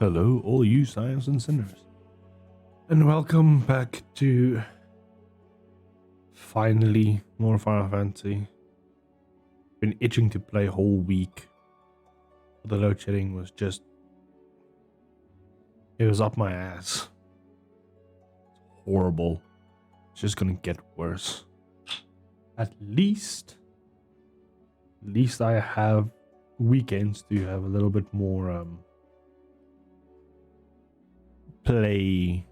Hello, all you science and sinners, and welcome back to finally more Final Fantasy. Been itching to play whole week. The load shedding was just, it was up my ass. It's horrible. It's just gonna get worse. At least I have weekends to have a little bit more play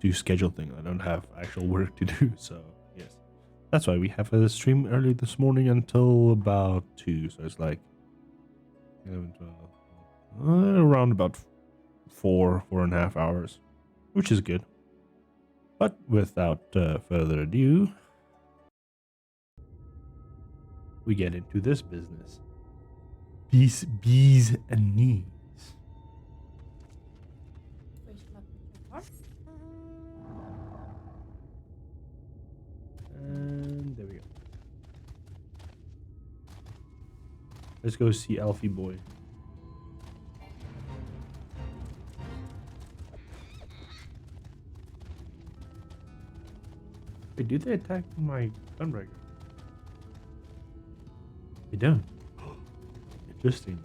to schedule thing. I don't have actual work to do, so yes. That's why we have a stream early this morning until about 2, so it's like 11, 12, around about 4.5 hours, which is good. But without further ado, we get into this business. Bees and knees. And there we go. Let's go see Alfie Boy. Wait, did they attack my gunbreaker? They don't. Interesting.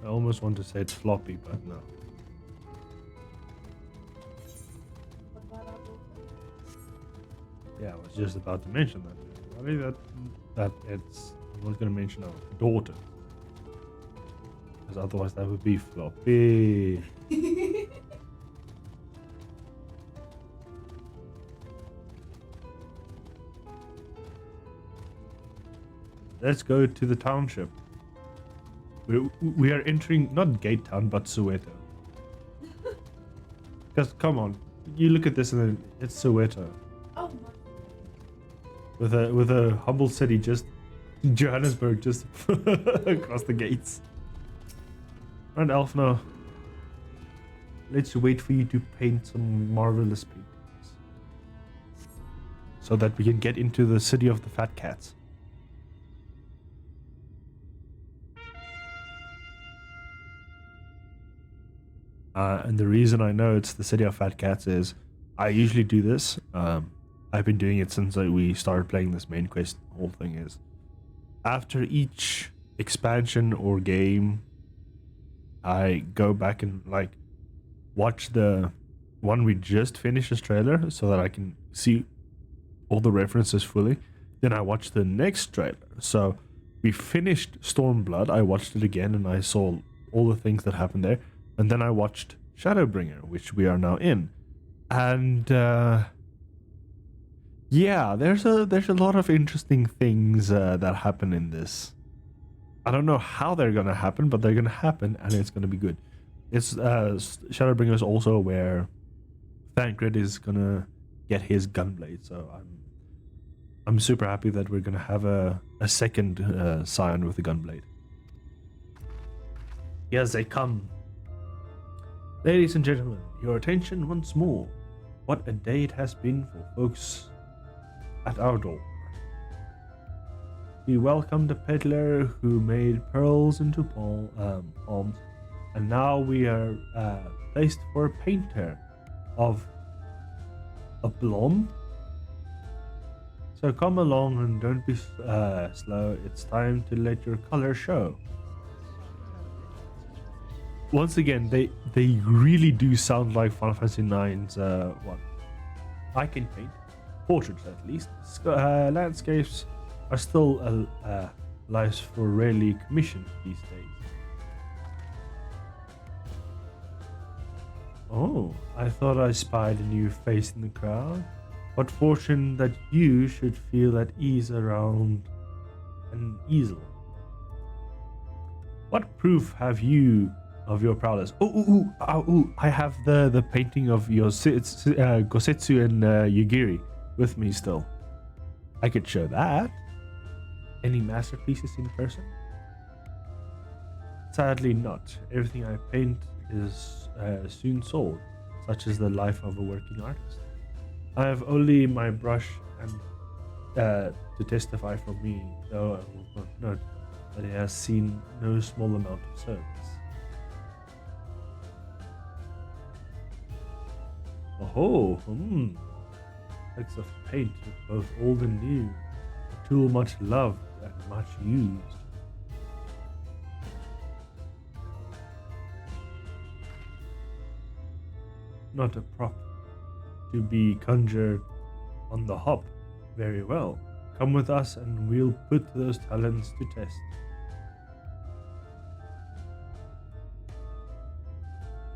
I almost want to say it's floppy, but no. Yeah, I was just about to mention that. I think that it's. I'm not going to mention our daughter, because otherwise that would be floppy. Let's go to the township. We are entering not Gate Town but Soweto. Because come on, you look at this and then it's Soweto. Oh. With a humble city, just Johannesburg, just across the gates. Right, Elfna. Let's wait for you to paint some marvelous paintings, so that we can get into the city of the fat cats. And the reason I know it's the city of fat cats is I usually do this. I've been doing it since we started playing this main quest. The whole thing is after each expansion or game, I go back and like watch the one we just finished this trailer so that I can see all the references fully. Then I watch the next trailer. So we finished Stormblood. I watched it again and I saw all the things that happened there. And then I watched Shadowbringer, which we are now in. And yeah, there's a lot of interesting things that happen in this. I don't know how they're gonna happen, but they're gonna happen, and it's gonna be good. It's Shadowbringer is also where Thancred is gonna get his gunblade, so I'm super happy that we're gonna have a second scion with the gunblade. Yes, they come. Ladies and gentlemen, your attention once more. What a day it has been for folks at our door. We welcomed a peddler who made pearls into palms, and now we are placed for a painter of a blonde. So come along and don't be slow. It's time to let your color show. Once again, they really do sound like Final Fantasy IX's one. I can paint portraits at least. Landscapes are still lives for rarely commissioned these days. Oh, I thought I spied a new face in the crowd. What fortune that you should feel at ease around an easel. What proof have you of your prowess? I have the painting of your Gosetsu and Yugiri with me still. I could show that. Any masterpieces in person? Sadly not. Everything I paint is soon sold, such as the life of a working artist. I have only my brush and to testify for me, though I will not note that he has seen no small amount of service. Oh, flecks of paint, both old and new, a tool much loved and much used. Not a prop to be conjured on the hop. Very well. Come with us and we'll put those talents to test.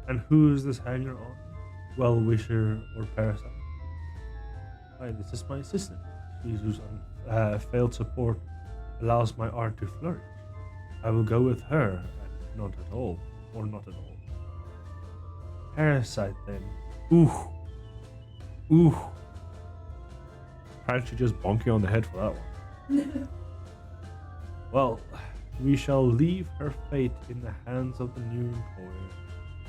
And who is this hanger-on? Well-wisher or parasite? Hi, this is my assistant. She whose failed support allows my art to flourish. I will go with her, and not at all, or not at all. Parasite then. Ooh. Apparently just bonk you on the head for that one. Well, we shall leave her fate in the hands of the new employer.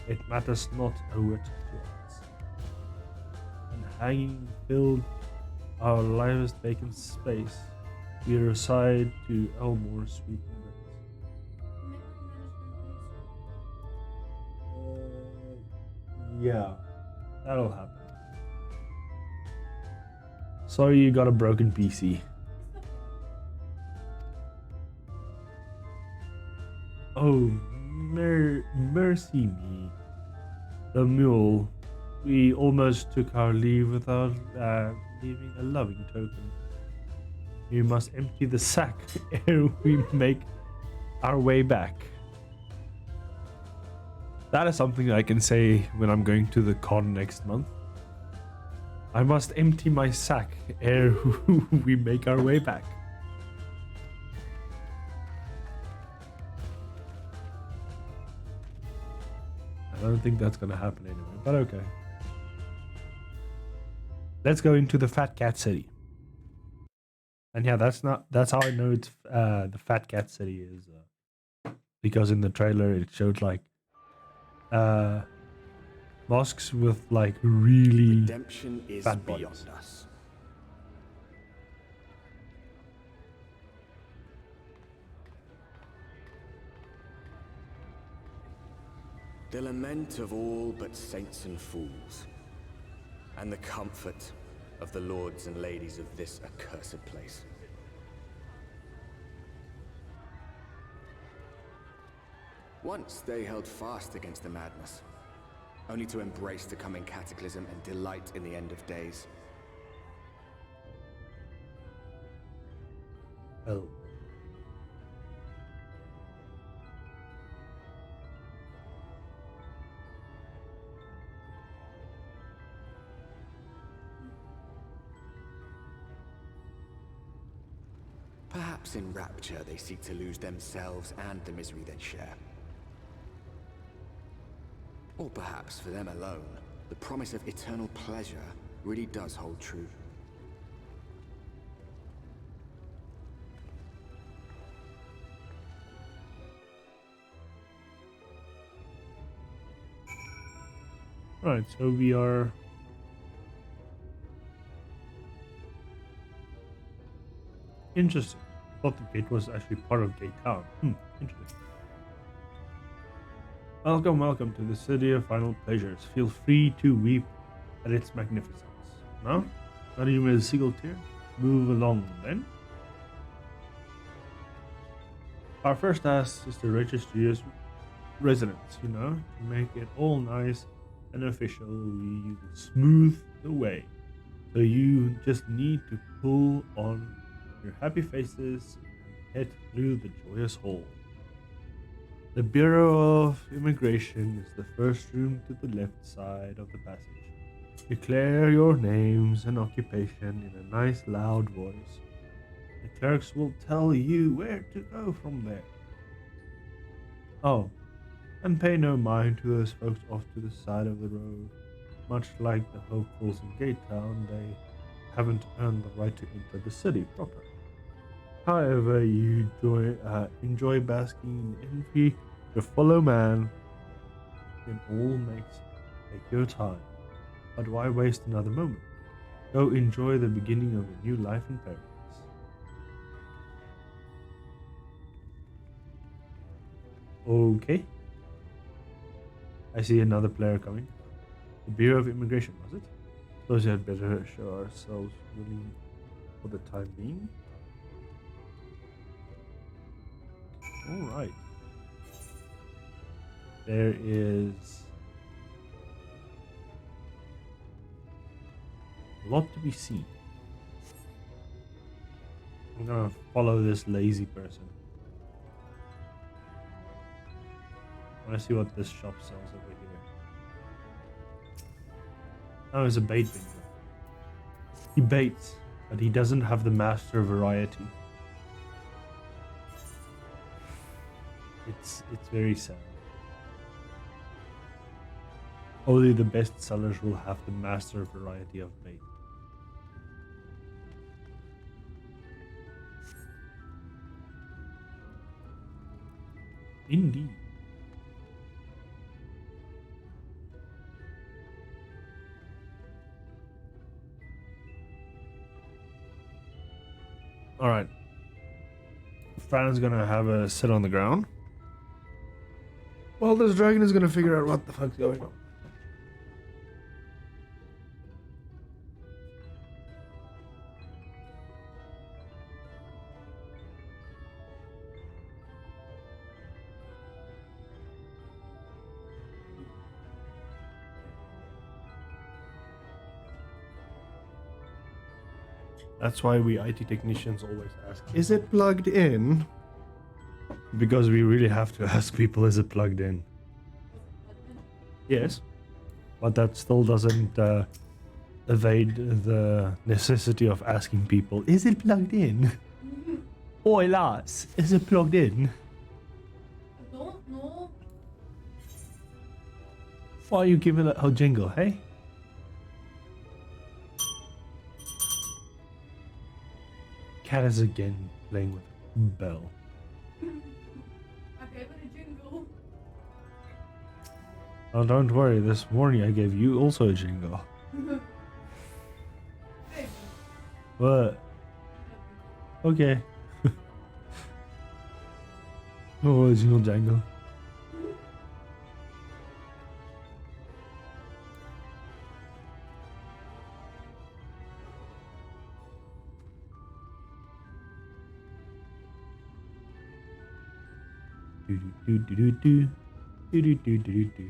It matters not a whit to us. And hanging filled our livest vacant space, we reside to Elmore's sweet embrace. Yeah, that'll happen. Sorry you got a broken PC. Oh, mercy me. The mule. We almost took our leave without leaving a loving token. We must empty the sack ere we make our way back. That is something I can say when I'm going to the con next month. I must empty my sack ere we make our way back. I don't think that's gonna happen anyway, but okay. Let's go into the Fat Cat City. And yeah, that's how I know it's the Fat Cat City is because in the trailer it showed like mosques with like really redemption is fat beyond bodies. us. The lament of all but saints and fools, and the comfort of the lords and ladies of this accursed place. Once they held fast against the madness, only to embrace the coming cataclysm and delight in the end of days. Oh. Perhaps in rapture they seek to lose themselves and the misery they share. Or perhaps for them alone, the promise of eternal pleasure really does hold true. Right, so we are interesting. I thought the gate was actually part of Gate Town. Interesting. Welcome to the city of final pleasures. Feel free to weep at its magnificence. No? Not even a single tear? Move along then. Our first task is to register your residence, to make it all nice and official. We will smooth the way. So you just need to pull on your happy faces and head through the joyous hall. The Bureau of Immigration is the first room to the left side of the passage. Declare your names and occupation in a nice loud voice. The clerks will tell you where to go from there. Oh, and pay no mind to those folks off to the side of the road. Much like the hopefuls in Gate Town, they haven't earned the right to enter the city proper. However, you enjoy basking in envy your fellow man, in all makes take your time. But why waste another moment? Go enjoy the beginning of a new life in paradise. Okay. I see another player coming. The Bureau of Immigration, was it? Suppose we had better show ourselves willing for the time being. Alright. There is a lot to be seen. I'm gonna follow this lazy person. I wanna see what this shop sells over here. Oh, it's a bait vendor. He baits, but he doesn't have the master variety. It's very sad. Only the best sellers will have the master variety of bait. Indeed. Alright. Fran's gonna have a sit on the ground. Well, this dragon is gonna figure out what the fuck's going on. That's why we IT technicians always ask, is it plugged in? Because we really have to ask people, is it plugged in? Yes. But that still doesn't evade the necessity of asking people, is it plugged in? Oi lads, is it plugged in? I don't know. Why are you giving it a jingle, hey? Cat is again playing with a bell. I gave it a jingle. Oh, don't worry, this morning I gave you also a jingle. Hey, What? Okay. Oh, jingle jangle. Do do do do do do do do do do.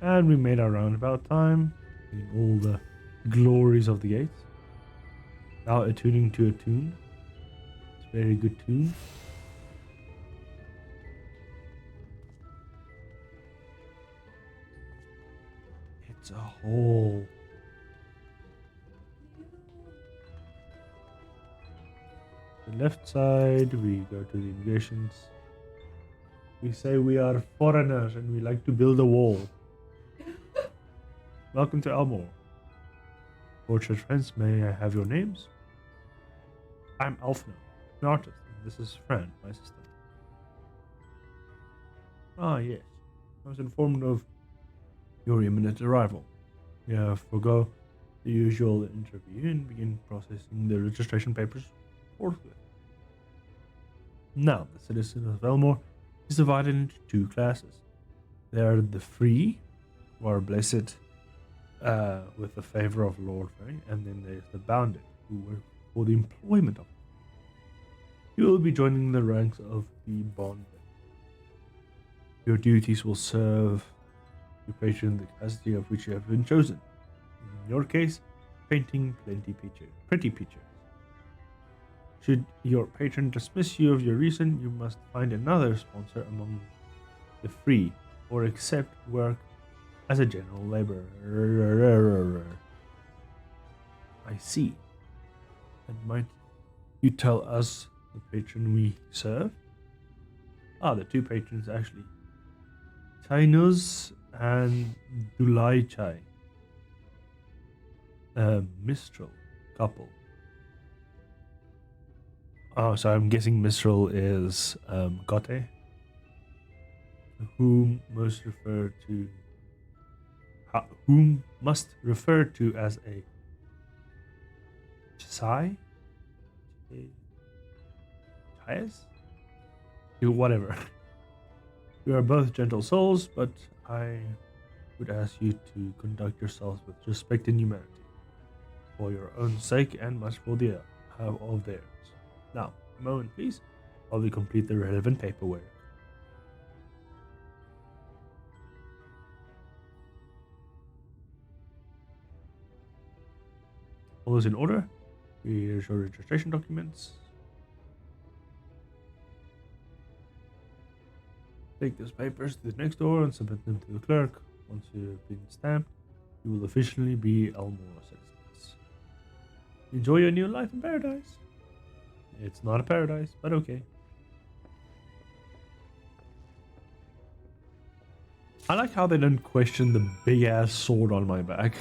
And we made our roundabout time, getting all the glories of the gates. Now attuning to a tune. It's a very good tune. It's a hole. The left side, we go to the immigrations. We say we are foreigners and we like to build a wall. Welcome to Elmore. Portrait friends, may I have your names? I'm Alfno, an artist, and this is Fran, my sister. Ah, yes. I was informed of your imminent arrival. Yeah, forgo the usual interview and begin processing the registration papers forthwith. Now, the citizens of Elmore is divided into two classes. There are the free, who are blessed with the favor of Lord Frey, and then there's the bounded, who work for the employment of. You will be joining the ranks of the bonded. Your duties will serve your patron in the capacity of which you have been chosen. In your case, painting pretty pictures. Should your patron dismiss you of your reason, you must find another sponsor among the free, or accept work as a general laborer. I see. And might you tell us the patron we serve? Ah, the two patrons actually. Tainus and Dulai Chai. A Mistral couple. Oh, so I'm guessing Mistral is Gote, whom must refer to as a Chai? Chais? whatever. You are both gentle souls, but I would ask you to conduct yourselves with respect and humanity, for your own sake and much for the of theirs. Now, a moment, please, while we complete the relevant paperwork. All is in order. Here's your registration documents. Take those papers to the next door and submit them to the clerk. Once you've been stamped, you will officially be Elmore citizens. Enjoy your new life in paradise. It's not a paradise, but okay. I like how they don't question the big ass sword on my back.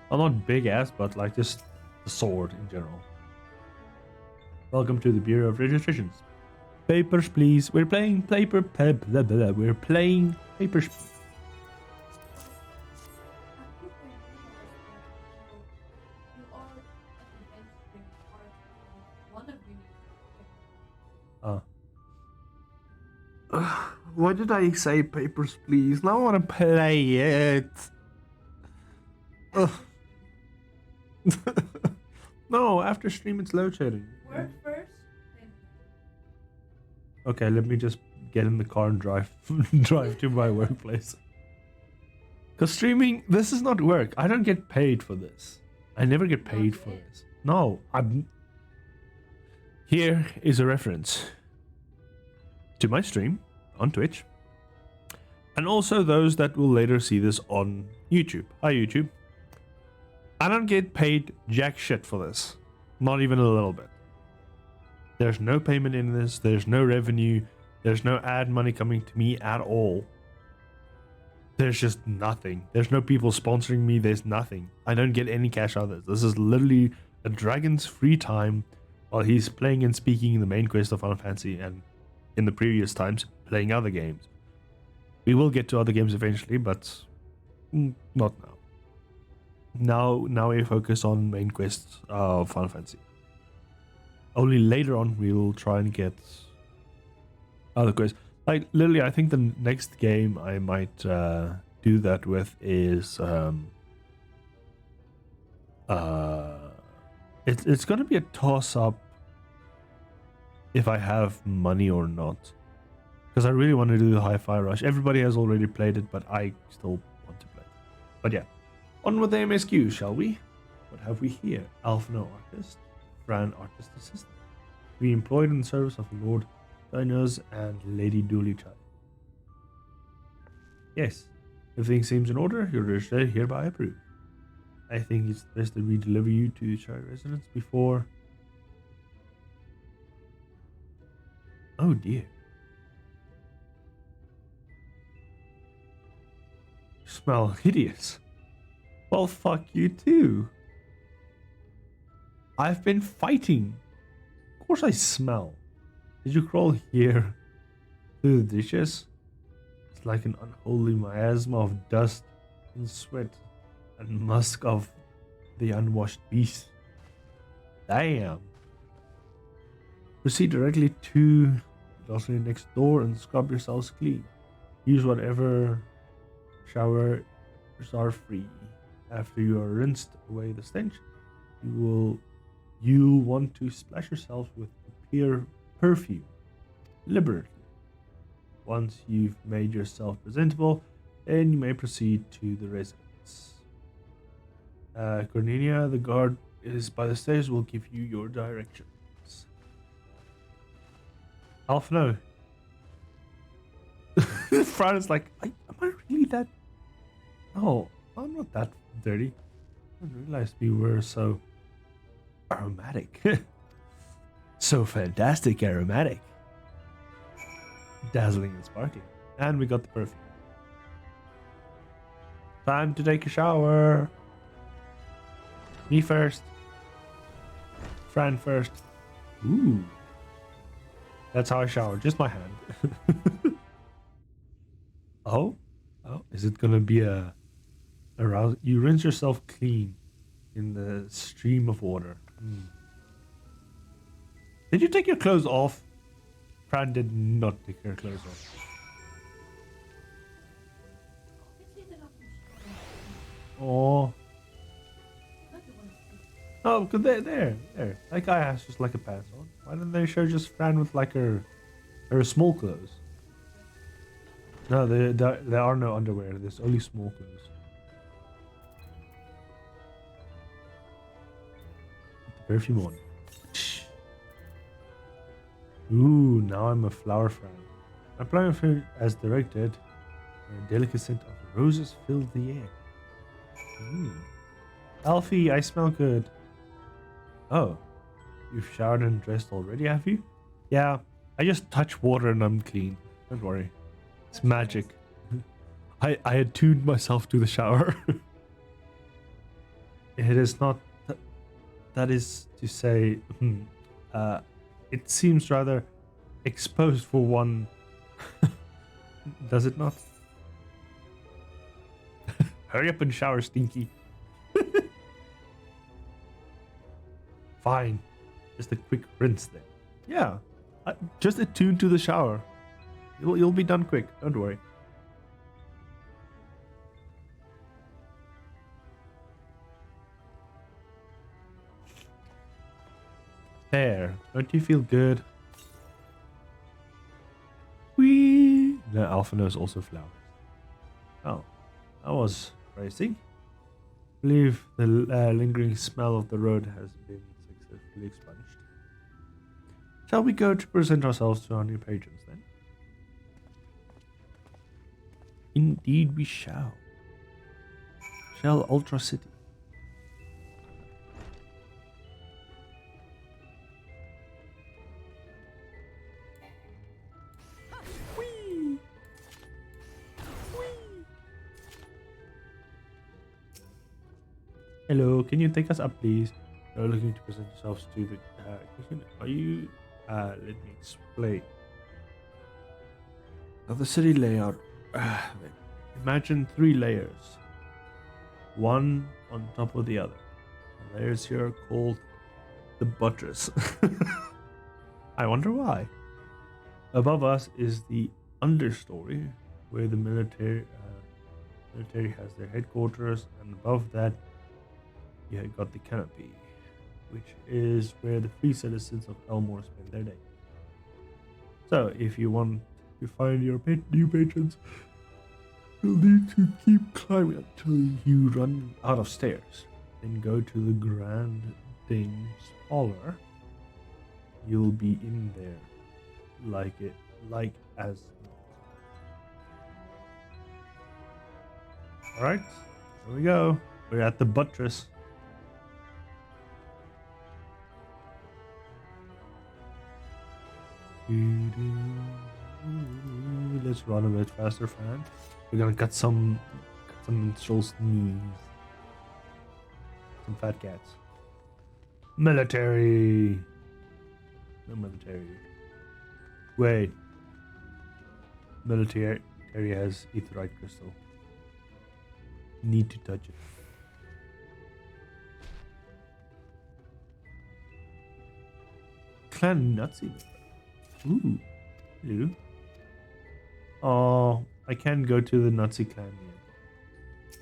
Well, not big ass, but like just the sword in general. Welcome to the Bureau of Registrations. Papers, please. We're playing paper. We're playing papers. Why did I say papers, please? Now I want to play it. No, after stream it's load shedding. Work first, then. Okay, let me just get in the car and drive to my workplace. Because streaming, this is not work. I don't get paid for this. I never get paid for this. No, Here is a reference to my stream on Twitch. And also those that will later see this on YouTube. Hi, YouTube. I don't get paid jack shit for this. Not even a little bit. There's no payment in this. There's no revenue. There's no ad money coming to me at all. There's just nothing. There's no people sponsoring me. There's nothing. I don't get any cash out of this. This is literally a dragon's free time while he's playing and speaking in the main quest of Final Fantasy and in the previous times playing other games. We will get to other games eventually, but not now. Now we focus on main quests of Final Fantasy. Only later on we'll try and get other quests. Like literally, I think the next game I might do that with is it's gonna be a toss up if I have money or not, because I really want to do the Hi-Fi Rush. Everybody has already played it, but I still want to play. But yeah. On with the MSQ, shall we? What have we here? Alphino Artist, Fran Artist Assistant. We employed in the service of Lord Diners and Lady Dooley Child. Yes, everything seems in order. Your register hereby approved. I think it's best that we deliver you to the child residence before. Oh dear. You smell hideous. Well, fuck you too. I've been fighting. Of course I smell. Did you crawl here through the dishes? It's like an unholy miasma of dust and sweat and musk of the unwashed beast. Damn. Proceed directly to the grocery next door and scrub yourselves clean. Use whatever showers are free. After you are rinsed away the stench, you'll want to splash yourself with pure perfume liberally. Once you've made yourself presentable, then you may proceed to the residence. Cornelia, the guard is by the stairs, will give you your directions. Alphino. Fran is like, am I really that? No, I'm not that dirty. I didn't realize we were so aromatic. So fantastic aromatic. Dazzling and sparkling. And we got the perfume. Time to take a shower. Me first. Fran first. Ooh. That's how I shower. Just my hand. Oh? Oh, is it gonna be a arouse? You rinse yourself clean in the stream of water. Did you take your clothes off? Fran did not take her clothes off. Oh. Oh, because there. That guy has just like a pants on. Why didn't they show just Fran with like her small clothes? No, there are no underwear. There's only small clothes. Put the perfume on. Ooh, now I'm a flower Fran. Applying food as directed. A delicate scent of roses filled the air. Alfie, I smell good. Oh, you've showered and dressed already, have you? Yeah, I just touch water and I'm clean. Don't worry. It's magic. I attuned myself to the shower. It is not... That is to say... it seems rather exposed for one. Does it not? Hurry up and shower, Stinky. Fine. Just a quick rinse then. Yeah. Just attune to the shower. You'll be done quick. Don't worry. There. Don't you feel good? Whee! The Alpha knows also flowers. Oh. That was racing. I believe the lingering smell of the road has been successfully expunged. Shall we go to present ourselves to our new patrons then? Indeed we shall. Shall Ultra City. Hello, can you take us up, please? You're looking to present yourselves to the kitchen. Are you? Let me explain. Now the city layout. Imagine 3 layers, one on top of the other. The layers here are called the buttress. I wonder why. Above us is the understory, where the military has their headquarters, and above that you have got the canopy, which is where the free citizens of Elmore spend their day. So, if you want to find your new patrons, you'll need to keep climbing until you run out of stairs. Then go to the Grand Dame's Parlor. You'll be in there, like as. All right, here we go. We're at the buttress. Let's run a bit faster, Fran. We're gonna cut some minstrels' knees. Some fat cats. Military. No military. Wait. Military has etherite crystal. Need to touch it. Clan Nazi. Ooh. Hello. Oh, I can't go to the Nazi clan yet.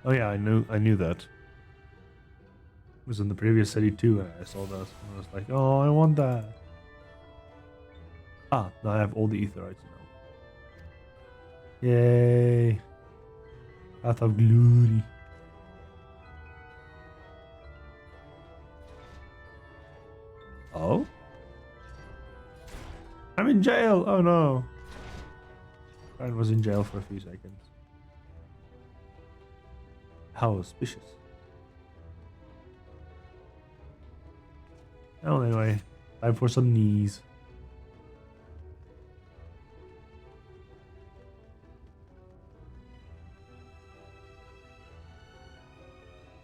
Oh yeah, I knew that. It was in the previous city too, and I saw that, and I was like, oh, I want that. Ah, now I have all the etherites now. Yay. Path of Glory. Oh? I'm in jail! Oh no. Fran was in jail for a few seconds. How auspicious. Well, anyway, time for some knees.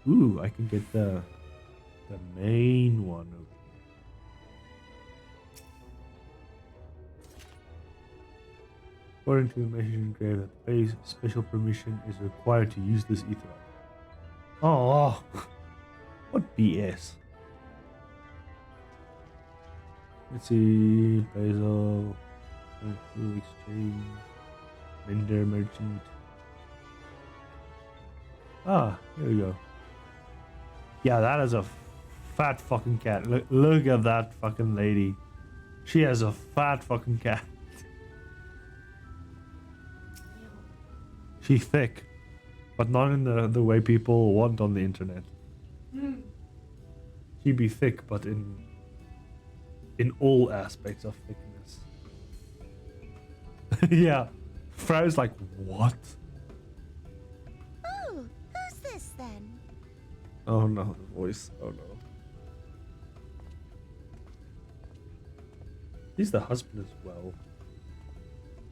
Ooh, I can get the main one over here. According to the message engraved, that special permission is required to use this ether. Oh, what BS. Let's see. Basil. Exchange. Vendor merchant. Ah, here we go. Yeah, that is a fat fucking cat. Look at that fucking lady. She has a fat fucking cat. She's thick, but not in the way people want on the internet. She be thick, but in all aspects of thickness. Yeah, Frau's like, what? Oh, who's this then? Oh no, the voice. Oh no. He's the husband as well.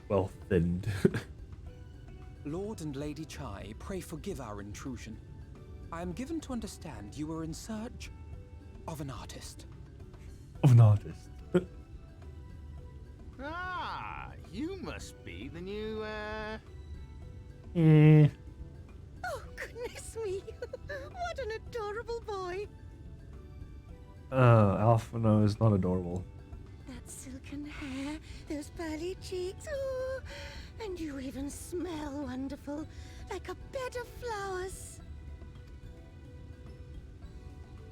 Well thinned. Lord and Lady Chai, pray forgive our intrusion. I am given to understand you were in search of an artist. Of an artist. Ah, you must be the new, Oh, goodness me. What an adorable boy. Alphino is not adorable. That silken hair, those pearly cheeks. Oh, and you even smell wonderful, like a bed of flowers.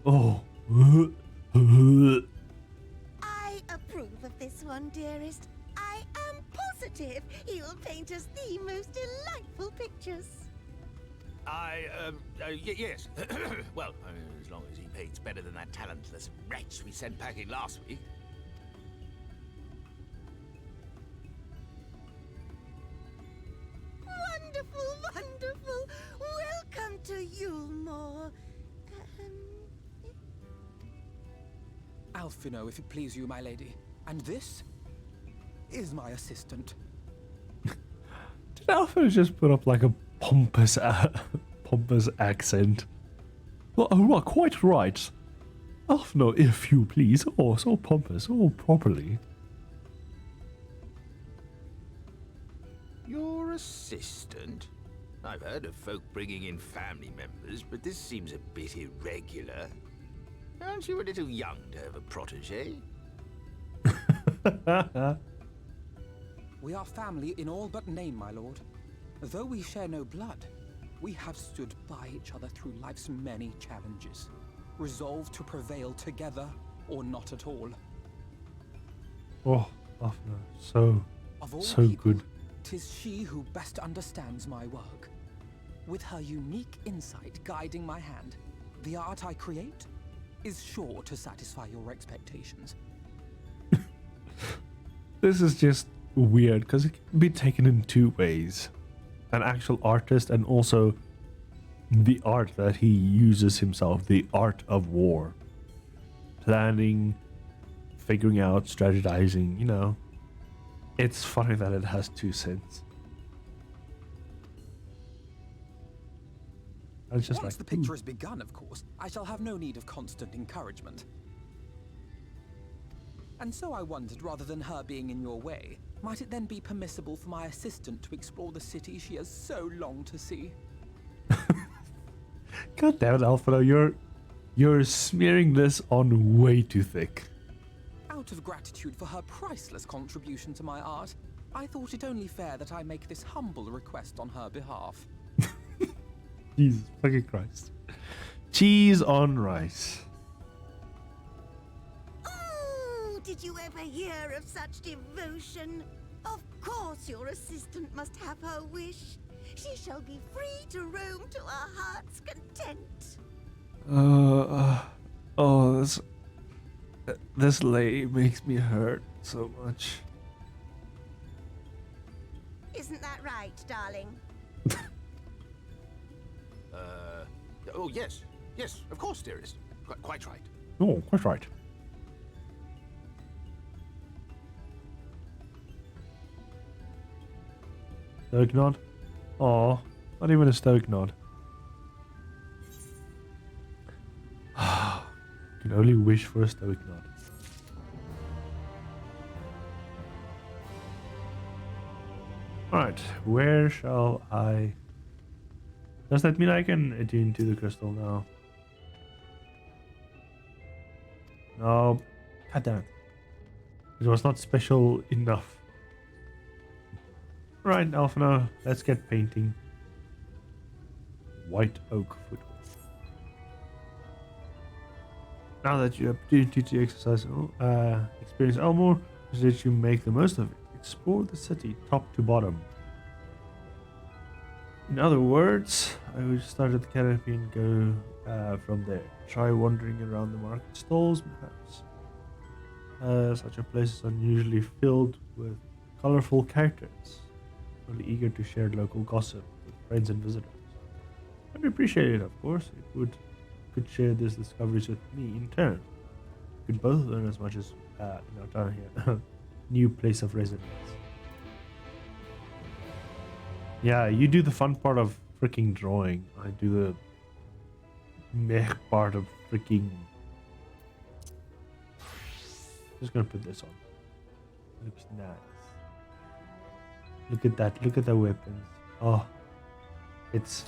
Oh. I approve of this one, dearest. I am positive he'll paint us the most delightful pictures. Yes. Well, as long as he paints better than that talentless wretch we sent packing last week. Wonderful, wonderful. Welcome to Yulmore. Alphino, if it please you, my lady. And this is my assistant. Did Alphino just put up like a pompous accent? Well, quite right. Alphino, if you please. Oh, so pompous. Oh, properly. Your assistant? I've heard of folk bringing in family members, but this seems a bit irregular. Aren't you a little young to have a protege? We are family in all but name, my lord. Though we share no blood, we have stood by each other through life's many challenges, resolved to prevail together or not at all. Oh, Alphino, so Of all so people, good. 'tis she who best understands my work. With her unique insight guiding my hand, the art I create is sure to satisfy your expectations. This is just weird because it can be taken in two ways: an actual artist and also the art that he uses himself, the art of war, planning, figuring out, strategizing. You know, it's funny that it has two sense. It's just Once like the picture is begun, of course, I shall have no need of constant encouragement. And so I wondered, rather than her being in your way, might it then be permissible for my assistant to explore the city she has so longed to see? God damn it, Alfredo, you're smearing this on way too thick. Out of gratitude for her priceless contribution to my art, I thought it only fair that I make this humble request on her behalf. Jesus fucking Christ. Cheese on rice. Oh, did you ever hear of such devotion? Of course your assistant must have her wish. She shall be free to roam to her heart's content. Oh, this lady makes me hurt so much. Isn't that right, darling? Oh, yes. Yes, of course, dearest. Quite right. Oh, quite right. Stoic nod? Aw, not even a stoic nod. Can only wish for a stoic nod. Alright, where shall I... Does that mean I can attune to the crystal now? No. God damn it. It was not special enough. Right, Alphino, let's get painting. White oak footwear. Now that you have opportunity to exercise, experience Elmore, so that you make the most of it. Explore the city top to bottom. In other words, I would start at the canopy and go from there. Try wandering around the market stalls, perhaps. Such a place is unusually filled with colorful characters, only eager to share local gossip with friends and visitors. I'd appreciate it, of course. Could share these discoveries with me in turn. We could both learn as much as in our time here. New place of residence. Yeah, you do the fun part of freaking drawing. I do the meh part of freaking. Just gonna put this on. Looks nice. Look at that. Look at the weapons. Oh, it's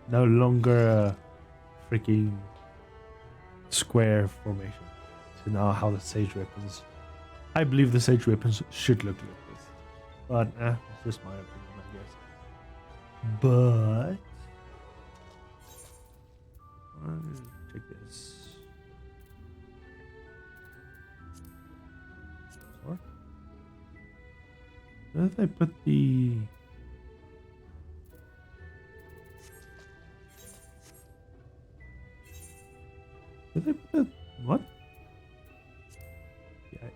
no longer a freaking square formation. So now how the sage weapons. I believe the sage weapons should look like this. But it's just my opinion, I guess. But check this. Sword. Where did I put the? Did I put the what? Yeah.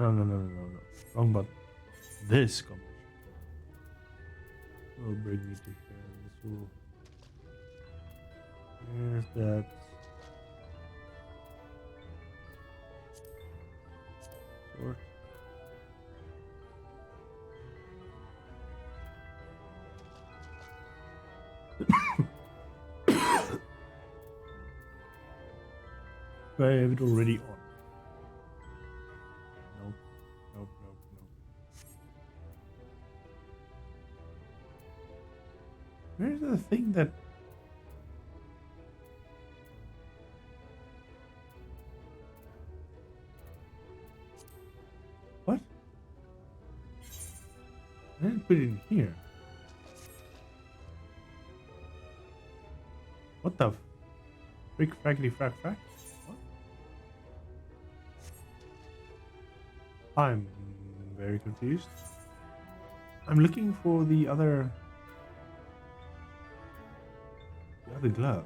No. Wrong button. This combination will bring me to here. This will. Here's that. Sword. I have it already on. Nope. Where's the thing that... What? I didn't put it in here. What the... Frick, frackly, frack, frack? What? I'm very confused. I'm looking for the other glove.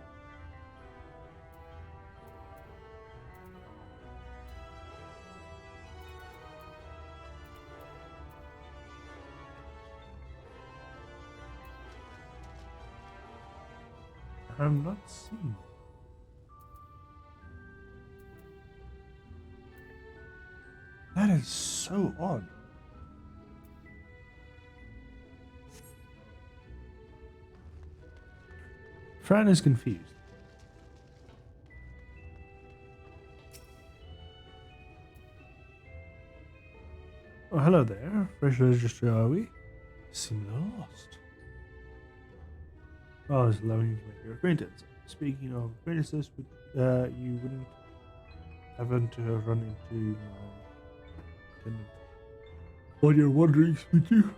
I'm not seeing. That is so odd. Fran is confused. Oh, hello there. Fresh registry, are we? Seem a little lost. Oh, it's allowing you to make your acquaintance. Speaking of acquaintances, you wouldn't happen to have run into my tenant. On your wanderings, would you?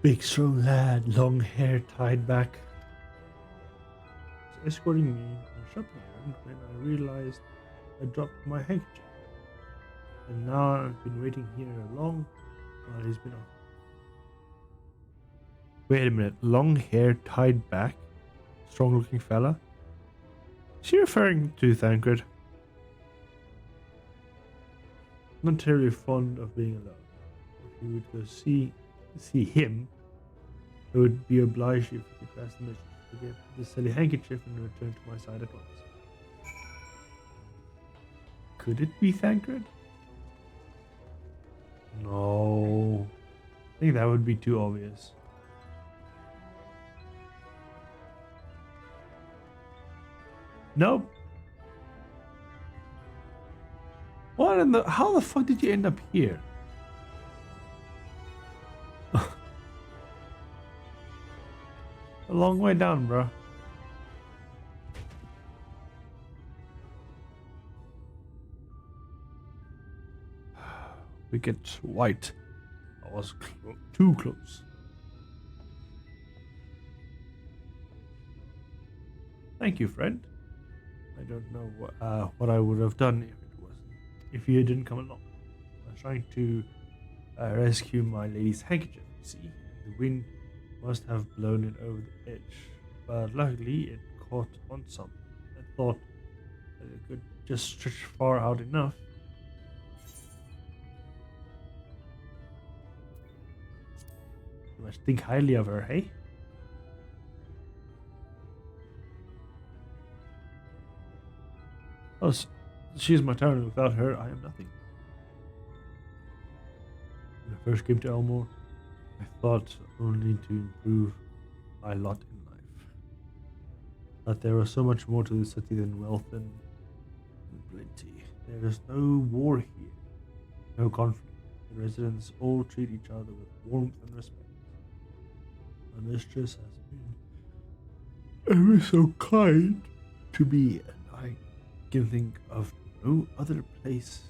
Big strong lad, long hair tied back. Was escorting me on a shopping errand when I realized I dropped my handkerchief. And now I've been waiting here long while he's been off. Wait a minute, long hair tied back? Strong looking fella? Is she referring to Thancred? Not terribly fond of being alone. If you would go see him, I would be obliged if you could pass the message to get the silly handkerchief and return to my side at once. Could it be Thancred? No. I think that would be too obvious. Nope. What in the... How the fuck did you end up here? A long way down, bro. Wicked white. I was too close. Thank you, friend. I don't know what I would have done if you didn't come along. I was trying to rescue my lady's handkerchief, you see. The wind must have blown it over the edge, but luckily it caught on something. I thought that it could just stretch far out enough. You must think highly of her, hey? Oh, she's my town, and without her, I am nothing. When I first came to Elmore, I thought only to improve my lot in life. But there was so much more to the city than wealth and plenty. There is no war here, no conflict. The residents all treat each other with warmth and respect. My mistress has been ever so kind to me, and I can think of no other place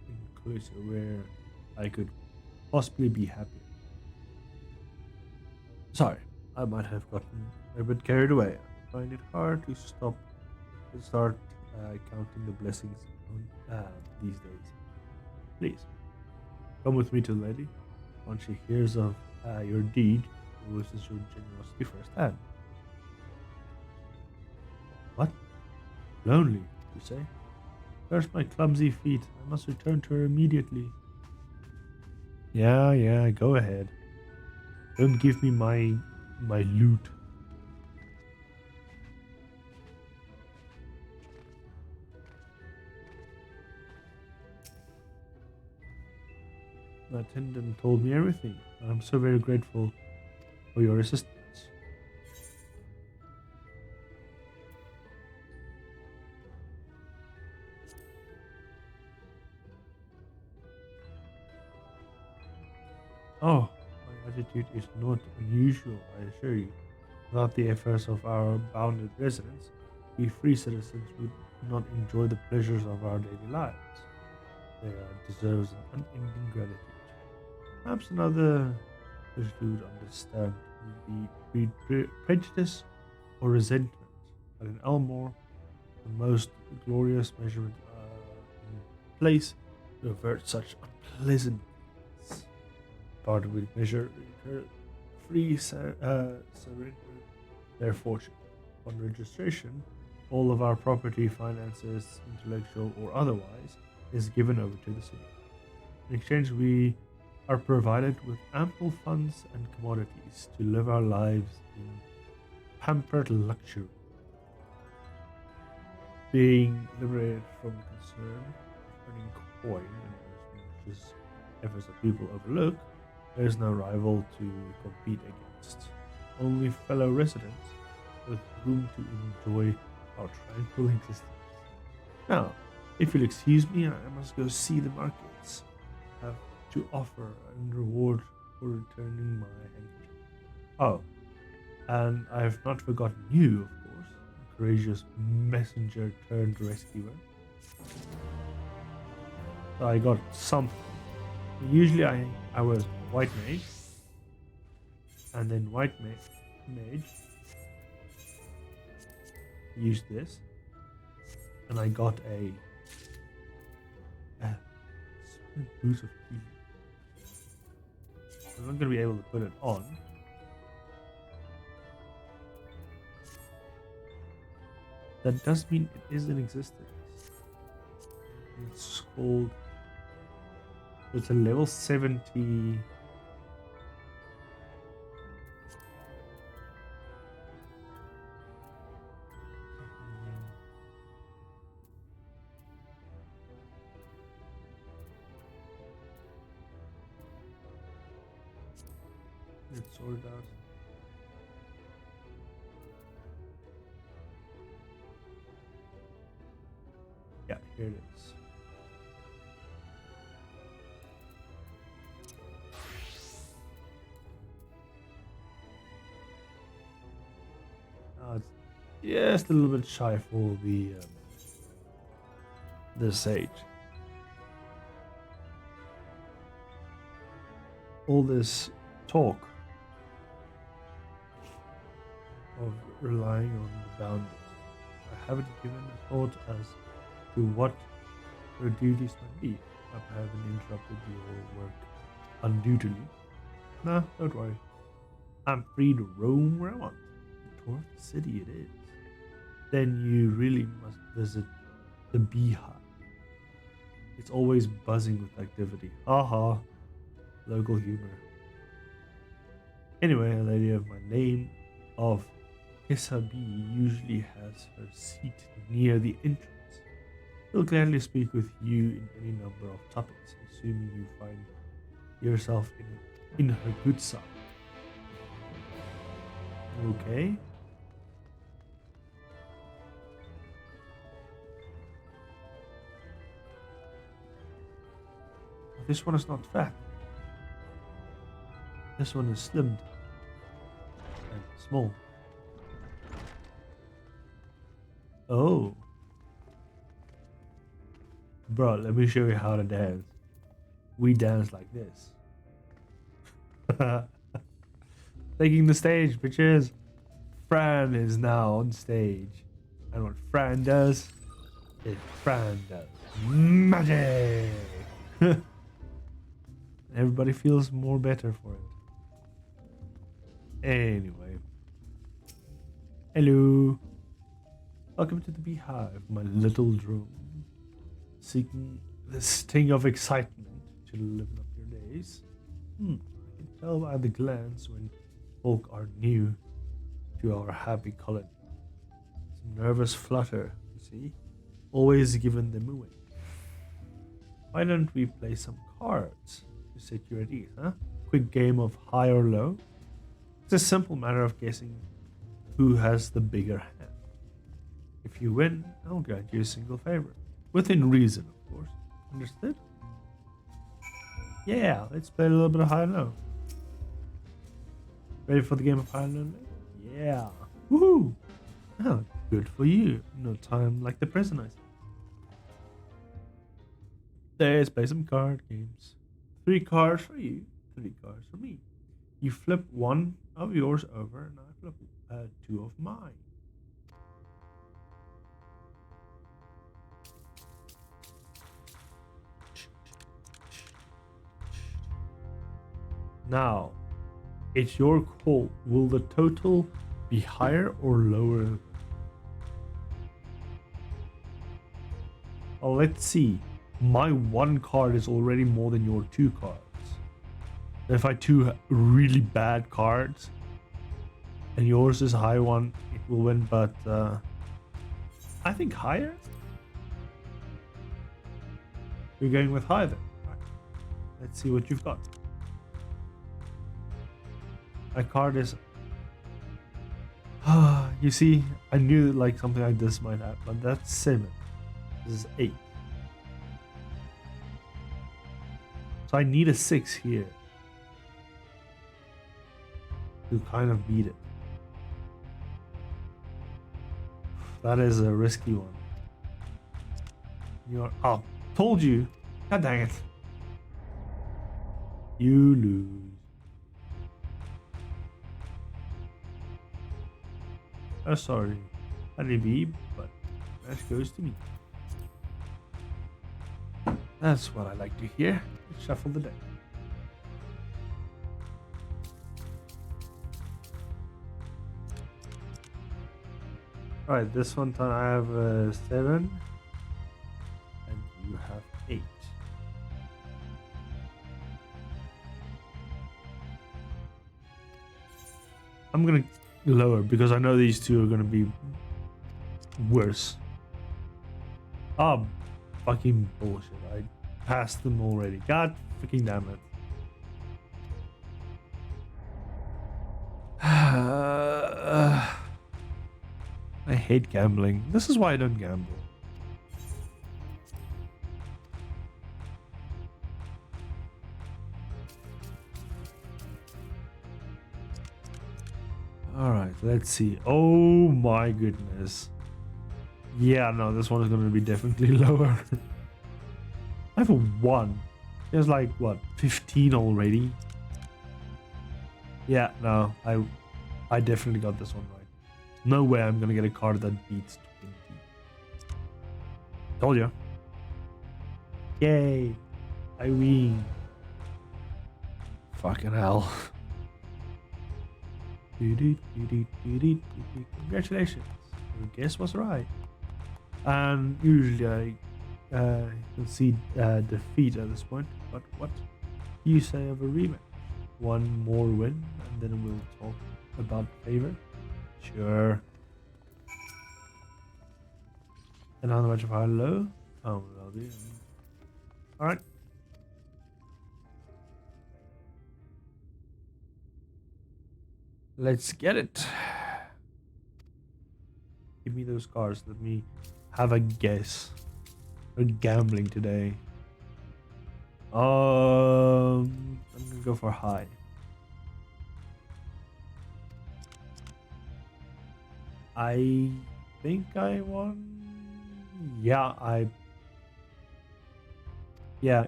in closer where I could possibly be happy. Sorry, I might have gotten a bit carried away. I find it hard to start counting the blessings these days. Please, come with me to the lady. Once she hears of your deed, she loses your generosity firsthand. What? Lonely, you say? Where's my clumsy feet? I must return to her immediately. Yeah, go ahead. Don't give me my loot. The attendant told me everything. I'm so very grateful for your assistance. Oh, my attitude is not unusual, I assure you. Without the efforts of our bounded residents, we free citizens would not enjoy the pleasures of our daily lives. There deserves an unending gratitude. Perhaps another person would understand would be prejudice or resentment, but in Elmore, the most glorious measurement in place to avert such unpleasant things. Part we measure free surrender their fortune. On registration, all of our property, finances, intellectual or otherwise, is given over to the city. In exchange, we are provided with ample funds and commodities to live our lives in pampered luxury. Being liberated from the concern of earning coin and as efforts that people overlook, there is no rival to compete against, only fellow residents with whom to enjoy our tranquil existence. Now, if you'll excuse me, I must go see the markets. I have to offer and reward for returning my handkerchief. Oh, and I have not forgotten you, of course, a courageous messenger turned rescuer. So I got something. Usually I was white mage, and then white mage used this, and I got a boost of healing. I'm not going to be able to put it on. That does mean it is in existence. It's called. It's a level 70. Let's sort it out. Yeah, here it is. It's just a little bit shy for the sage. all this talk of relying on the boundaries, I haven't given a thought as to what your duties might be. I haven't interrupted your work unduly. Nah, don't worry. I'm free to roam where I want. Tour the city it is. Then you really must visit the beehive. It's always buzzing with activity. Haha. Local humor. Anyway, a lady of my name of Hisabi usually has her seat near the entrance. She'll gladly speak with you in any number of topics, assuming you find yourself in her good side. Okay. This one is not fat. This one is slimmed and small. Oh. Bro, let me show you how to dance. We dance like this. Taking the stage, bitches. Fran is now on stage. And what Fran does is Fran does magic. Everybody feels more better for it. Anyway. Hello. Welcome to the beehive, my little drone. Seeking the sting of excitement to liven up your days. I can tell by the glance when folk are new to our happy colony. Some nervous flutter, you see? Always giving them away. Why don't we play some cards to set you at ease, huh? Quick game of high or low. It's a simple matter of guessing who has the bigger hand. If you win, I'll grant you a single favor. Within reason, of course. Understood? Yeah, let's play a little bit of high and low. Ready for the game of high and low? Yeah. Woohoo! Oh, good for you. No time like the present, I see. Let's play some card games. 3 cards for you, 3 cards for me. You flip one of yours over, and I flip 2 of mine. Now, it's your call. Will the total be higher or lower? Oh, let's see. My 1 card is already more than your 2 cards. If I 2 really bad cards and yours is a high one, it will win, but I think higher? You're going with high then. Right. Let's see what you've got. My card is... you see, I knew like something like this might happen, but that's 7. This is 8. So I need a 6 here to kind of beat it. That is a risky one. You're... Oh, told you. God dang it. You lose. Oh, sorry, honeybee, but that goes to me. That's what I like to hear. Let's shuffle the deck. Alright, this one time I have 7, and you have 8. I'm gonna lower because I know these 2 are gonna be worse. Oh, fucking bullshit. I passed them already. God freaking damn it. I hate gambling. This is why I don't gamble. Alright, let's see. Oh my goodness. Yeah, no, this one is going to be definitely lower. I have a 1. There's like, what, 15 already? Yeah, no, I definitely got this one right. No way I'm gonna get a card that beats 20. Told you. Yay! I win. Fucking hell. Congratulations. Your guess was right. And usually you'll see defeat at this point. But what do you say of a rematch? One more win and then we'll talk about favor. Sure. And how much of high low? Oh, well, do. Alright. Let's get it. Give me those cards. Let me have a guess. We're gambling today. I'm gonna go for high. I think I won. Yeah,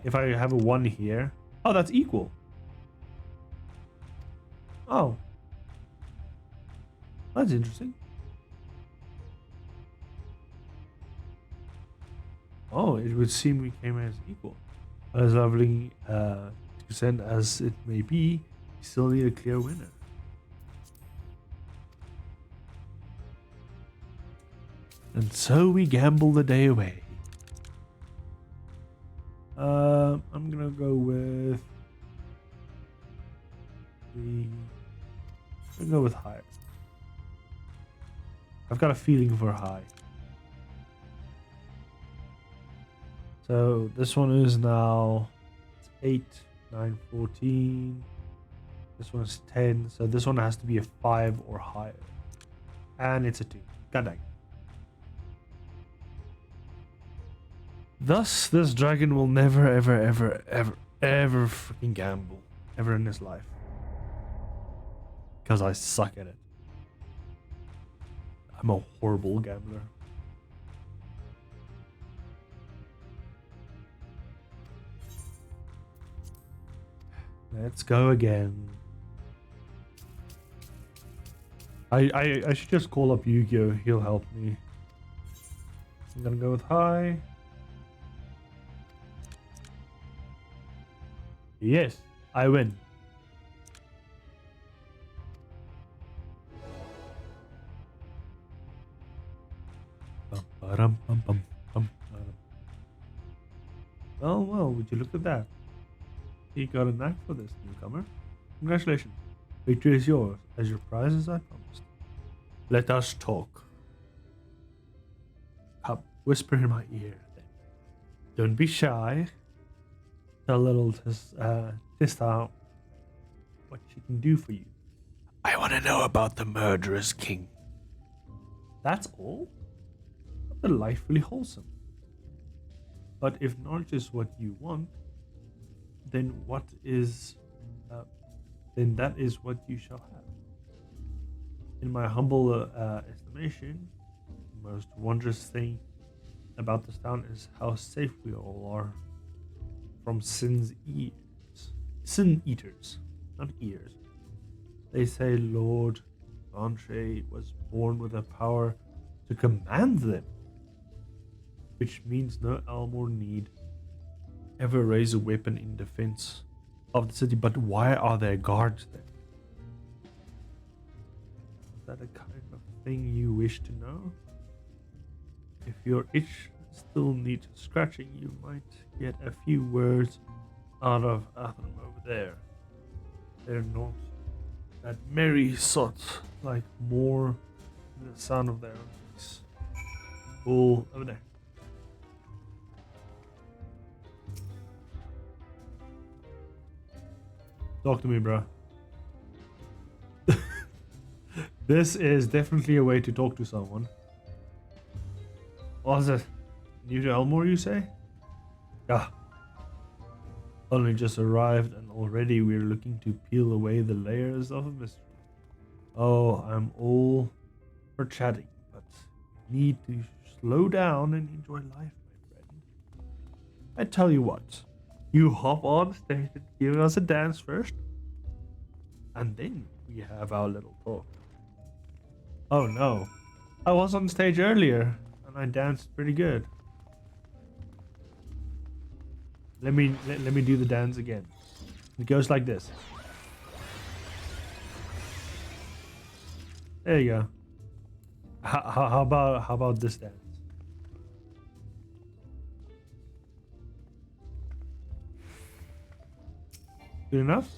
if I have a 1 here. Oh, that's equal. Oh. That's interesting. Oh, it would seem we came as equal. As lovely percent as it may be, we still need a clear winner. And so we gamble the day away. I'm gonna go with high. I've got a feeling for high. So this one is now 8, 9, 14. This one is 10. So this one has to be a 5 or higher. And it's a 2. God dang. Thus, this dragon will never, ever freaking gamble. Ever in his life. Because I suck at it. I'm a horrible gambler. Let's go again. I should just call up Yu-Gi-Oh! He'll help me. I'm gonna go with high. Yes, I win. Well, would you look at that? You got a knack for this, newcomer. Congratulations. Victory is yours, as your prize as I promised. Let us talk. Come, whisper in my ear, then. Don't be shy. Tell little Tista what she can do for you. I want to know about the murderous king. That's all? Delightfully wholesome. But if knowledge is what you want, then then that is what you shall have. In my humble estimation, the most wondrous thing about this town is how safe we all are from sin eaters, not ears. They say Lord Entree was born with a power to command them, which means no Elmore need ever raise a weapon in defense of the city. But why are there guards there? Is that a kind of thing you wish to know? If your itch still needs scratching, you might get a few words out of Athram over there. They're not that merry sort, like more than the sound of their own voice. Cool, over there. Talk to me, bro. This is definitely a way to talk to someone. What is it? New to Elmore, you say? Yeah. Only just arrived and already we're looking to peel away the layers of a mystery. Oh, I'm all for chatting, but need to slow down and enjoy life, my friend. I tell you what. You hop on stage and give us a dance first, And then we have our little talk. Oh no. I was on stage earlier and I danced pretty good. Let me do the dance again. It goes like this. There you go. How about this dance? Good enough?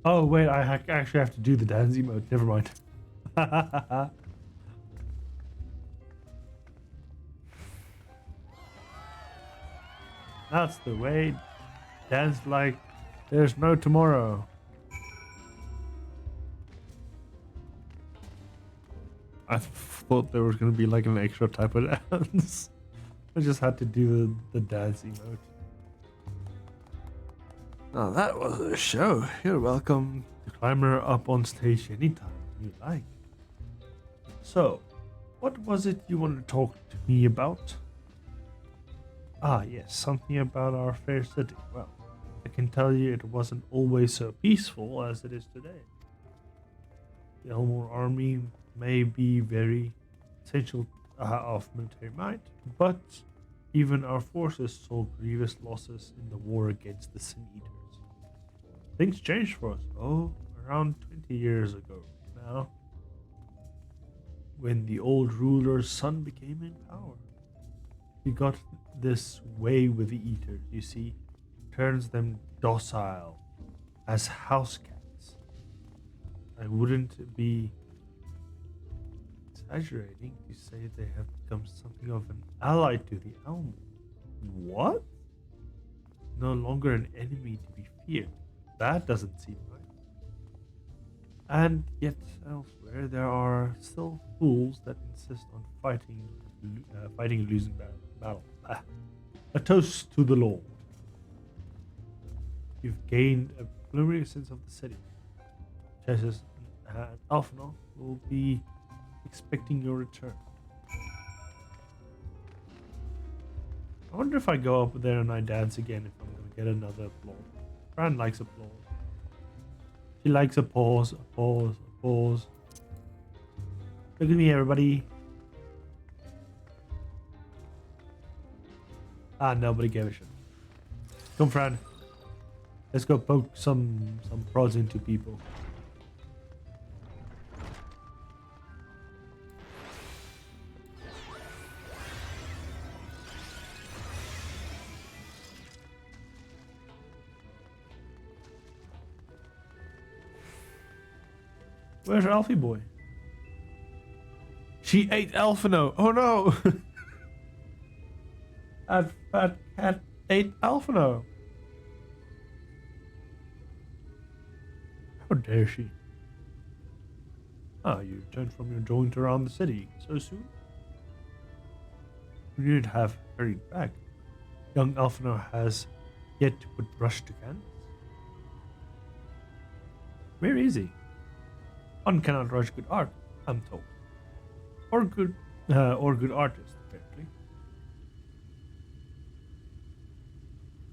Oh wait, I actually have to do the dance emote. Never mind. That's the way. Dance like there's no tomorrow. I thought there was going to be like an extra type of dance. I just had to do the dance emote. Now that was a show. You're welcome to climber up on stage anytime you like. So, what was it you wanted to talk to me about? Ah, yes, something about our fair city. Well, I can tell you it wasn't always so peaceful as it is today. The Elmore army may be very essential of military might, but even our forces saw grievous losses in the war against the Sin Eaters. Things changed for us, around 20 years ago now, when the old ruler's son became in power. He got this way with the Eaters, you see, turns them docile as house cats. I wouldn't be exaggerating to say they have become something of an ally to the Elm. What? No longer an enemy to be feared. That doesn't seem right. And yet elsewhere there are still fools that insist on fighting a losing battle. A toast to the Lord. You've gained a preliminary sense of the city. Chesses and Alphanor will be expecting your return. I wonder if I go up there and I dance again if I'm going to get another applause. Fran likes applause. She likes a pause, a pause, a pause. Look at me, everybody. Ah, nobody gave a shit. Come, Fran. Let's go poke some prods into people. Where's Alfie boy? She ate Alphino. Oh no! That fat cat ate Alphino. How dare she? Ah, you returned from your jaunt around the city so soon? You didn't have hurried back. Young Alphino has yet to put brush to canvas. Where is he? One cannot rush good art, I'm told. Or good artist, apparently.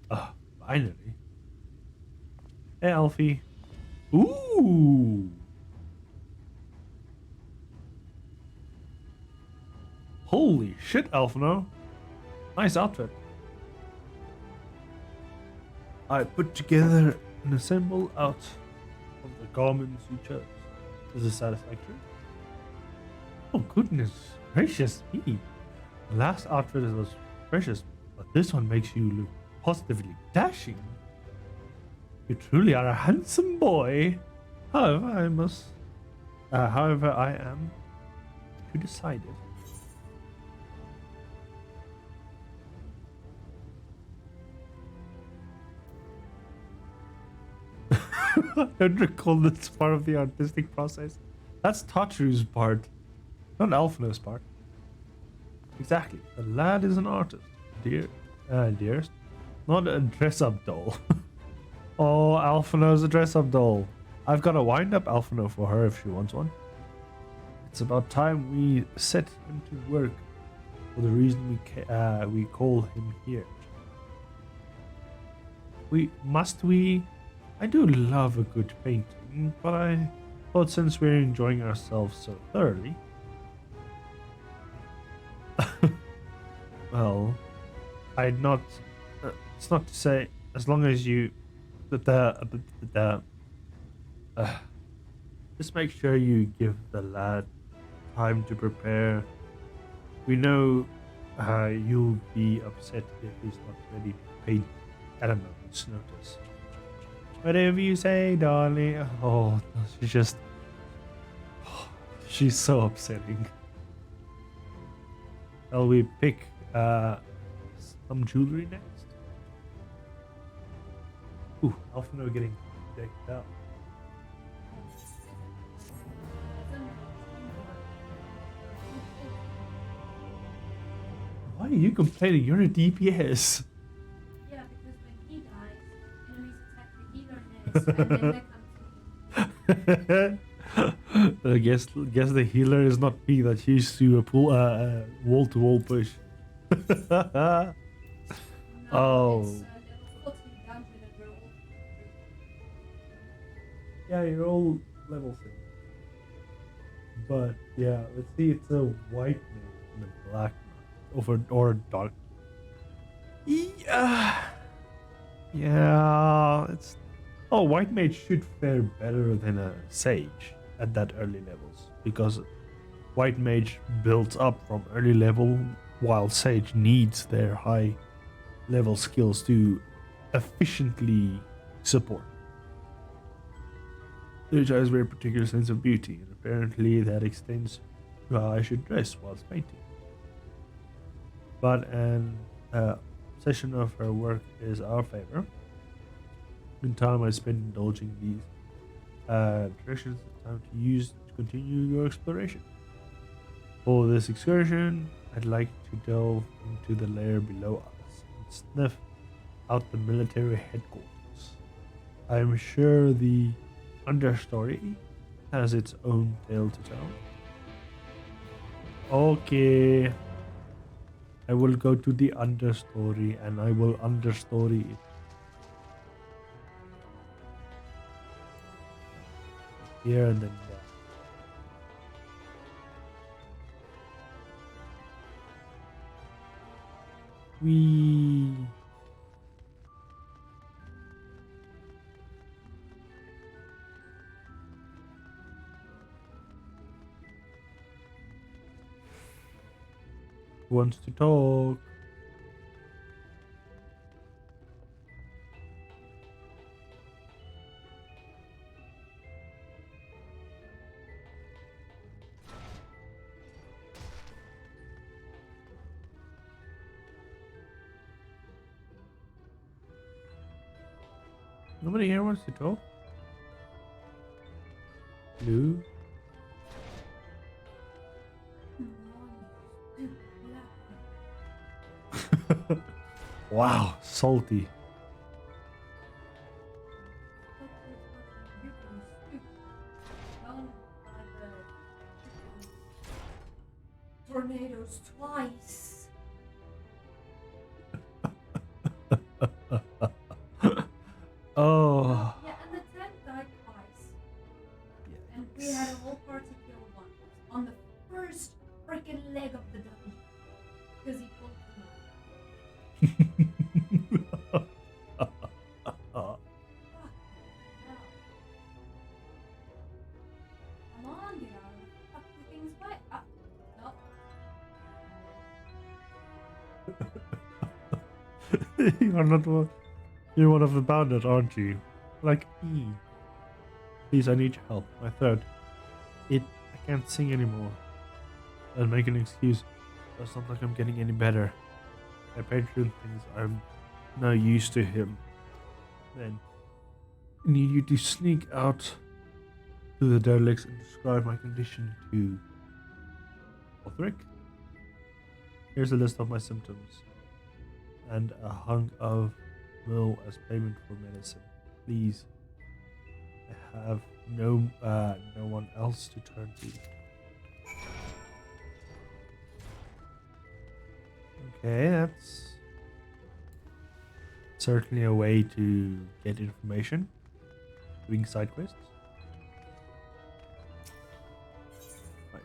Ah, finally. Hey, Alfie. Ooh! Holy shit, Alphino. Nice outfit. I put together an assemble out of the garments you chose. Is this satisfactory? Oh, goodness gracious me. The last outfit was precious, but this one makes you look positively dashing. You truly are a handsome boy. However, I am too decided. I don't recall this part of the artistic process. That's Tatru's part, not Alphino's part. Exactly. The lad is an artist, dearest. Not a dress-up doll. Oh, Alphino's a dress-up doll. I've got a wind-up Alphino for her if she wants one. It's about time we set him to work for the reason we call him here. We? I do love a good painting, but I thought since we're enjoying ourselves so thoroughly, well, I'd not. It's not to say as long as you, just make sure you give the lad time to prepare. We know you'll be upset if he's not ready to paint at a moment's notice. Whatever you say, darling. Oh, she's just. She's so upsetting. Shall we pick some jewelry next? Ooh, Alphino getting decked out. Why are you complaining? You're a DPS. Yeah, because when he dies, enemies attack the healer next, and then they come to him. I guess the healer is not me that used to pull wall to wall push. No, Oh. it's level 40 dungeon and we're all Yeah, you're all level 6. But yeah, let's see, it's a white knight and a black knight or a dark. Yeah, it's. Oh, white mage should fare better than a sage at that early levels because white mage builds up from early level while sage needs their high level skills to efficiently support. Sage has a very particular sense of beauty, and apparently that extends to how I should dress whilst painting. But an obsession of her work is our favor. In time I spend indulging these directions, it's time to use to continue your exploration. For this excursion, I'd like to delve into the layer below us and sniff out the military headquarters. I am sure the understory has its own tale to tell. Okay. I will go to the understory and I will understory it. Here and then there. We. Who wants to talk? Nobody here wants to talk? Blue? Wow, salty. Tornadoes twice. Oh. Yeah, and the tank died twice. And we had a whole party kill once on the first freaking leg of the dungeon. Because he pulled them out. Come on, get out of the fucking thing's way. No. You're not one. You're one of the bounded, aren't you? Like me. Please, I need your help. My throat. I can't sing anymore. I'll make an excuse. It's not like I'm getting any better. My patron thinks I'm no use to him. Then, I need you to sneak out to the derelicts and describe my condition to Othric. Here's a list of my symptoms and a hunk of meal as payment for medicine. Please, I have no one else to turn to. Okay, that's certainly a way to get information. Doing side quests. Right.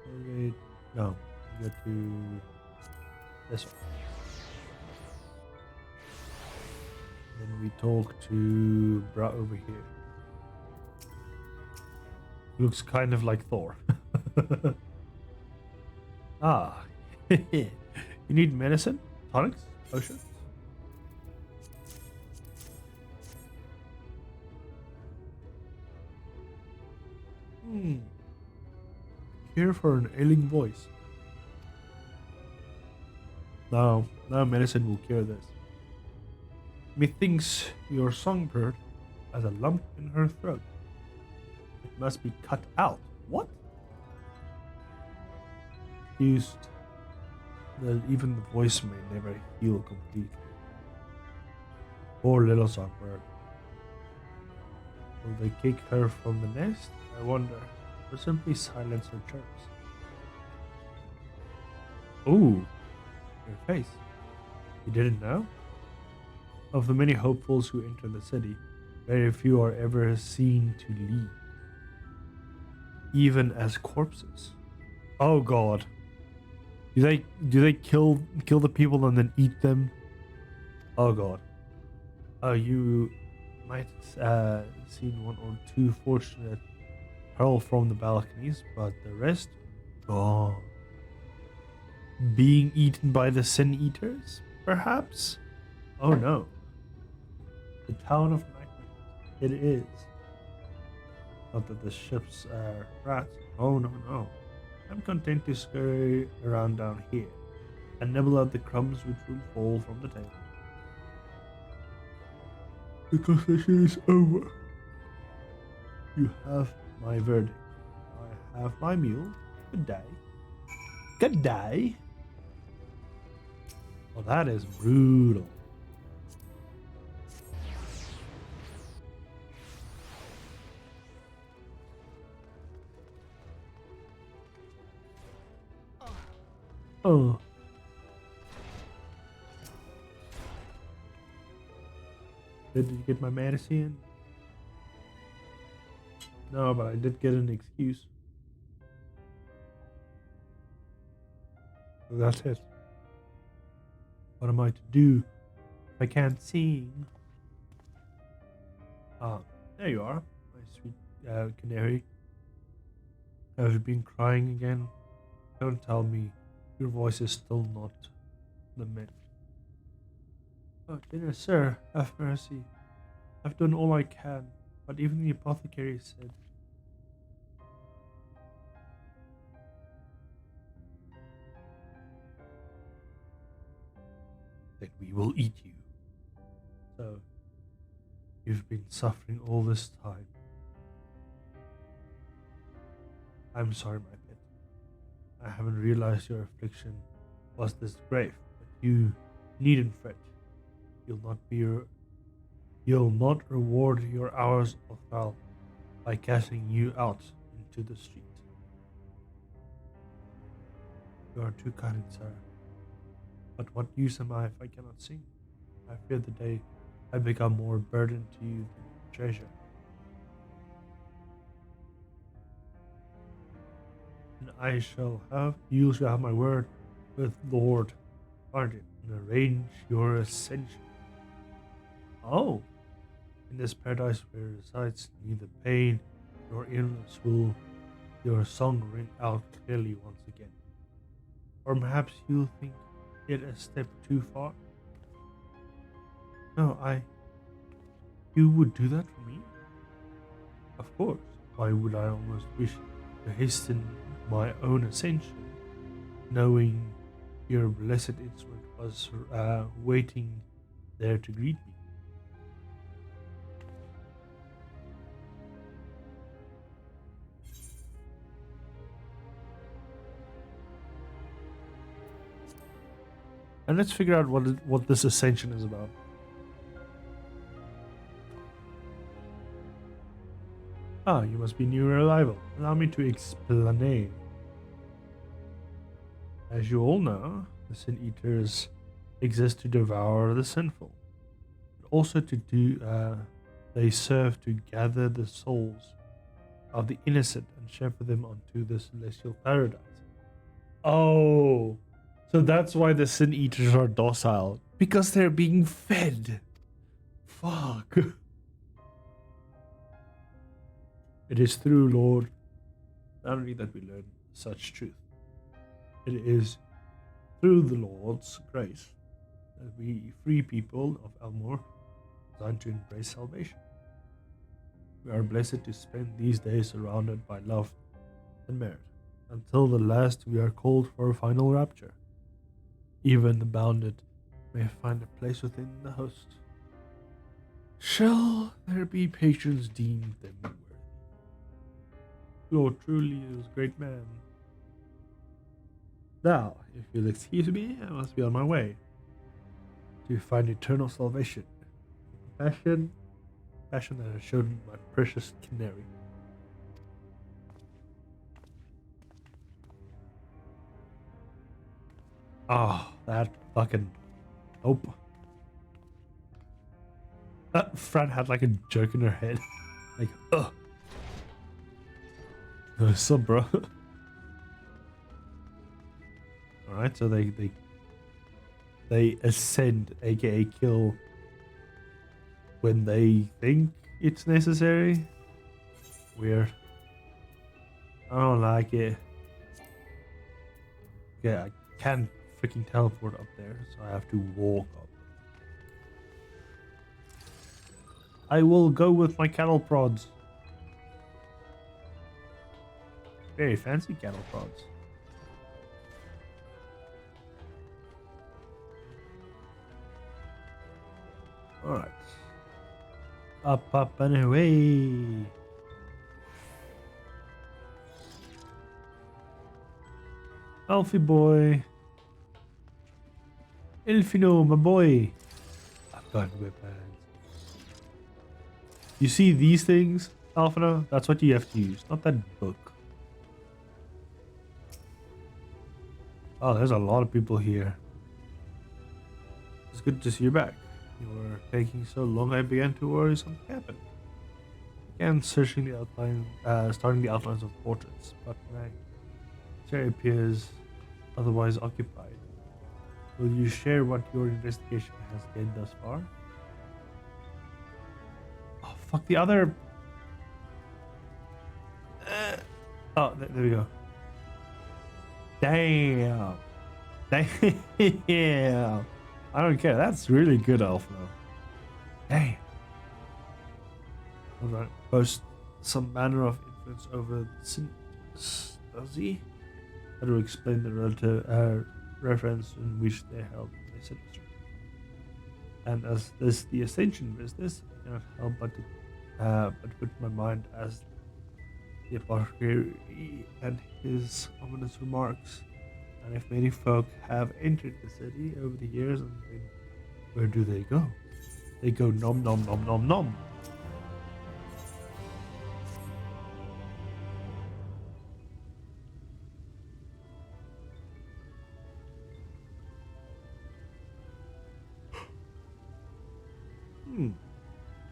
Okay. No, go to this one. Then we talk to Bra over here. Looks kind of like Thor. Ah. You need medicine? Tonics? Potions? Cure for an ailing voice. No medicine will cure this. Methinks your songbird has a lump in her throat. It must be cut out. What? Used that even the voice may never heal completely. Poor little songbird. Will they kick her from the nest? I wonder. Or simply silence her chirps? Ooh, your face. You didn't know? Of the many hopefuls who enter the city, very few are ever seen to leave, even as corpses. Oh God! Do they kill the people and then eat them? Oh God! Oh, you might seen one or two fortunate hurl from the balconies, but the rest gone. Being eaten by the sin eaters, perhaps? Oh no. The town of nightmares. It is. Not that the ships are rats. Oh no. I'm content to scurry around down here and nibble at the crumbs which will fall from the table. The concession is over. You have my verdict. I have my mule. Good day. Good day. Well, that is brutal. Oh. Did you get my medicine? No, but I did get an excuse. So that's it. What am I to do if I can't sing? Ah, there you are, my sweet canary. Have you been crying again? Don't tell me your voice is still not lament. Oh, dear sir, have mercy. I've done all I can, but even the apothecary said that we will eat you. So, you've been suffering all this time. I'm sorry, my pet. I haven't realized your affliction was this grave, but you needn't fret. You'll not reward your hours of toil by casting you out into the street. You are too kind, sir. But what use am I if I cannot sing? I fear the day I become more burden to you than treasure. And you shall have my word with Lord Arden and arrange your ascension. Oh, in this paradise where resides neither pain nor illness will your song ring out clearly once again. Or perhaps you'll think it a step too far? No, you would do that for me? Of course. Why would I almost wish to hasten my own ascension, knowing your blessed instrument was waiting there to greet me? And let's figure out what this ascension is about. Ah, you must be new arrival. Allow me to explain. As you all know, the Sin Eaters exist to devour the sinful, but also to do. They serve to gather the souls of the innocent and shepherd them onto the celestial paradise. Oh, so that's why the Sin Eaters are docile, because they're being fed. Fuck. It is through Lord not only that we learn such truth, it is through the Lord's grace that we free people of Elmore designed to embrace salvation. We are blessed to spend these days surrounded by love and merit. Until the last, we are called for a final rapture. Even the bounded may find a place within the host. Shall there be patrons deemed them worthy? Lord truly is a great man. Now, if you'll excuse me, I must be on my way to find eternal salvation. Passion that has shown my precious canary. Oh, that fucking nope. That Fran had like a joke in her head. Like, ugh. What's up, bro? Alright, so they ascend, aka kill, when they think it's necessary. Weird. I don't like it. Yeah, I can't freaking teleport up there, so I have to walk up. I will go with my cattle prods. Very fancy cattle prods. Alright. Up and away. Alfie boy. Elfino, my boy. I've got weapons. You see these things, Alfino? That's what you have to use, not that book. Oh, there's a lot of people here. It's good to see you back. You were taking so long I began to worry something happened. Began searching the outline, starting the outlines of portraits, but my chair appears otherwise occupied. Will you share what your investigation has gained thus far? Oh, fuck the other... Oh, there we go. Damn. Damn. I don't care. That's really good, Alpha. Damn. Alright. Boast some manner of influence over does he? How to explain the relative reference in which they held their citizenry. And as this the Ascension business, I cannot help but put my mind as the apothecary and his ominous remarks. And if many folk have entered the city over the years, and then where do they go? They go nom nom nom nom nom.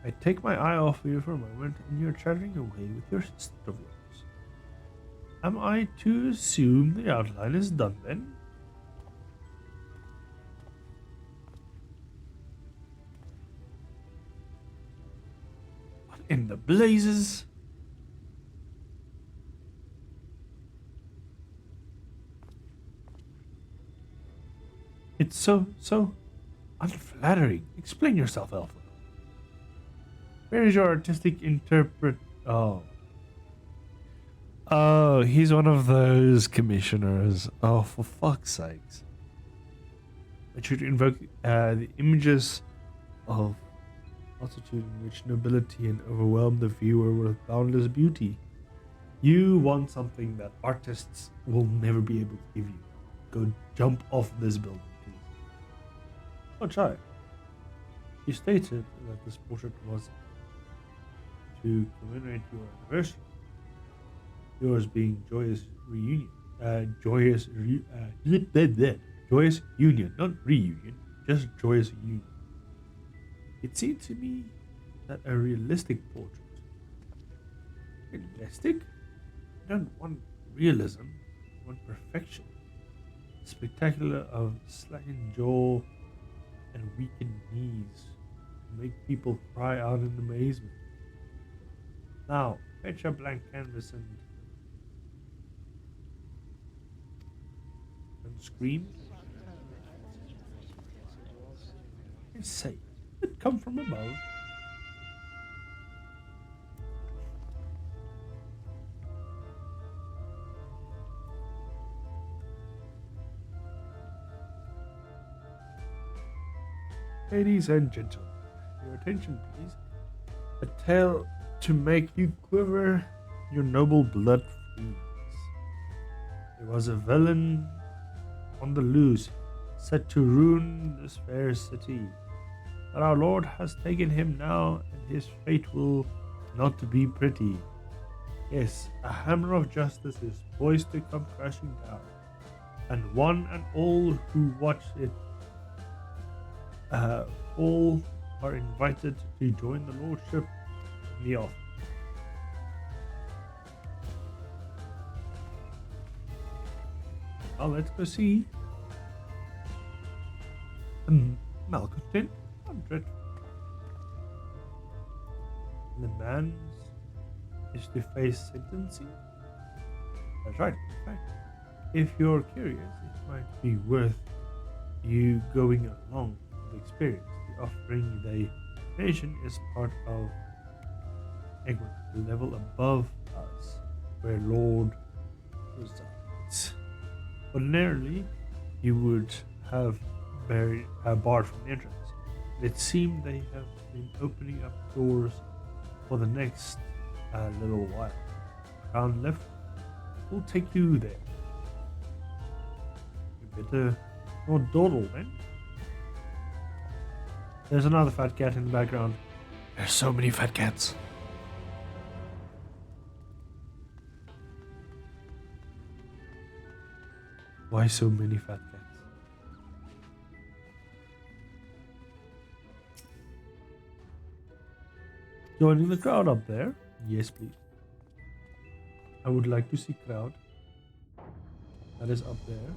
I take my eye off you for a moment, and you're chattering away with your sister of yours. Am I to assume the outline is done then? What in the blazes? It's so unflattering. Explain yourself, Alpha. Where is your artistic interpret? Oh, he's one of those commissioners. Oh, for fuck's sakes! It should invoke the images of altitude in which nobility and overwhelm the viewer with boundless beauty. You want something that artists will never be able to give you. Go jump off this building, please. Oh, try. You stated that this portrait was to commemorate your anniversary. Yours being joyous reunion. Joyous union, not reunion, just joyous union. It seemed to me that a realistic portrait. Realistic? I don't want realism, I want perfection. Spectacular of slackened jaw and weakened knees to make people cry out in amazement. Now, fetch a blank canvas and scream. And say, it come from above. Ladies and gentlemen, your attention please. A tale to make you quiver, your noble blood freeze. There was a villain on the loose, set to ruin this fair city. But our Lord has taken him now, and his fate will not be pretty. Yes, a hammer of justice is poised to come crashing down, and one and all who watch it, all are invited to join the Lordship in the office. Well, let's go see. Malcontent, not dreadful. The man's is to face sentencing. That's right. In fact, if you're curious, it might be worth you going along with the experience. The offering the nation is part of Egwin, the level above us, where Lord resides. Ordinarily, you would have barred from the entrance. It seemed they have been opening up doors for the next little while. Round left, we'll take you there. You better not dawdle then. There's another fat cat in the background. There's so many fat cats. Why so many fat cats? Joining the crowd up there? Yes, please. I would like to see crowd. That is up there.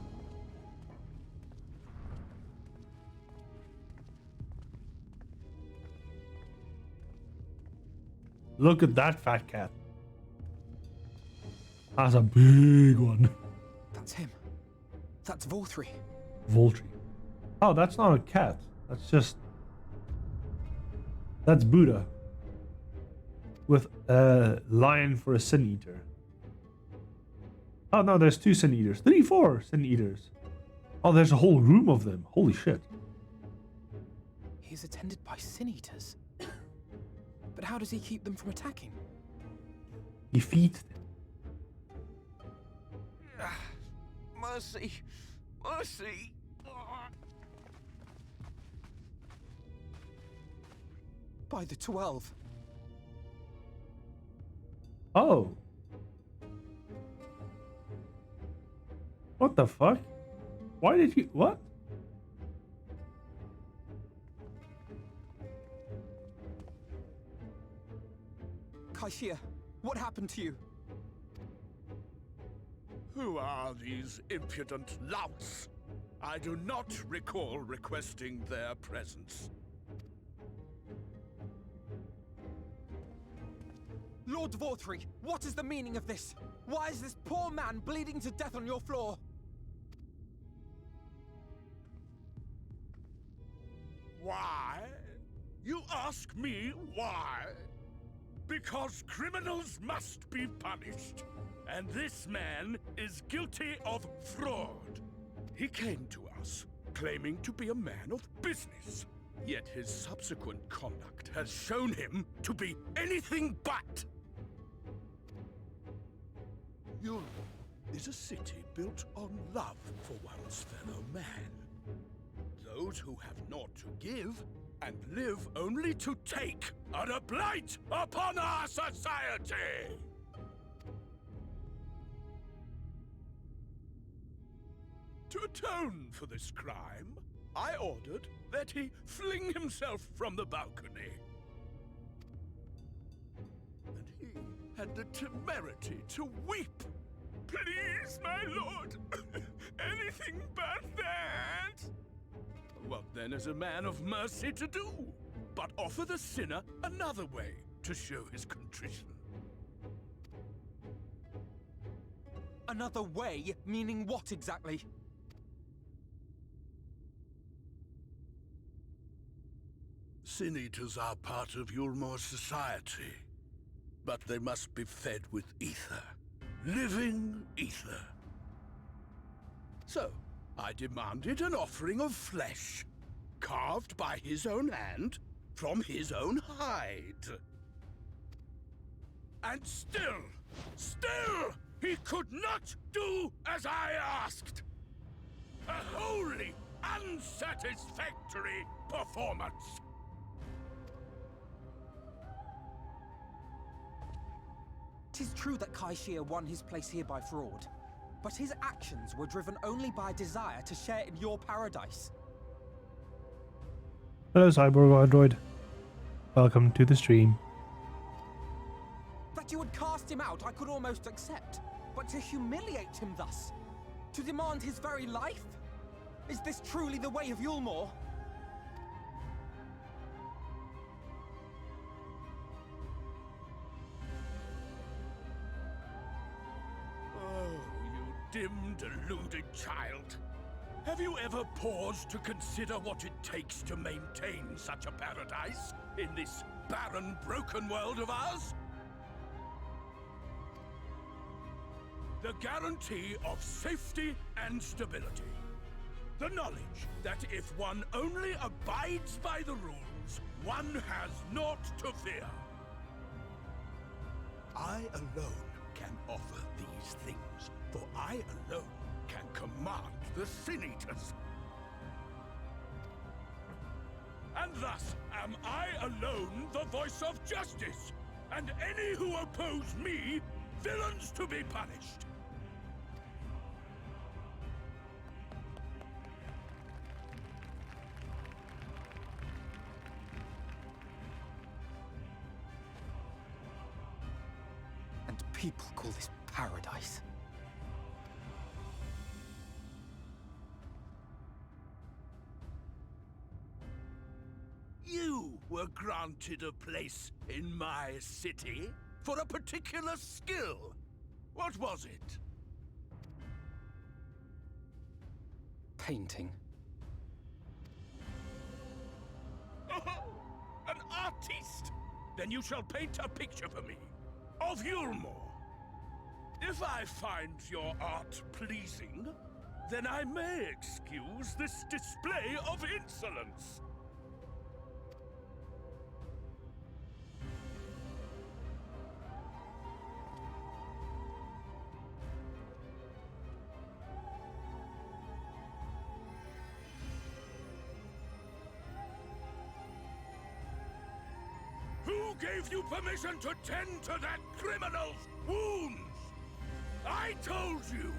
Look at that fat cat. That's a big one. That's him. That's Voltri. Voltri. Oh, that's not a cat. That's Buddha. With a lion for a sin eater. Oh no, there's 2 sin eaters. 4 sin eaters. Oh, there's a whole room of them. Holy shit. He's attended by sin eaters. But how does he keep them from attacking? He feeds them. Mercy! Mercy! By the 12. Oh. What the fuck? Why did you... What? Kaishia, what happened to you? Who are these impudent louts? I do not recall requesting their presence. Lord Vortri, what is the meaning of this? Why is this poor man bleeding to death on your floor? Why? You ask me why? Because criminals must be punished. And this man is guilty of fraud. He came to us, claiming to be a man of business. Yet his subsequent conduct has shown him to be anything but. Europe is a city built on love for one's fellow man. Those who have naught to give and live only to take utter blight upon our society! To atone for this crime, I ordered that he fling himself from the balcony. And he had the temerity to weep. Please, my lord, anything but that! What then is a man of mercy to do, but offer the sinner another way to show his contrition? Another way? Meaning what exactly? Sin-eaters are part of Yulmore's society, but they must be fed with ether. Living ether. So, I demanded an offering of flesh, carved by his own hand, from his own hide. And still, he could not do as I asked. A wholly unsatisfactory performance. 'Tis true that Kaishia won his place here by fraud, but his actions were driven only by a desire to share in your paradise. Hello, Cyborg Android. Welcome to the stream. That you would cast him out I could almost accept, but to humiliate him thus, to demand his very life? Is this truly the way of Yulmore? Dim, deluded child. Have you ever paused to consider what it takes to maintain such a paradise in this barren, broken world of ours? The guarantee of safety and stability. The knowledge that if one only abides by the rules, one has naught to fear. I alone can offer these things, for I alone can command the Sin-Eaters. And thus am I alone the voice of justice, and any who oppose me, villains to be punished. And people call this paradise. You were granted a place in my city for a particular skill. What was it? Painting. Oh, an artiste! Then you shall paint a picture for me, of Yulmore. If I find your art pleasing, then I may excuse this display of insolence. Who gave you permission to tend to that criminal's wounds? I told you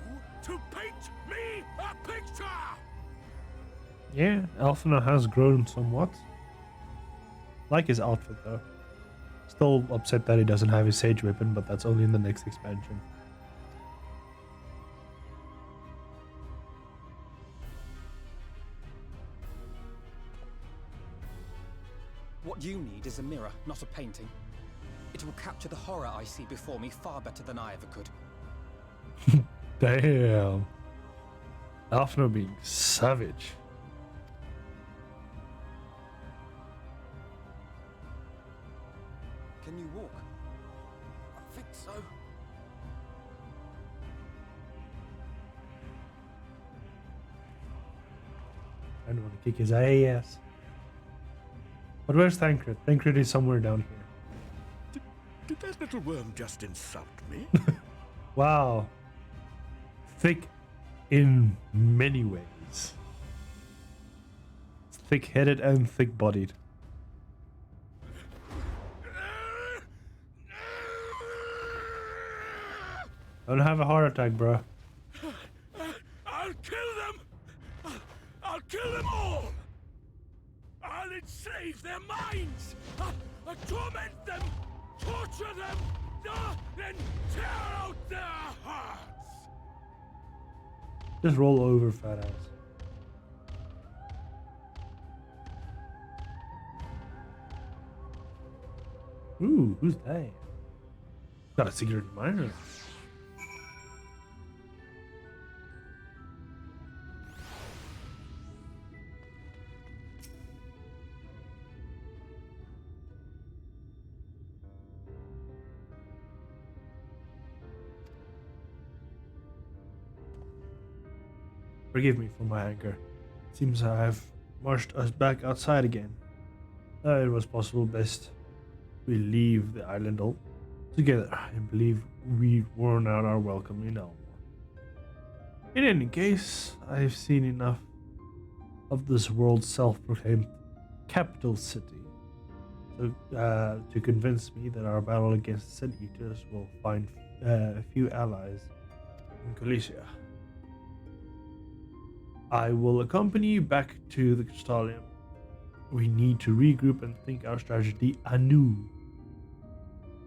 to paint me a picture! Yeah, Alphina has grown somewhat. Like his outfit though. Still upset that he doesn't have his sage weapon, but that's only in the next expansion. What you need is a mirror, not a painting. It will capture the horror I see before me far better than I ever could. Damn. Alphina being savage. Can you walk? I think so. I don't want to kick his ass. But where's Thancred? Thancred is somewhere down here. Did that little worm just insult me? Wow. Thick in many ways. Thick-headed and thick-bodied. Don't have a heart attack, bro. I'll kill them! I'll kill them all! I'll enslave their minds! I'll torment them! Torture them! Then tear out their hearts! Just roll over, fat ass. Ooh, who's that? Got a secret admirer. Forgive me for my anger. Seems I have marched us back outside again. It was possible best we leave the island all together. I believe we've worn out our welcome in Elmore. In any case, I've seen enough of this world's self-proclaimed capital city to convince me that our battle against the Sin Eaters will find a few allies in Colicia. I will accompany you back to the Crystallium. We need to regroup and think our strategy anew.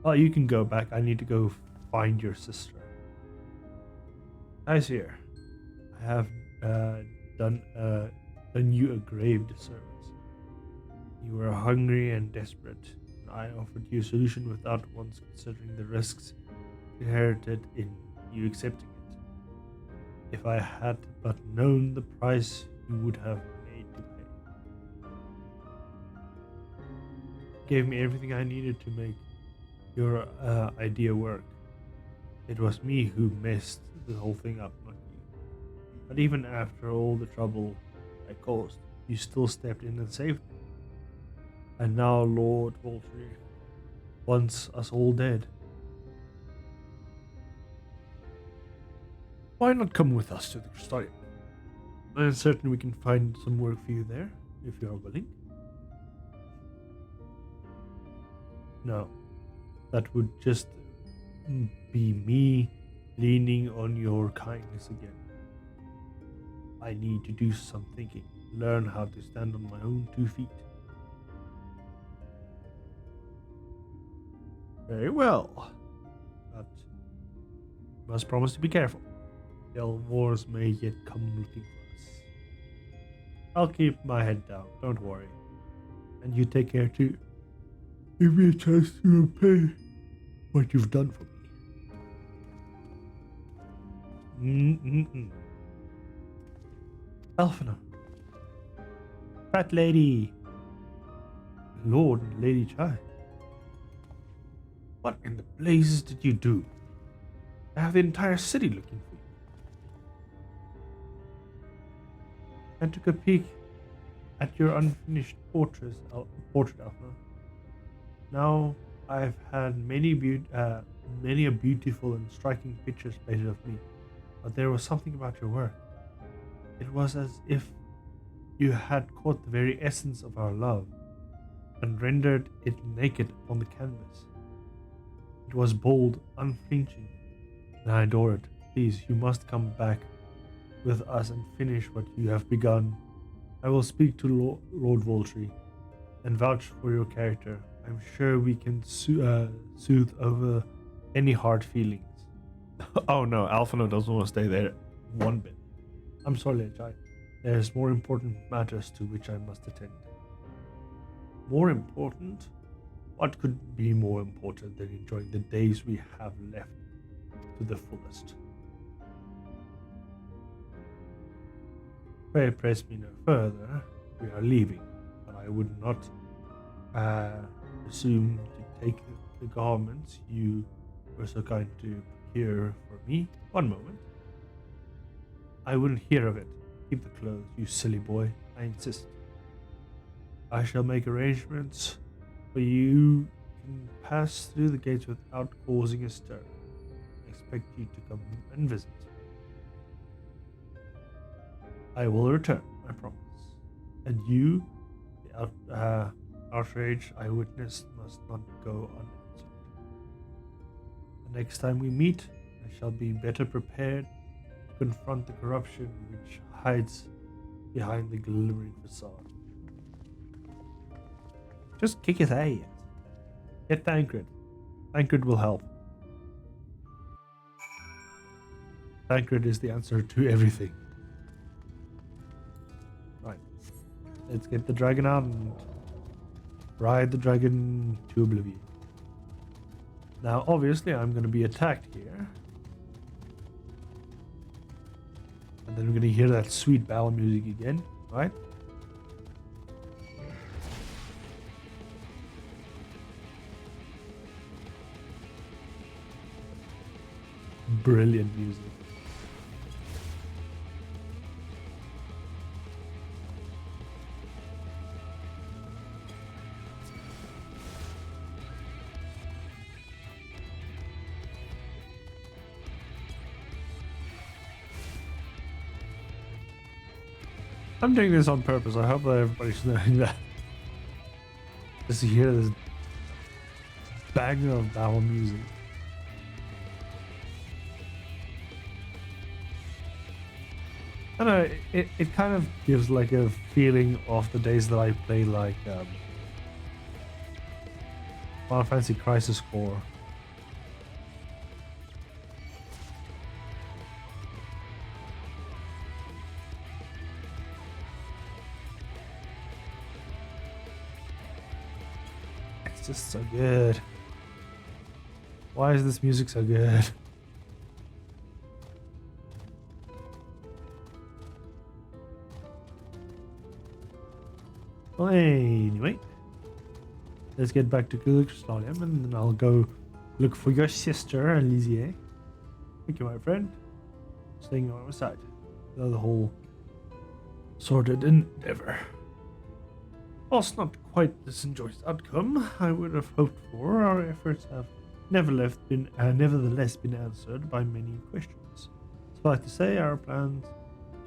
Oh, you can go back. I need to go find your sister. Guys, here. I have done you a grave disservice. You were hungry and desperate, and I offered you a solution without once considering the risks inherited in you accepting it. If I had but known the price you would have made to pay. Gave me everything I needed to make your idea work. It was me who messed the whole thing up, not you. But even after all the trouble I caused, you still stepped in and saved me. And now Lord Voltry wants us all dead. Why not come with us to the Crystallium? I'm certain we can find some work for you there, if you are willing. No, that would just be me leaning on your kindness again. I need to do some thinking, learn how to stand on my own 2 feet. Very well, but you must promise to be careful. The Elmores may yet come looking for us. I'll keep my head down, don't worry. And you take care too. Give me a chance to repay what you've done for me. Alphina. Fat lady. Lord and Lady Chai. What in the blazes did you do? I have the entire city looking for you. And took a peek at your unfinished portrait, Alphina. Now I've had many a beautiful and striking pictures painted of me, but there was something about your work. It was as if you had caught the very essence of our love and rendered it naked on the canvas. It was bold, unflinching, and I adore it. Please, you must come back with us and finish what you have begun. I will speak to Lord Voltry and vouch for your character. I'm sure we can soothe over any hard feelings. Oh no, Alphino doesn't want to stay there one bit. I'm sorry, Lechai. There's more important matters to which I must attend. More important? What could be more important than enjoying the days we have left to the fullest? Pray press me no further. We are leaving, but I would not assume to take the garments you were so kind to procure for me. One moment. I wouldn't hear of it. Keep the clothes, you silly boy. I insist. I shall make arrangements for you can pass through the gates without causing a stir. I expect you to come and visit. I will return, I promise. And you, the outrage I witnessed must not go unanswered. The next time we meet, I shall be better prepared to confront the corruption which hides behind the glimmering facade. Just kick his ass. Get Thancred. Thancred will help. Thancred is the answer to everything. Right. Let's get the dragon out and ride the dragon to oblivion. Now, obviously, I'm going to be attacked here. And then we're going to hear that sweet battle music again, right? Brilliant music. I'm doing this on purpose. I hope that everybody's knowing that. Just to hear this banger of battle music. I don't know, it kind of gives like a feeling of the days that I played like Final Fantasy Crisis Core. It's just so good. Why is this music so good? Well, anyway, let's get back to Crystalium and then I'll go look for your sister, Alicia. Thank you, my friend. Staying on my side. The whole sordid endeavor. Whilst not quite the St. Joy's outcome I would have hoped for, our efforts have nevertheless been answered by many questions. Suffice to say, our plans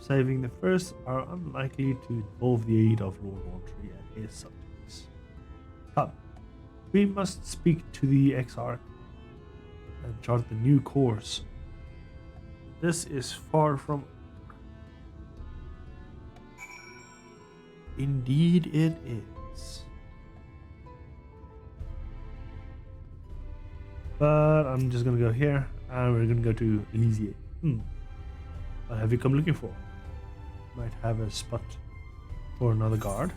saving the first are unlikely to involve the aid of Lord Wantry and his subjects. Come, we must speak to the Exarch and chart the new course. This is far from... Indeed it is. But I'm just gonna go here and we're gonna go to Elysia. What have you come looking for? Might have a spot for another guard.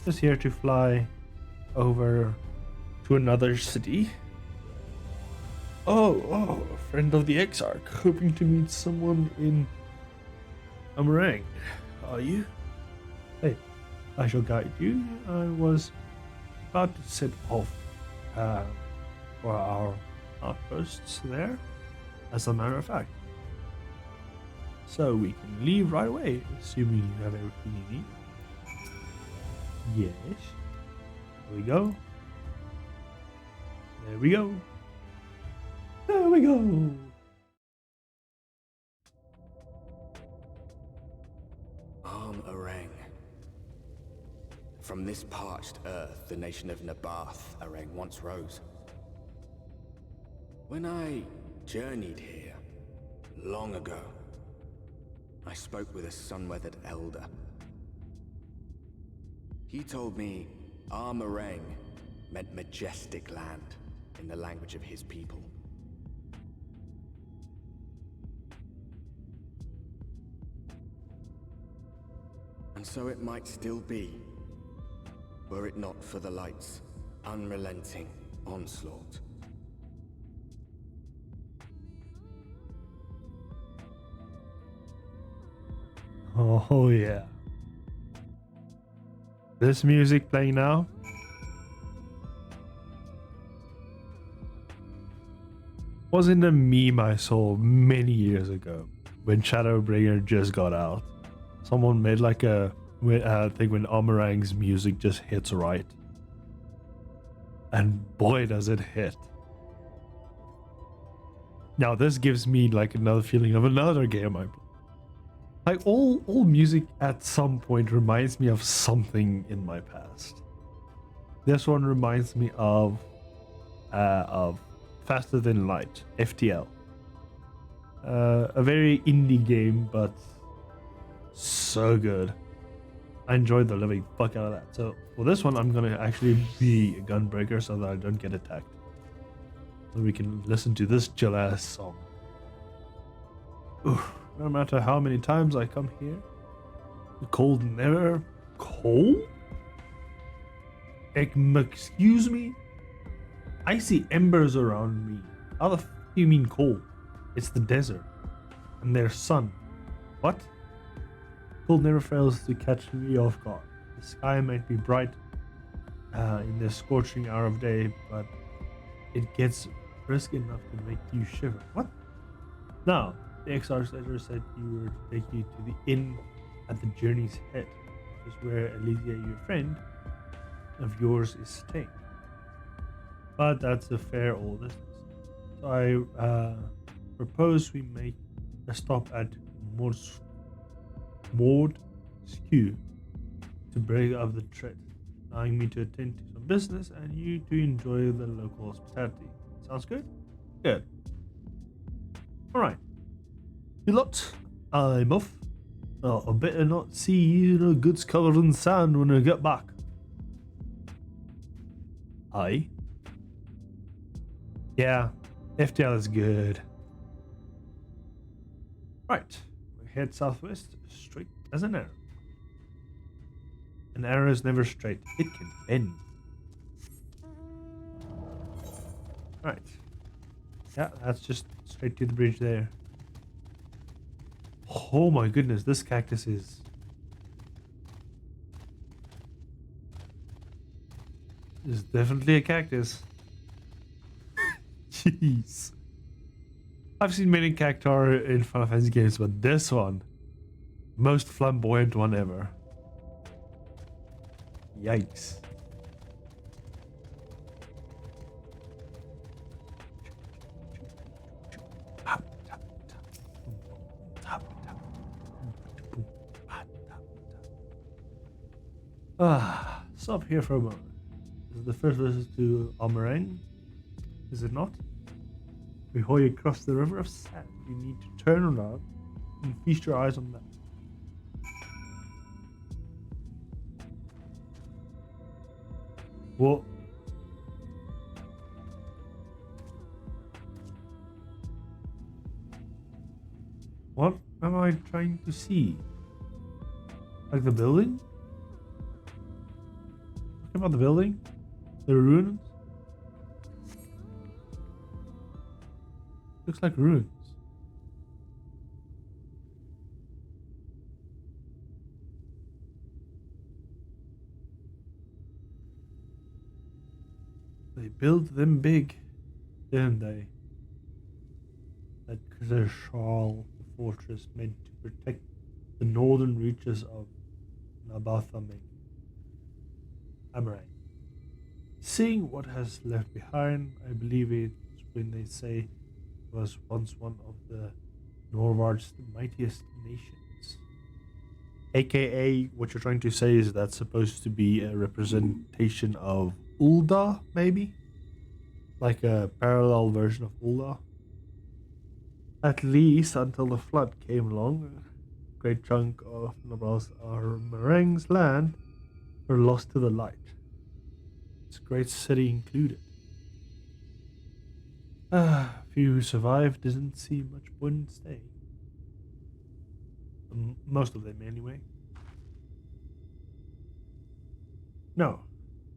Just here to fly over to another city. Oh, a friend of the Exarch, hoping to meet someone in Amarang. Are you? Hey, I shall guide you. I was about to set off for our outposts there, as a matter of fact. So we can leave right away, assuming you have everything you need. Yes. There we go. There we go. There we go. Arang. From this parched earth, the nation of Nabath, Arang once rose. When I journeyed here, long ago, I spoke with a sun-weathered elder. He told me Armarang meant majestic land in the language of his people. And so it might still be, were it not for the light's unrelenting onslaught. Oh yeah. This music playing now was in a meme I saw many years ago when Shadowbringer just got out. Someone made like a thing when Amarang's music just hits right. And boy does it hit. Now this gives me like another feeling of another game I play. Like all music at some point reminds me of something in my past. This one reminds me of Faster Than Light, FTL. A very indie game, but so good. I enjoyed the living fuck out of that. So for this one, I'm gonna actually be a gunbreaker so that I don't get attacked. So we can listen to this chill ass song. Oof, no matter how many times I come here, the cold never cold? Excuse me? I see embers around me. How the f do you mean cold? It's the desert. And there's sun. What? Cold never fails to catch me off guard. The sky might be bright in the scorching hour of day, but it gets brisk enough to make you shiver. What? Now, the ex-architect said you were to take you to the inn at the journey's head, which is where Elysia, your friend of yours, is staying. But that's a fair old distance. So I propose we make a stop at Maud Skew to break up the trade, allowing me to attend to some business and you to enjoy the local hospitality. Sounds good? Good. Alright. You lot, I'm off. I better not see the goods covered in sand when I get back. Aye. Yeah, FTL is good. Right, we head southwest, straight as an arrow. An arrow is never straight, it can bend. Right. Yeah, that's just straight to the bridge there. Oh my goodness, this cactus is... It's definitely a cactus. Jeez. I've seen many cactuar in Final Fantasy games, but this one, most flamboyant one ever. Yikes. Stop here for a moment. This is the first visit to Almerang, is it not? Before you cross the river of sand, you need to turn around and feast your eyes on that. What? What am I trying to see? Like the building? Talking about the building? The ruins? Looks like ruins. They built them big, didn't they? That Krzeshal fortress meant to protect the northern reaches of Nabathaming. Amarang. Seeing what has left behind, I believe it's when they say it was once one of the Norvard's mightiest nations. AKA, what you're trying to say is that's supposed to be a representation of Ul'dah, maybe? Like a parallel version of Ul'dah? At least until the flood came along, a great chunk of Nabathaming's land were lost to the light. Its great city included. Few who survived didn't see much point in staying. Most of them, anyway. No,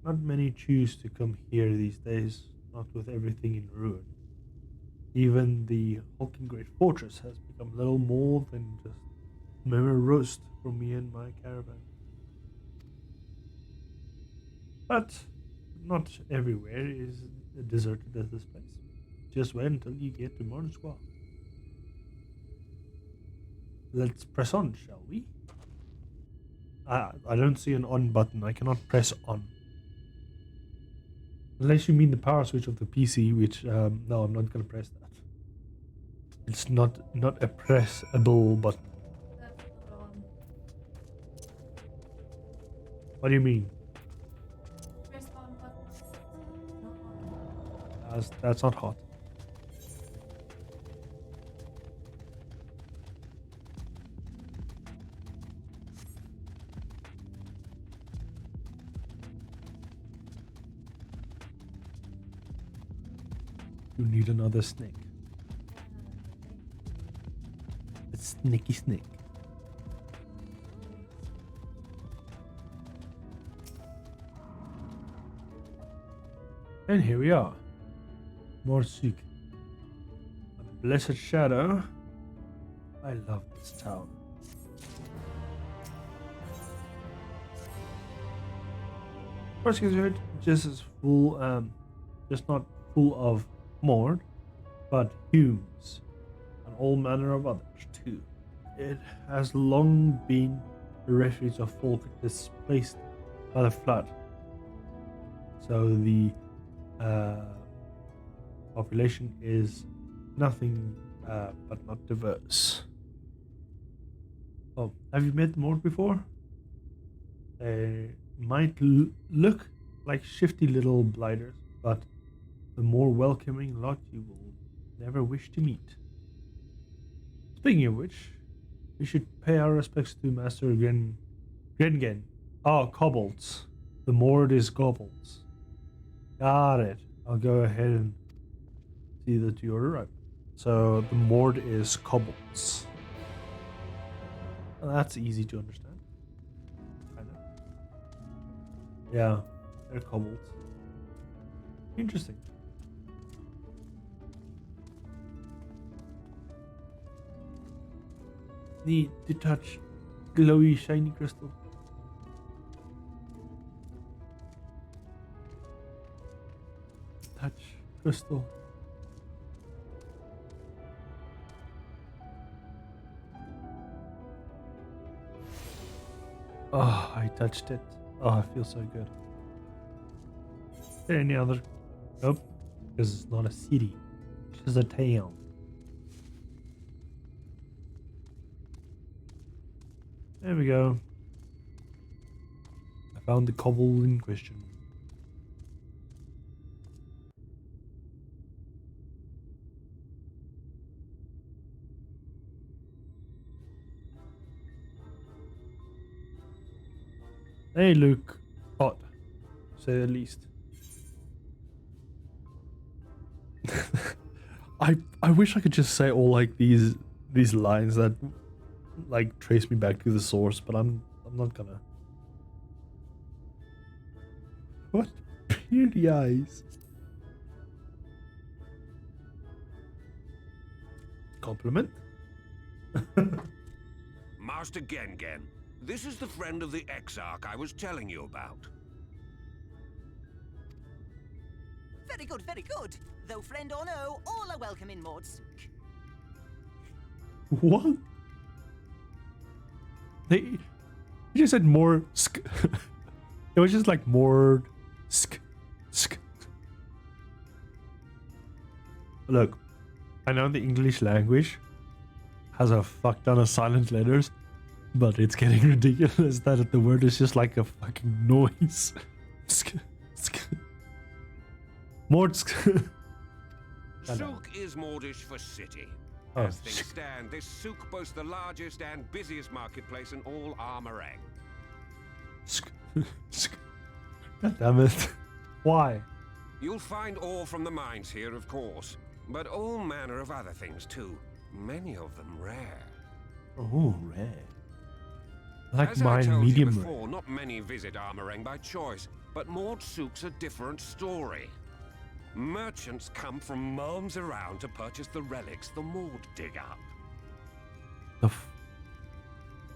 not many choose to come here these days, not with everything in ruin. Even the hulking great fortress has become little more than just memory roast for me and my caravan. But not everywhere is deserted as this place. Just wait until you get to Morn Squad. Let's press on, shall we? I don't see an on button. I cannot press on. Unless you mean the power switch of the PC, which, no, I'm not going to press that. It's not a pressable button. What do you mean? Press on button. That's not hot. You need another snake. A sneaky snake. And here we are. More Suk. A blessed shadow. I love this town. First heard just as full, just not full of Mord, but Humes and all manner of others too. It has long been the refuge of folk displaced by the flood. So the population is nothing but not diverse. Oh, have you met Mord before? They might look like shifty little blighters, but the more welcoming lot you will never wish to meet. Speaking of which, we should pay our respects to Master Grengen. Oh, kobolds. The Mord is kobolds. Got it. I'll go ahead and see that you're right. So the Mord is kobolds. Well, that's easy to understand. Kind of. Yeah, they're kobolds. Interesting. Need to touch glowy shiny crystal. Touch crystal. Oh, I touched it. Oh, it feels so good. Is there any other? Nope. Because it's not a city. It's just a town. There we go. I found the kobold in question. They look odd, to say the least. I wish I could just say all like these lines that like trace me back to the source, but I'm not gonna. What pretty eyes. Compliment. Master Gengen, this is the friend of the Exarch I was telling you about. Very good, very good. Though friend or no, all are welcome in Mord's. What? You just said more sk. It was just like more sk. Look, I know the English language has a fuck ton of silent letters, but it's getting ridiculous that the word is just like a fucking noise. More sk. Souk is Mordish for city. Oh, As things stand, this souk boasts the largest and busiest marketplace in all Armorang. God damn it. Why? You'll find ore from the mines here, of course, but all manner of other things too. Many of them rare. Oh, rare. Like As I mine, told medium you rare. before, not many visit Armorang by choice, but Mord Souk's a different story. Merchants come from miles around to purchase the relics the Mord dig up.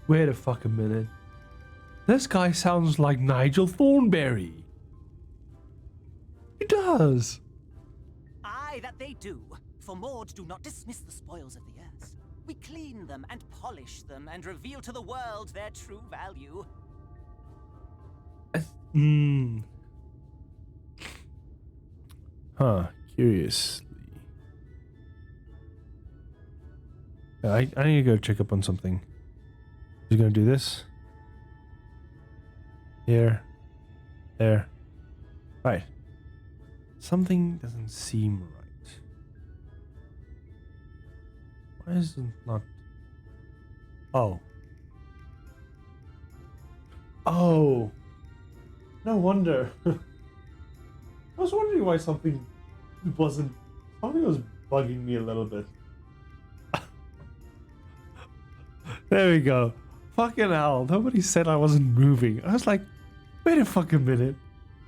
Wait a fucking minute. This guy sounds like Nigel Thornberry. He does. Aye, that they do. For Mord do not dismiss the spoils of the earth. We clean them and polish them and reveal to the world their true value. Huh, curiously. I need to go check up on something. He's gonna do this. Here. There. Right. Something doesn't seem right. Why is it not? Oh. Oh. No wonder. I was wondering why something wasn't Something was bugging me a little bit. There we go. Fucking hell. Nobody said I wasn't moving. I was like, wait a fucking minute.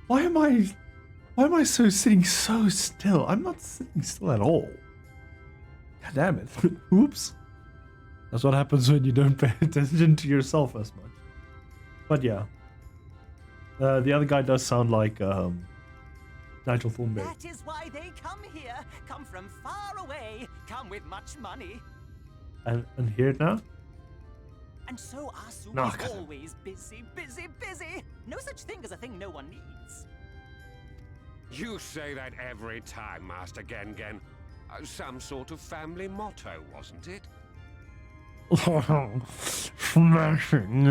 Why am I sitting so still? I'm not sitting still at all. God damn it. Oops. That's what happens when you don't pay attention to yourself as much. But yeah. The other guy does sound like Nigel Thornberry. That is why they come here. Come from far away. Come with much money. And hear it now? And so Asu No, is God. always busy, busy, busy. No such thing as a thing no one needs. You say that every time, Master Gengen. Some sort of family motto, wasn't it? Smashing.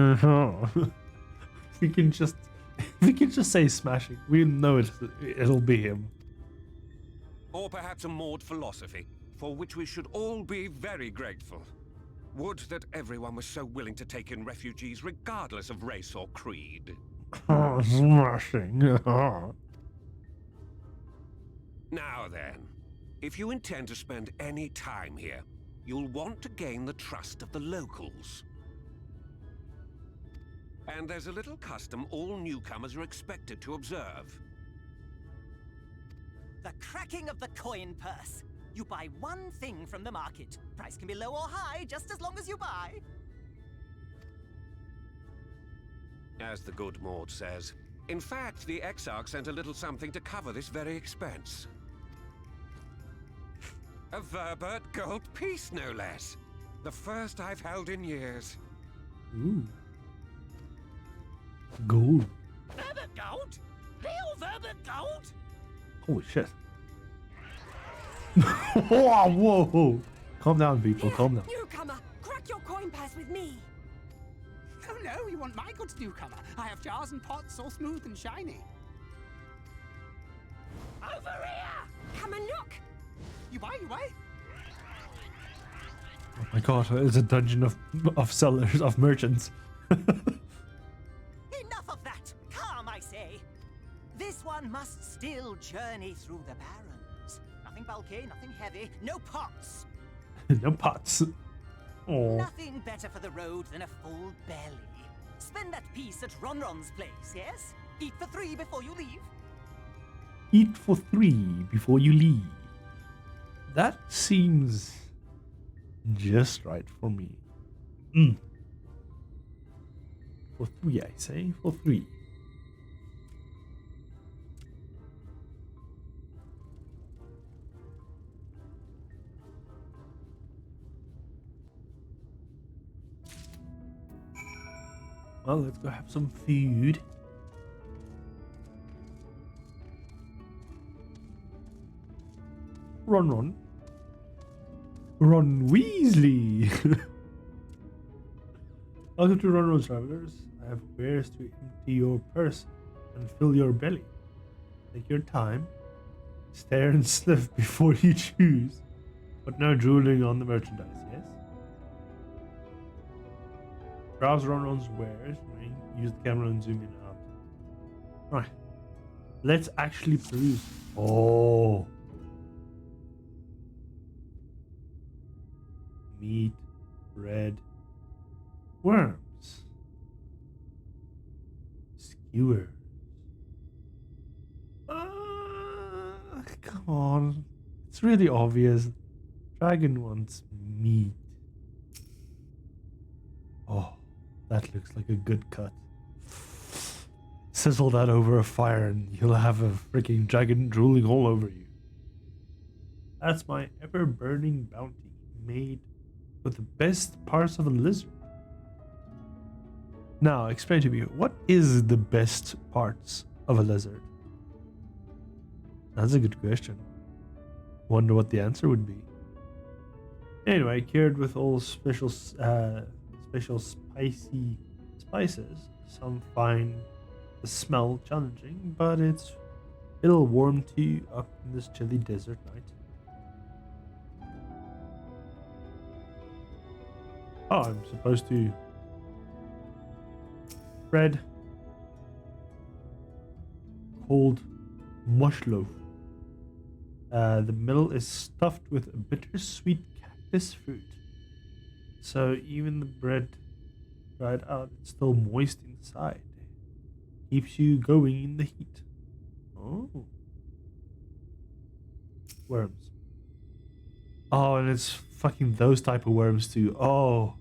we can just say smashing. We know it'll be him. Or perhaps a Maud philosophy, for which we should all be very grateful. Would that everyone was so willing to take in refugees regardless of race or creed. Smashing. Now then, if you intend to spend any time here, you'll want to gain the trust of the locals. And there's a little custom all newcomers are expected to observe. The cracking of the coin purse. You buy one thing from the market. Price can be low or high, just as long as you buy. As the good Maud says. In fact, the Exarch sent a little something to cover this very expense. A Verbert gold piece, no less. The first I've held in years. Ooh. Gold. Verbert gold? Real Verbert gold? Holy shit. Whoa, whoa. Calm down, people. Calm down. Newcomer, crack your coin purse with me. Oh no, you want my goods, newcomer? I have jars and pots all smooth and shiny. Over here! Come and look! You buy, you buy. Oh my god, it's a dungeon of sellers, of merchants. Enough of that! Calm, I say! This one must still journey through the barrens. Nothing bulky, nothing heavy, no pots. No pots. Oh. Nothing better for the road than a full belly. Spend that piece at Ronron's place, yes? Eat for 3 before you leave. Eat for 3 before you leave. That seems just right for me. For 3, I say. For 3. Well, let's go have some food. Ron Weasley! Welcome to Ron's Travelers. I have wares to empty your purse and fill your belly. Take your time. Stare and sniff before you choose. But no drooling on the merchandise, yes? Browse Ron's wares. Use the camera and zoom in and out. Right. Let's actually peruse. Oh. Meat, bread, worms, skewers. Come on. It's really obvious. Dragon wants meat. Oh, that looks like a good cut. Sizzle that over a fire and you'll have a freaking dragon drooling all over you. That's my ever-burning bounty, made with the best parts of a lizard. Now, explain to me, what is the best parts of a lizard? That's a good question. Wonder what the answer would be. Anyway, cured with all special spicy spices. Some find the smell challenging, but it'll warm you up in this chilly desert night. Oh, I'm supposed to bread, cold mush loaf. The middle is stuffed with bittersweet cactus fruit. So even the bread dried out, it's still moist inside. Keeps you going in the heat. Oh. Worms. Oh, and it's fucking those type of worms too. Oh.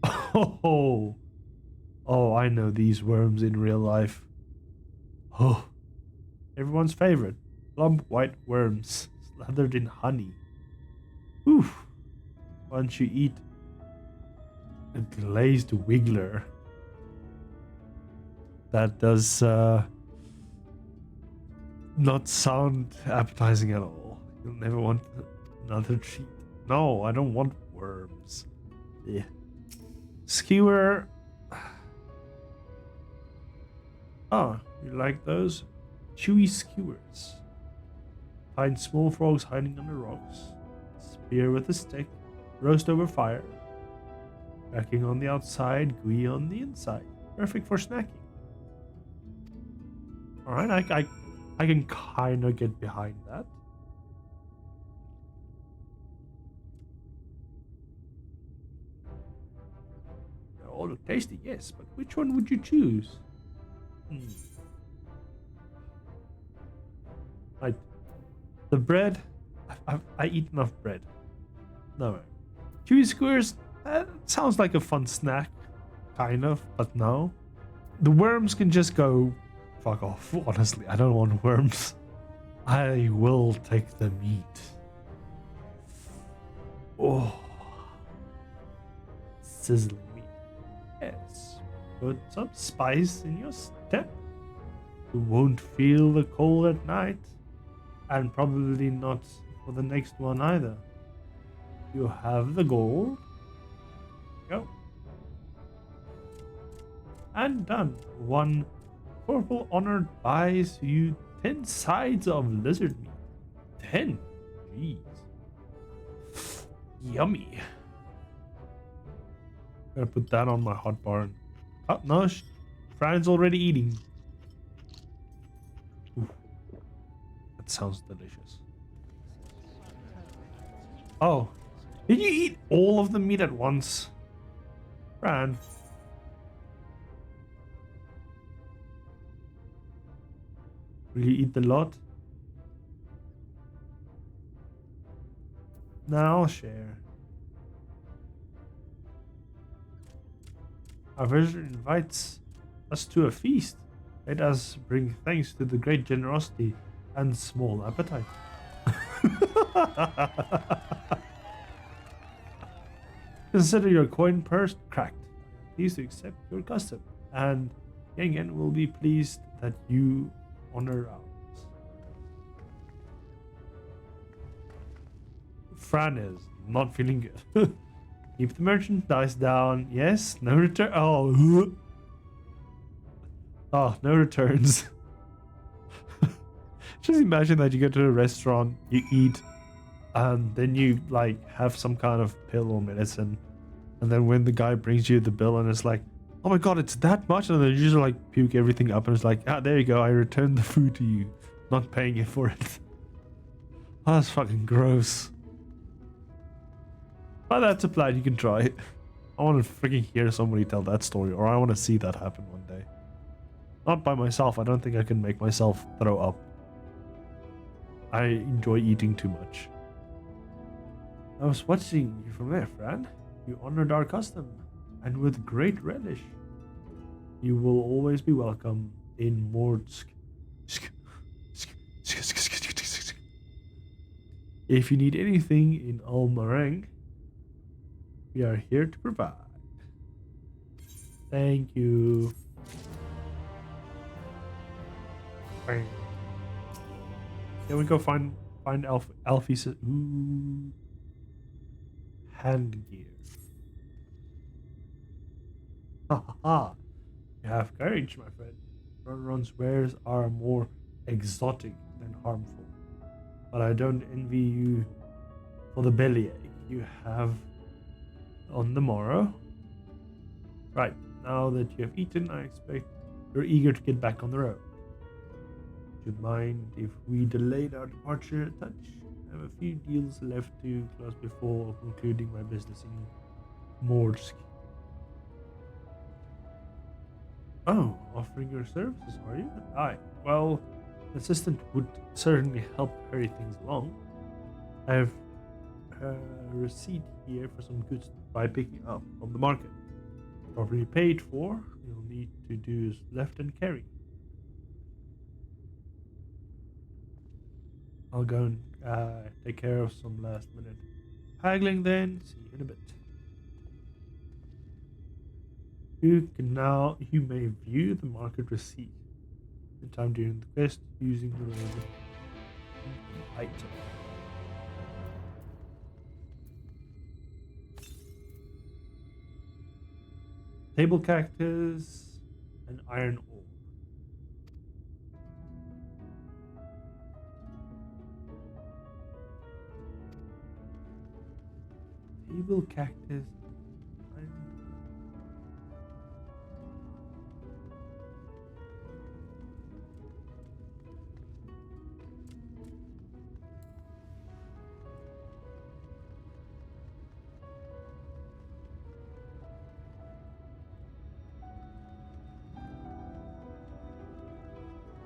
Oh. Oh, I know these worms in real life. Oh. Everyone's favorite. Plump white worms slathered in honey. Oof. Once you eat a glazed wiggler, that does not sound appetizing at all. You'll never want another treat. No, I don't want worms. Yeah. Skewer. Oh, you like those? Chewy skewers. Find small frogs hiding under rocks. Spear with a stick. Roast over fire. Cracking on the outside, gooey on the inside. Perfect for snacking. Alright, I can kind of get behind that. They all look tasty, yes, but which one would you choose? Right. The bread, I eat enough bread. No. Chewy skewers, sounds like a fun snack. Kind of, but no. The worms can just go fuck off, honestly. I don't want worms. I will take the meat. Oh. Sizzling meat. Yes. Put some spice in your step. You won't feel the cold at night. And probably not for the next one either. You have the gold. Go. And done. 1 purple honor buys you 10 sides of lizard meat. 10? Jeez. Yummy. Gotta put that on my hot bar. Oh, no. Fran's already eating. Ooh. That sounds delicious. Oh. Did you eat all of the meat at once? Fran. Will you eat the lot? Now I'll share. Our visitor invites us to a feast. Let us bring thanks to the great generosity and small appetite. Consider your coin purse cracked. Please to accept your custom, and Yengen will be pleased that you honor ours. Fran is not feeling good. Keep the merchandise down. Yes, no return. Oh, oh, no returns. Just imagine that you go to a restaurant, you eat, and then you like have some kind of pill or medicine, and then when the guy brings you the bill and it's like, oh my god, it's that much, and then you just like puke everything up and it's like, ah, there you go, I returned the food to you, not paying you for it. Oh, that's fucking gross. But that's applied, you can try it. I want to freaking hear somebody tell that story, or I want to see that happen one day. Not by myself, I don't think I can make myself throw up. I enjoy eating too much. I was watching you from there, Fran. You honored our custom, and with great relish. You will always be welcome in Mordsk. If you need anything in Almarang, we are here to provide. Thank you. Bang. Here we go find Alfie's hand gear. Ha ha ha. You have courage, my friend. Ronron's wares are more exotic than harmful. But I don't envy you for the bellyache you have on the morrow. Right, now that you have eaten, I expect you're eager to get back on the road. Would you mind if we delayed our departure a touch? I have a few deals left to close before concluding my business in Morsk. Oh, offering your services, are you? Aye. Well, an assistant would certainly help hurry things along. I have a receipt here for some goods by picking up from the market. Properly paid for, you'll need to do is left and carry. I'll go and take care of some last minute haggling then. See you in a bit. You may view the market receipt in time during the quest using the relevant item. Table cactus and iron ore. Table cactus. Iron.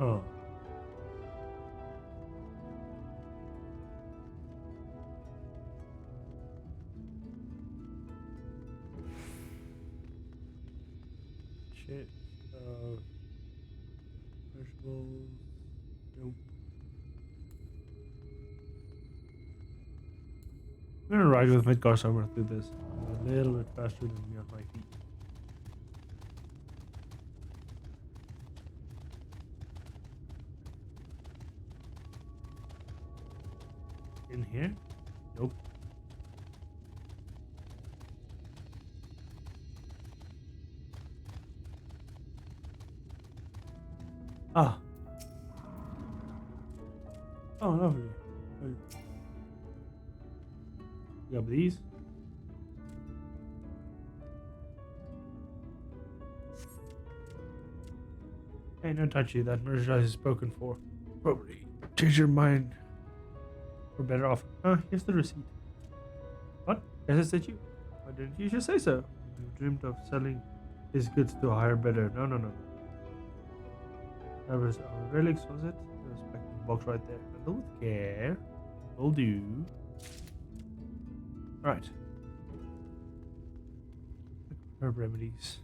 Oh. Shit. Vegetables. Nope. I'm gonna ride with Midgar somewhere through this. A little bit faster than me on my feet. In here? Nope. Ah. Oh, lovely. Grab these. Hey, no touchy. That merchandise is spoken for. Probably change your mind. We're better off. Here's the receipt. What? Guess I said you. Why didn't you just say so? You dreamed of selling his goods to a higher bidder. No. That was our relics, was it? There's a packing box right there. Handle with care. Will do. Right. Herb remedies.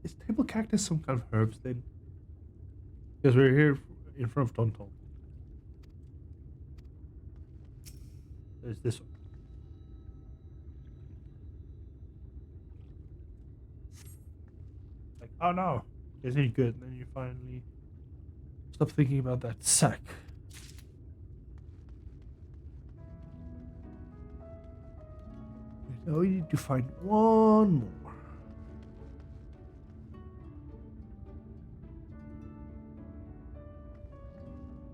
Is table cactus some kind of herbs then? Because we're here in front of Tonton. There's this one. Like, oh no, it's any good. And then you finally stop thinking about that sack. Now we need to find one more.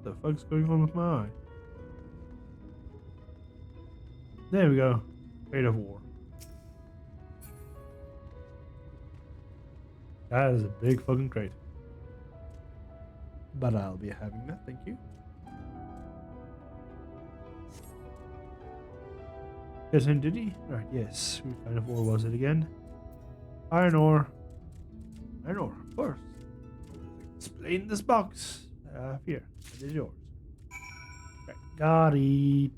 What the fuck's going on with my eye? There we go. Fate of War. That is a big fucking crate. But I'll be having that, thank you. Yes, and did he? Right, yes. What kind of ore was it again? Iron ore. Iron ore, of course. Explain this box. Here, it is yours. Right, got it.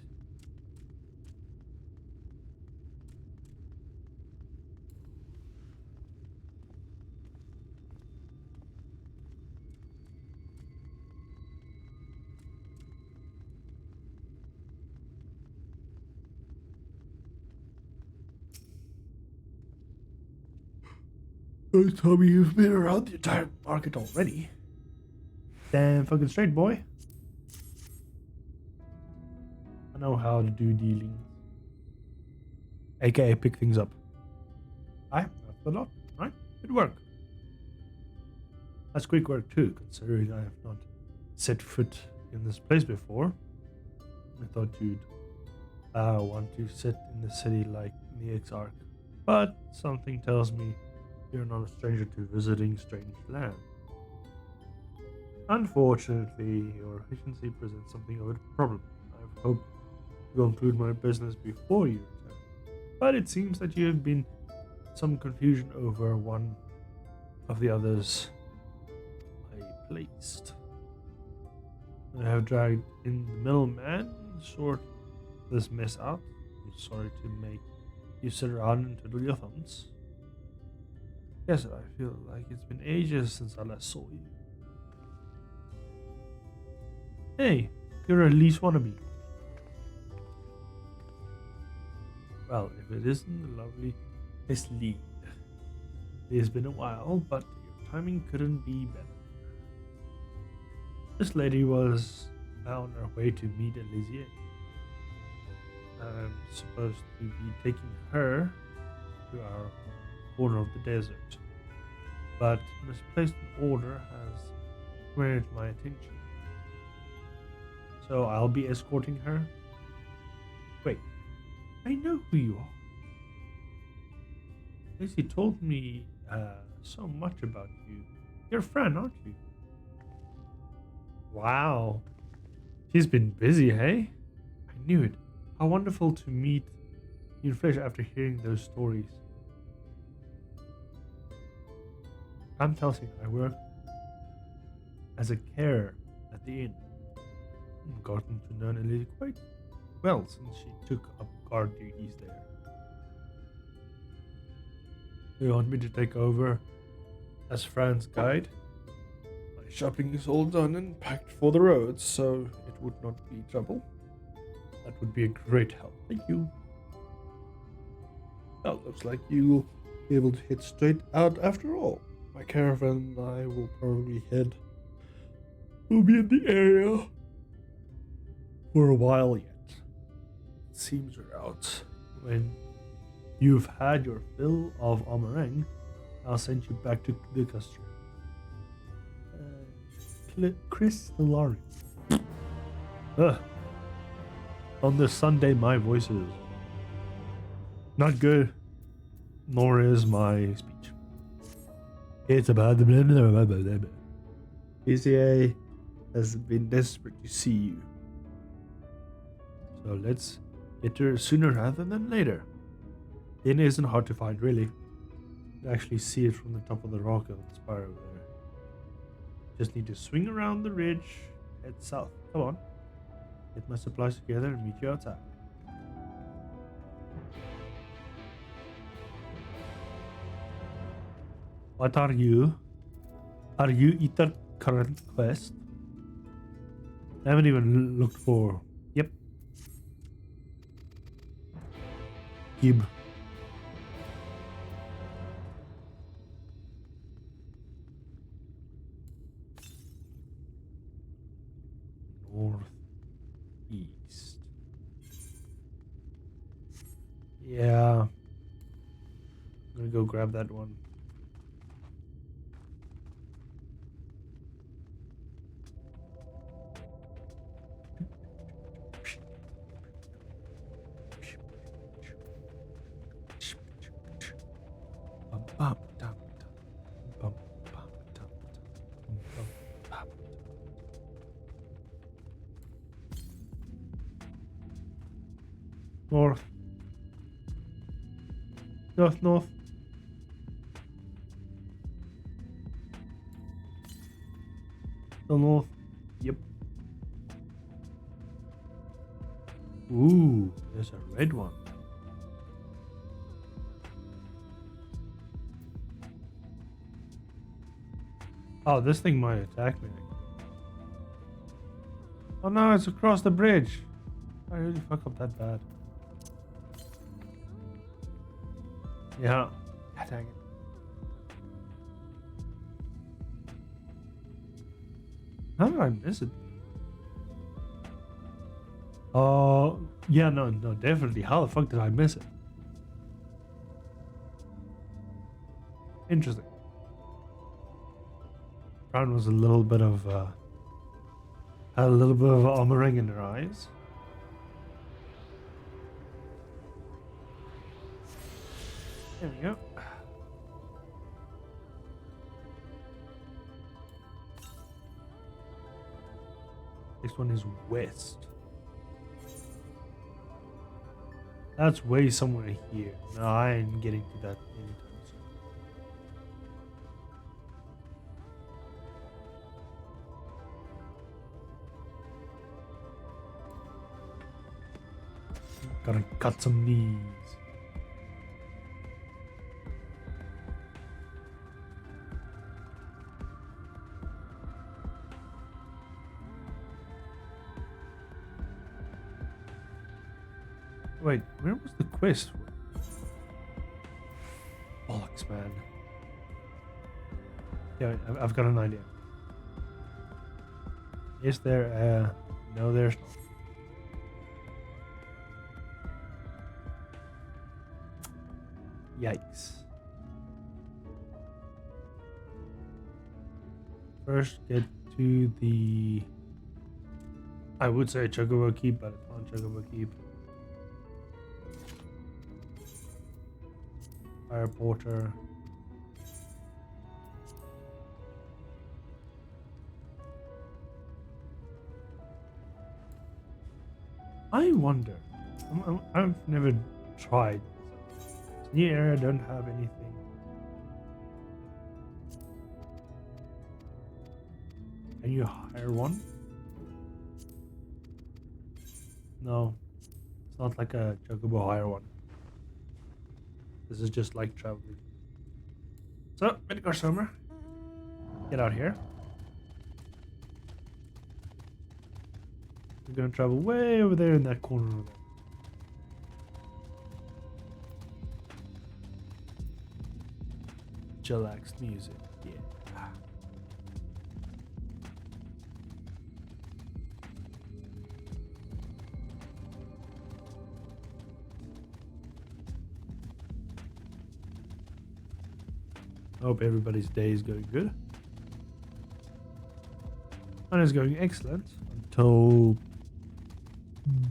Don't tell me you've been around the entire market already. Damn fucking straight, boy. I know how to do dealings. AKA pick things up. Aye, that's a lot, right? Good work. That's quick work too, considering I have not set foot in this place before. I thought you'd want to sit in the city like the Exarch. But something tells me You're not a stranger to visiting strange lands. Unfortunately, your efficiency presents something of a problem. I've hoped to conclude my business before you return, but it seems that you have been some confusion over one of the others I placed. I have dragged in the middleman and sort this mess out. I'm sorry to make you sit around and twiddle your thumbs. Yes, I feel like it's been ages since I last saw you. Hey, you're at least wannabe. Well, if it isn't the lovely Miss Lee. It has been a while, but your timing couldn't be better. This lady was on her way to meet Elysier. I'm supposed to be taking her to our corner of the desert, but misplaced order has granted my attention. So I'll be escorting her. Wait, I know who you are. Lacey told me so much about you. You're Fran, aren't you? Wow. She's been busy, hey? I knew it. How wonderful to meet you in flesh after hearing those stories. I'm Telsin. I work as a carer at the inn. I've gotten to know Ellie quite well since she took up guard duties there. You want me to take over as Fran's guide? My shopping is all done and packed for the road, so it would not be trouble. That would be a great help. Thank you. Well, looks like you'll be able to head straight out after all. My caravan and I will probably head. We'll be in the area for a while yet. It seems we're out. When you've had your fill of Amarang, I'll send you back to the customer. Chris Lawrence. On this Sunday, my voice is not good, nor is my speech. It's about the PCA has been desperate to see you. So let's get her sooner rather than later. The inn isn't hard to find, really. You can actually see it from the top of the rock of the spire over there. Just need to swing around the ridge, head south. Come on. Get my supplies together and meet you outside. What are you? Are you either current quest? I haven't even looked for. Yep. Gib. Northeast. Yeah. I'm gonna go grab that one. North. North. Still north. Yep. Ooh, there's a red one. Oh, this thing might attack me. Oh no, it's across the bridge. I really fuck up that bad. Yeah. God dang it. How did I miss it? Oh, yeah, no, definitely. How the fuck did I miss it? Interesting. Brown was a little bit of, had a little bit of armoring in her eyes. There we go. Next one is west. That's way somewhere here. No, I ain't getting to that anytime soon. Gotta cut some knees. Wait, where was the quest? Bollocks, man. Yeah, I've got an idea. Is there no, there's not. Yikes. First, get to the... I would say Chocobo Keep, but it's not Chocobo Keep. Fire Porter. I wonder. I've never tried. New area don't have anything. Can you hire one? No, it's not like a Chocobo hire one. This is just like traveling. So, Midgar Summer, get out here. We're gonna travel way over there in that corner over there. Chillax music, yeah. I hope everybody's day is going good. Mine is going excellent until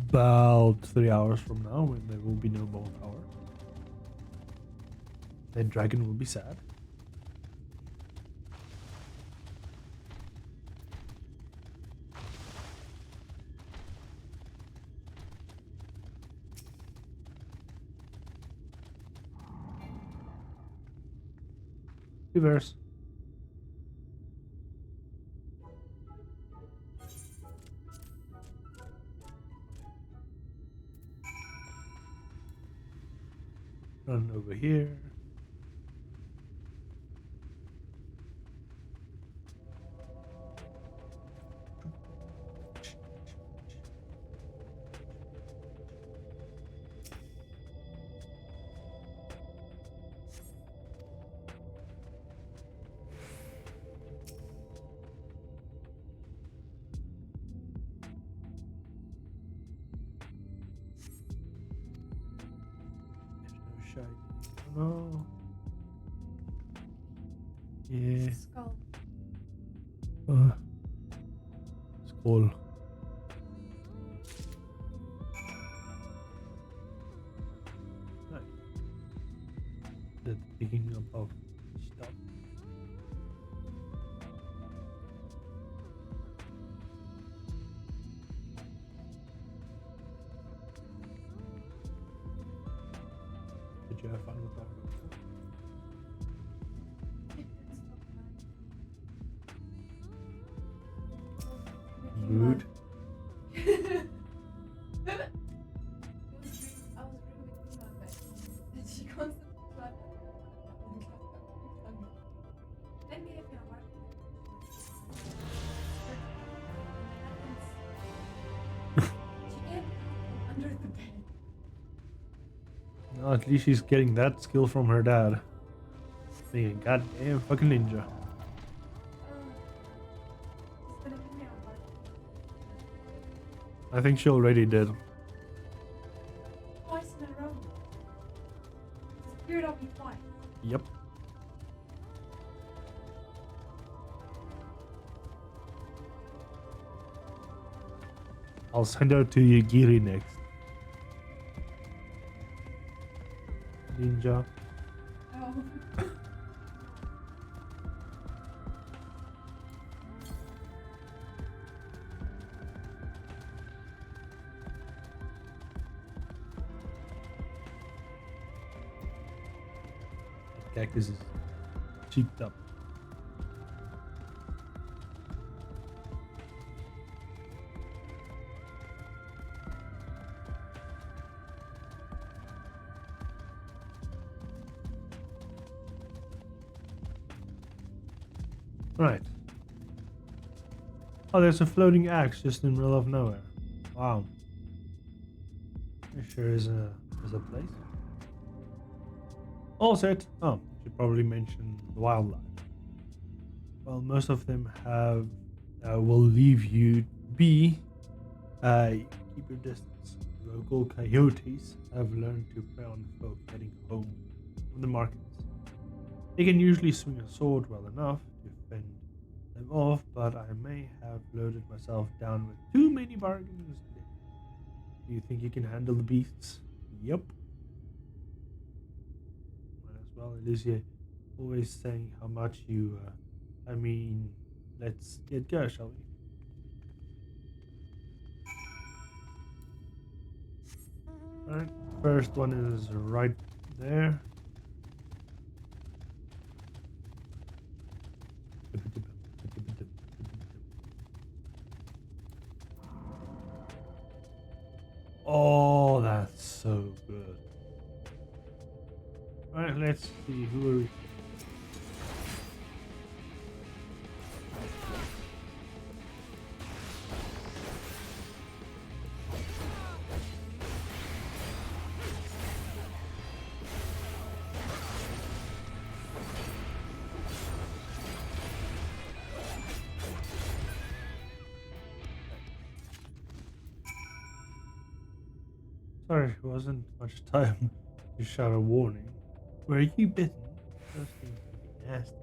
about 3 hours from now, when there will be no more power. Then Dragon will be sad. Reverse. Run over here. Oh. Yeah. Skull. Skull. Nice. The picking up of stuff. Did you have fun with that? Mood. I was reading with my bed, and she constantly clapped. Then we have our she came under the bed. No, at least she's getting that skill from her dad. Being a goddamn fucking ninja. She's gonna give me a heart. I think she already did. Twice in a row. It's appeared on me twice. Yep. I'll send her to Yugiri next. Ninja. Oh. cactus is cheeked up. Right. Oh, there's a floating axe just in the middle of nowhere. Wow. There sure is a place. All set. Oh, should probably mention the wildlife. Well, most of them have will leave you be. Keep your distance. Local coyotes have learned to prey on folk heading home from the markets. They can usually swing a sword well enough to fend them off, but I may have loaded myself down with too many bargains today. Do you think you can handle the beasts? Yep. Might as well, Alicia. Always saying how much you, I mean, let's get go, shall we? Alright, first one is right there. Oh, that's so good. Alright, let's see who are we. Sorry, it wasn't much time to shout a warning. Were you bitten? Those things can be nasty.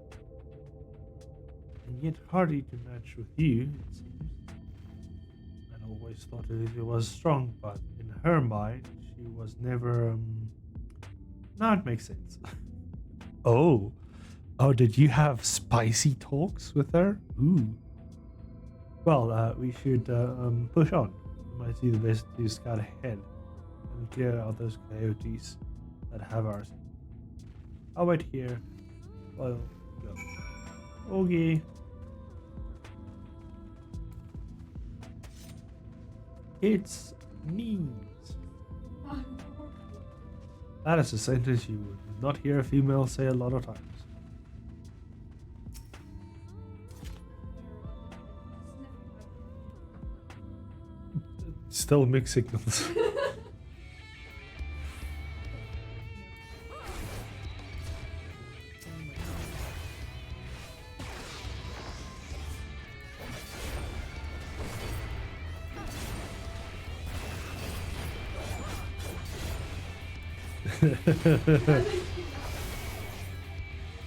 And yet hardy to match with you, it seems. I'd always thought Olivia was strong, but in her mind, she was never, Now it makes sense. Oh, did you have spicy talks with her? Ooh. Well, we should, push on. You might see the best to scout ahead and clear out those coyotes that have ours. I'll wait here while you go. Okay. It's knees. That is a sentence you would not hear a female say a lot of times. Still mixed signals.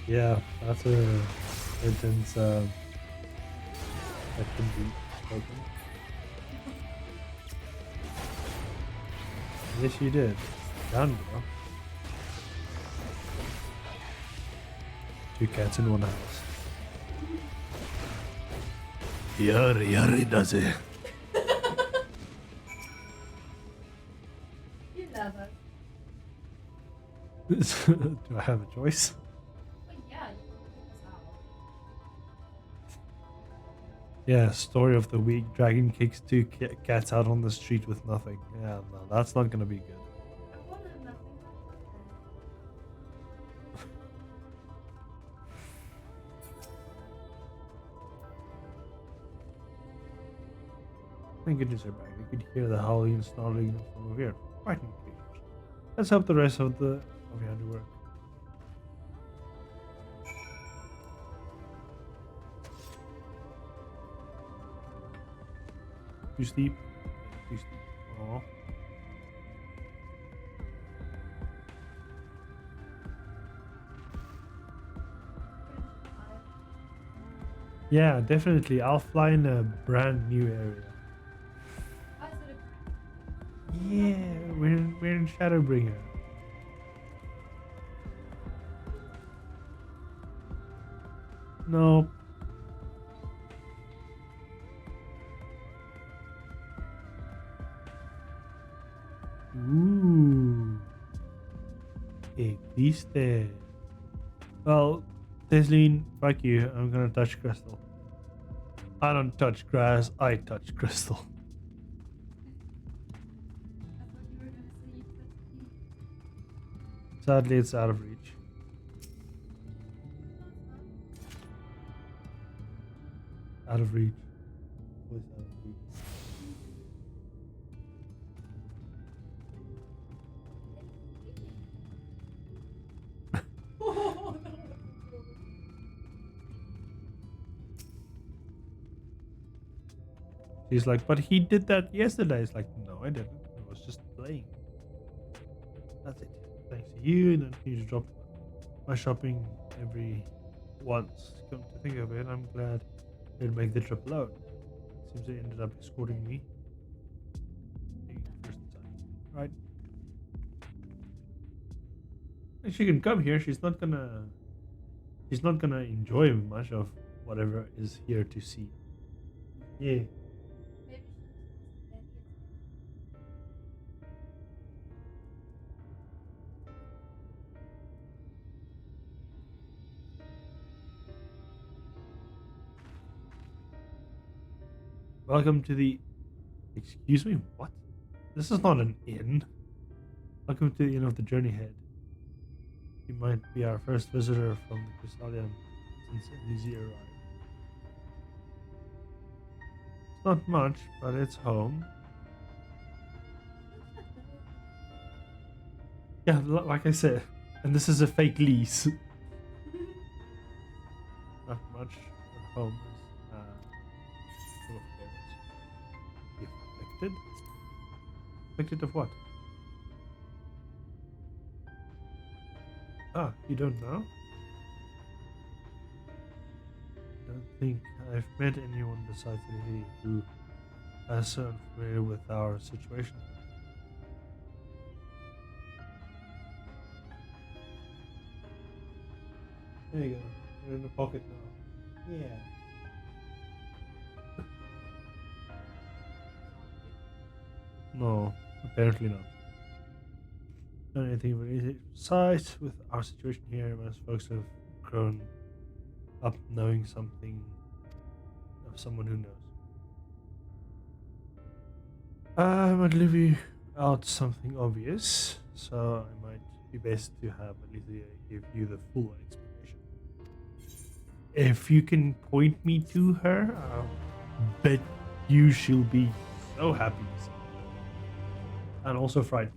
Yeah, that's a sentence that can be spoken. Yes, you did. Down, bro. 2 cats in one house. Yari yari does it. You love us. Do I have a choice? Well, yeah, you can pick us out. Yeah, story of the week. Dragon kicks 2 cats out on the street with nothing. Yeah, no, that's not gonna be good. I wanted nothing. Thank goodness you're back. We could hear the howling and snarling from over here. Quite an occasion. Let's hope the rest of your handiwork. Too steep. Too steep. Aww. Yeah, definitely. I'll fly in a brand new area. Yeah, we're in Shadowbringer. No. Existe. Well, Tesleen, fuck you. I'm gonna touch crystal. I don't touch grass, I touch crystal. I thought you were gonna say you touched me. Sadly, it's out of reach. Out of reach. Always out of reach. She's like, but he did that yesterday. It's like, no, I didn't. I was just playing. That's it. Thanks to you, and then you drop my shopping every once. Come to think of it, I'm glad you didn't make the trip alone. Seems they ended up escorting me. First time, right? And she can come here. She's not gonna enjoy much of whatever is here to see. Yeah. Maybe she just wants to let you. Welcome to the... Excuse me, what? This is not an inn. Welcome to the Inn of the Journeyhead. You might be our first visitor from the Crystallium since Elysia arrived. It's not much, but it's home. Yeah, like I said, and this is a fake lease. Not much at home. Full of bears. You afflicted? Afflicted of what? Ah, you don't know? Don't think I've met anyone besides Lily who is so unfamiliar with our situation. There you go. You're in the pocket now. Yeah. No, apparently not. Not anything really. Besides, with our situation here, most folks have grown up knowing something of someone who knows. I might leave you out something obvious, so I might be best to have Alicia give you the full explanation. If you can point me to her, I'll bet you she'll be so happy to see you. And also frightened.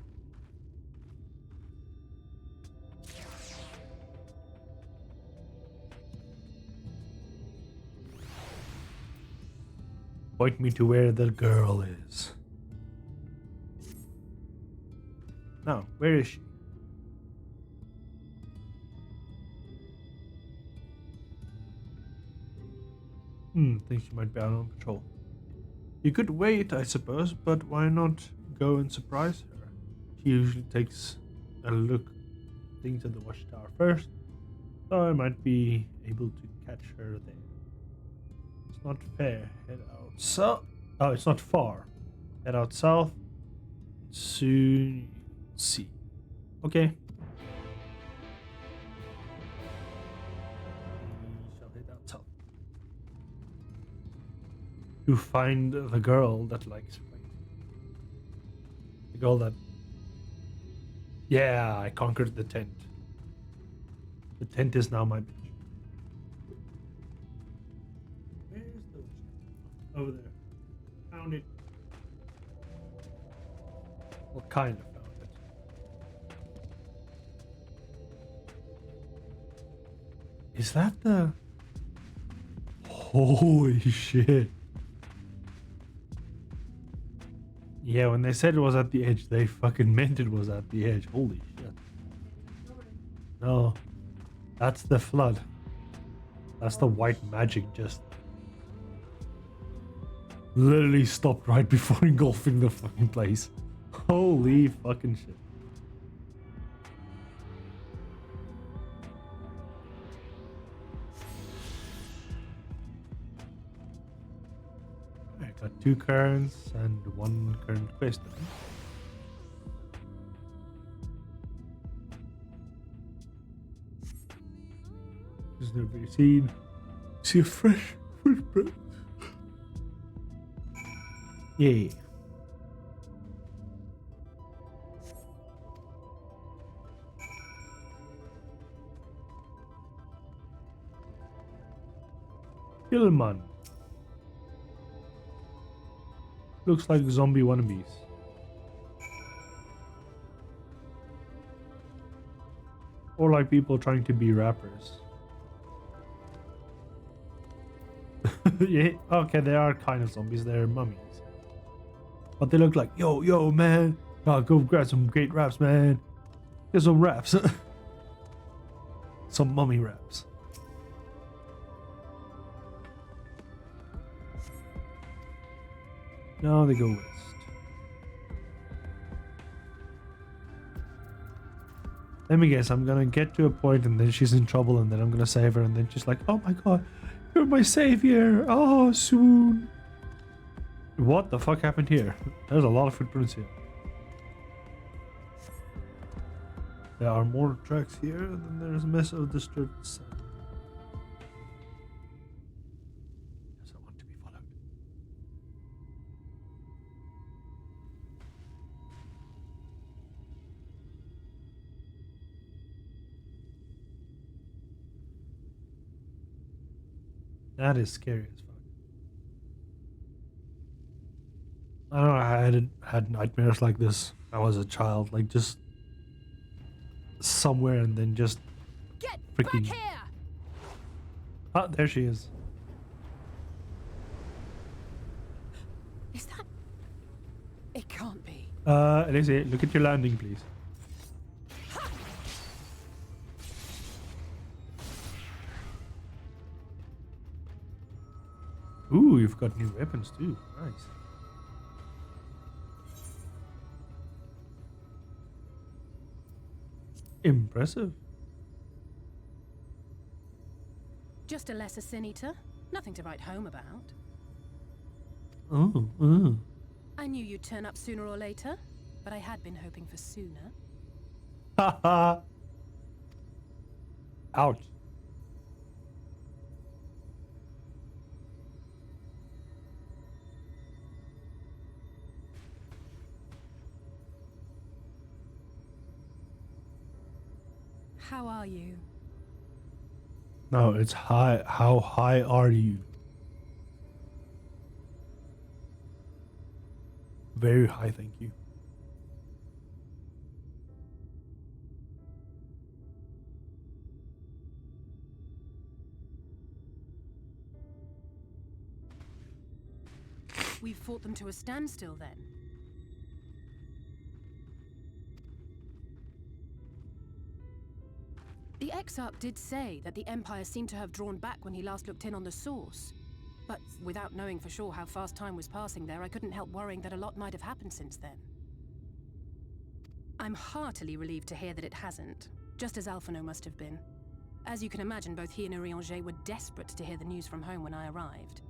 Point me to where the girl is. Now, where is she? Think she might be out on patrol. You could wait, I suppose, but why not go and surprise her? She usually takes a look things at the watchtower first, so I might be able to catch her there. It's not fair. Head out south. Oh, it's not far. Head out south. Soon you'll see. Okay. We shall head out south. To find the girl that likes fighting. The girl that... Yeah, I conquered the tent. The tent is now my bitch. Where's the... Over there. Found it. Well, kind of found it. Is that the... Holy shit. Yeah, when they said it was at the edge, they fucking meant it was at the edge. Holy shit. No. That's the flood. That's the white magic just... literally stopped right before engulfing the fucking place. Holy fucking shit. I got 2 currents and 1 current quest. There's nobody seen. See a fresh footprint. Yeah. Killman. Looks like zombie wannabes. Or like people trying to be rappers. Yeah, okay, they are kind of zombies, they're mummies. But they look like, yo, man. Go grab some great raps, man. Get some raps. Some mummy raps. Now they go west. Let me guess, I'm gonna get to a point and then she's in trouble and then I'm gonna save her and then she's like, oh my god, you're my savior. Oh, soon. What the fuck happened here? There's a lot of footprints here. There are more tracks here and then there's a mess of disturbed sand. Yes, I want to be followed. That is scary as fuck. I don't know, I had nightmares like this when I was a child, like just somewhere and then just Get freaking... back here! Ah, there she is. Is that... It can't be. Elise, look at your landing, please. Ooh, you've got new weapons too. Nice. Impressive. Just a lesser sin eater. Nothing to write home about. Oh. I knew you'd turn up sooner or later, but I had been hoping for sooner. Haha. Ouch. How are you? No, it's high. How high are you? Very high, thank you. We've fought them to a standstill then. The Exarch did say that the Empire seemed to have drawn back when he last looked in on the source. But without knowing for sure how fast time was passing there, I couldn't help worrying that a lot might have happened since then. I'm heartily relieved to hear that it hasn't, just as Alphino must have been. As you can imagine, both he and Urianger were desperate to hear the news from home when I arrived.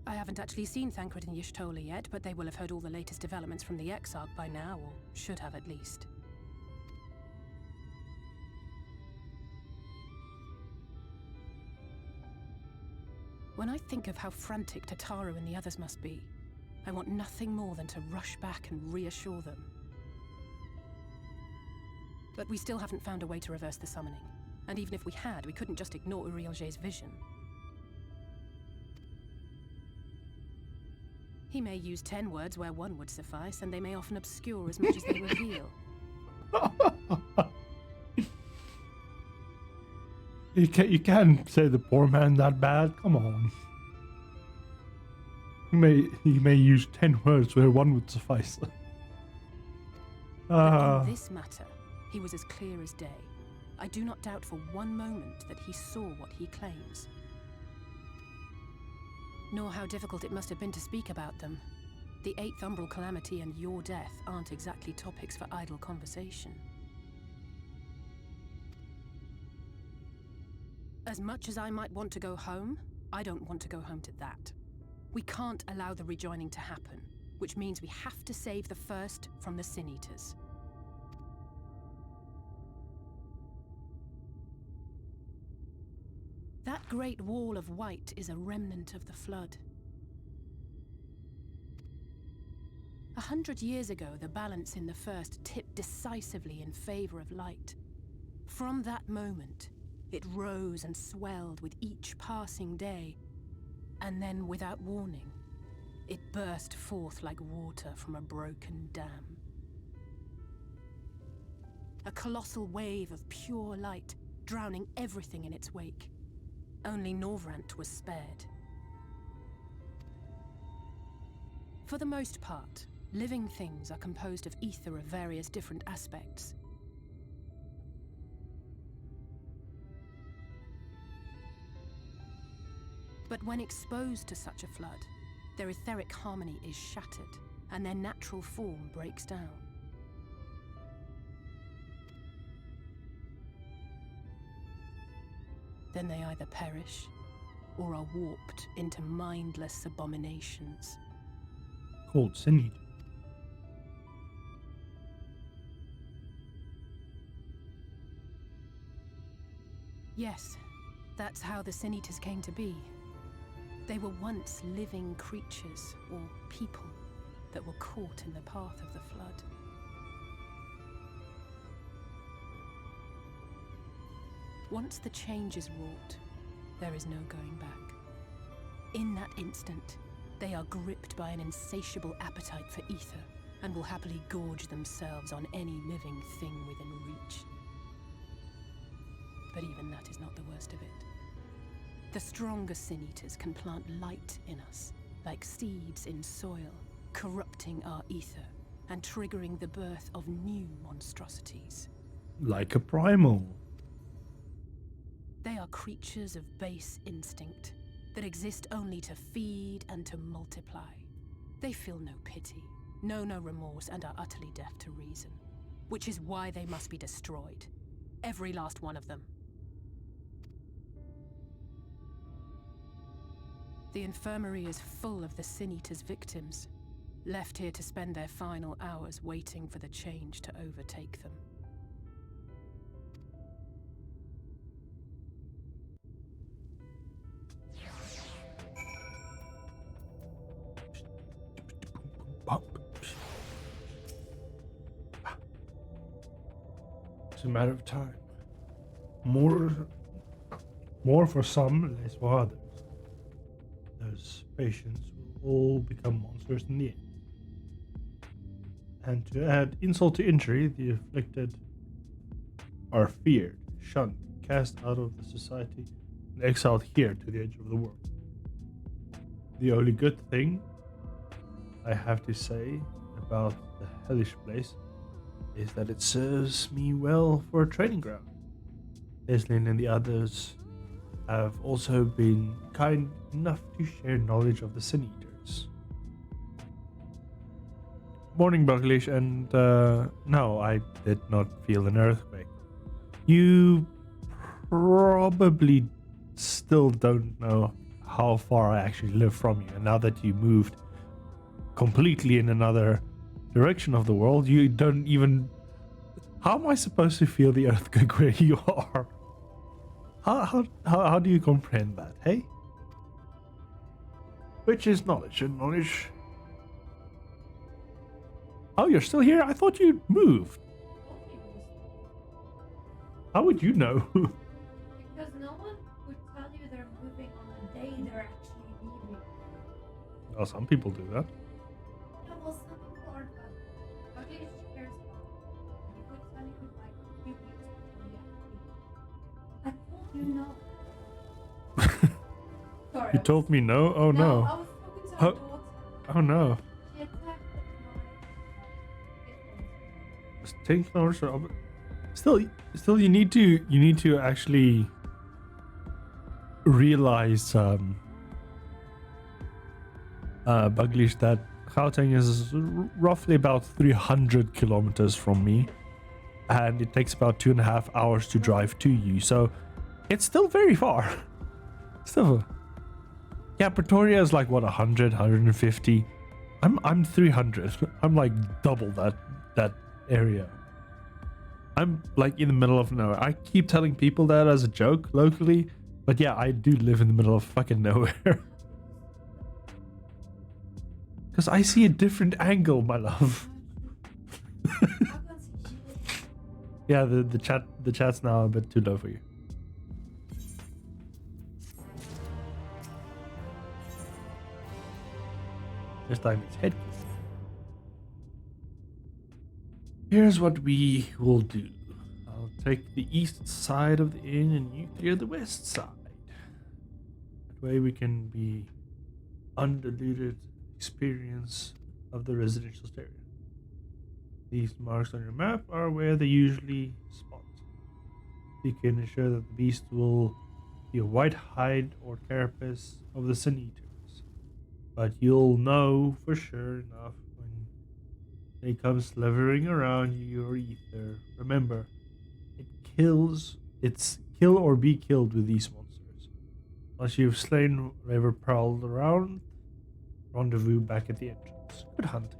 I haven't actually seen Thancred and Y'shtola yet, but they will have heard all the latest developments from the Exarch by now, or should have at least. When I think of how frantic Tataru and the others must be, I want nothing more than to rush back and reassure them. But we still haven't found a way to reverse the summoning. And even if we had, we couldn't just ignore Urianger's vision. He may use 10 words where one would suffice, and they may often obscure as much as they reveal. You can't say the poor man that bad. Come on. He may use 10 words where one would suffice. But in this matter, he was as clear as day. I do not doubt for one moment that he saw what he claims. Nor how difficult it must have been to speak about them. The 8th Umbral Calamity and your death aren't exactly topics for idle conversation. As much as I might want to go home, I don't want to go home to that. We can't allow the rejoining to happen, which means we have to save the first from the Sin Eaters. That great wall of white is a remnant of the flood. 100 years ago, the balance in the first tipped decisively in favor of light. From that moment, it rose and swelled with each passing day, and then, without warning, it burst forth like water from a broken dam. A colossal wave of pure light, drowning everything in its wake. Only Norvrant was spared. For the most part, living things are composed of ether of various different aspects. But when exposed to such a flood, their etheric harmony is shattered, and their natural form breaks down. Then they either perish, or are warped into mindless abominations. Called Sin. Yes, that's how the Sin Eaters came to be. They were once living creatures, or people, that were caught in the path of the flood. Once the change is wrought, there is no going back. In that instant, they are gripped by an insatiable appetite for ether, and will happily gorge themselves on any living thing within reach. But even that is not the worst of it. The stronger Sin Eaters can plant light in us, like seeds in soil, corrupting our ether and triggering the birth of new monstrosities. Like a primal. They are creatures of base instinct that exist only to feed and to multiply. They feel no pity, know no remorse, and are utterly deaf to reason, which is why they must be destroyed. Every last one of them. The infirmary is full of the Sin Eaters' victims, left here to spend their final hours waiting for the change to overtake them. It's a matter of time. More for some, less for others. Those patients will all become monsters in the end. And to add insult to injury, the afflicted are feared, shunned, cast out of the society, and exiled here to the edge of the world. The only good thing I have to say about the hellish place is that it serves me well for a training ground. Eslin and the others have also been kind enough to share knowledge of the Sin Eaters. Morning, Buglish, and no, I did not feel an earthquake. You probably still don't know how far I actually live from you, and now that you moved completely in another direction of the world, you don't even... How am I supposed to feel the earthquake where you are? How do you comprehend that, hey? Which is knowledge, and knowledge... Oh, you're still here? I thought you moved. How would you know? Because no one would tell you they're moving on the day they're actually leaving. Well, some people do that. Yeah, well, some people aren't that. Okay, she cares about it. He would tell you like a few weeks before you actually. I told you no. Sorry, You told me no? Oh no. I was talking to her daughter. Oh no. She attacked my... Still, you need to actually realize, Buglish, that Gauteng is roughly about 300 kilometers from me, and it takes about 2.5 hours to drive to you. So it's still very far. Still, yeah, Pretoria is like what, 100, 150. I'm 300. I'm like double that area. I'm like in the middle of nowhere. I keep telling people that as a joke locally, But yeah, I do live in the middle of fucking nowhere. Because I see a different angle, my love. Yeah, the chat's now a bit too low for you. This time it's head. Here's what we will do. I'll take the east side of the inn and you clear the west side. That way we can be undiluted experience of the residential area. These marks on your map are where they usually spot. You can ensure that the beast will be a white hide or carapace of the sin eaters. But you'll know for sure enough when they come slithering around your ether. Remember, it's kill or be killed with these monsters. Once you've slain whatever prowled around, rendezvous back at the entrance. Good hunting.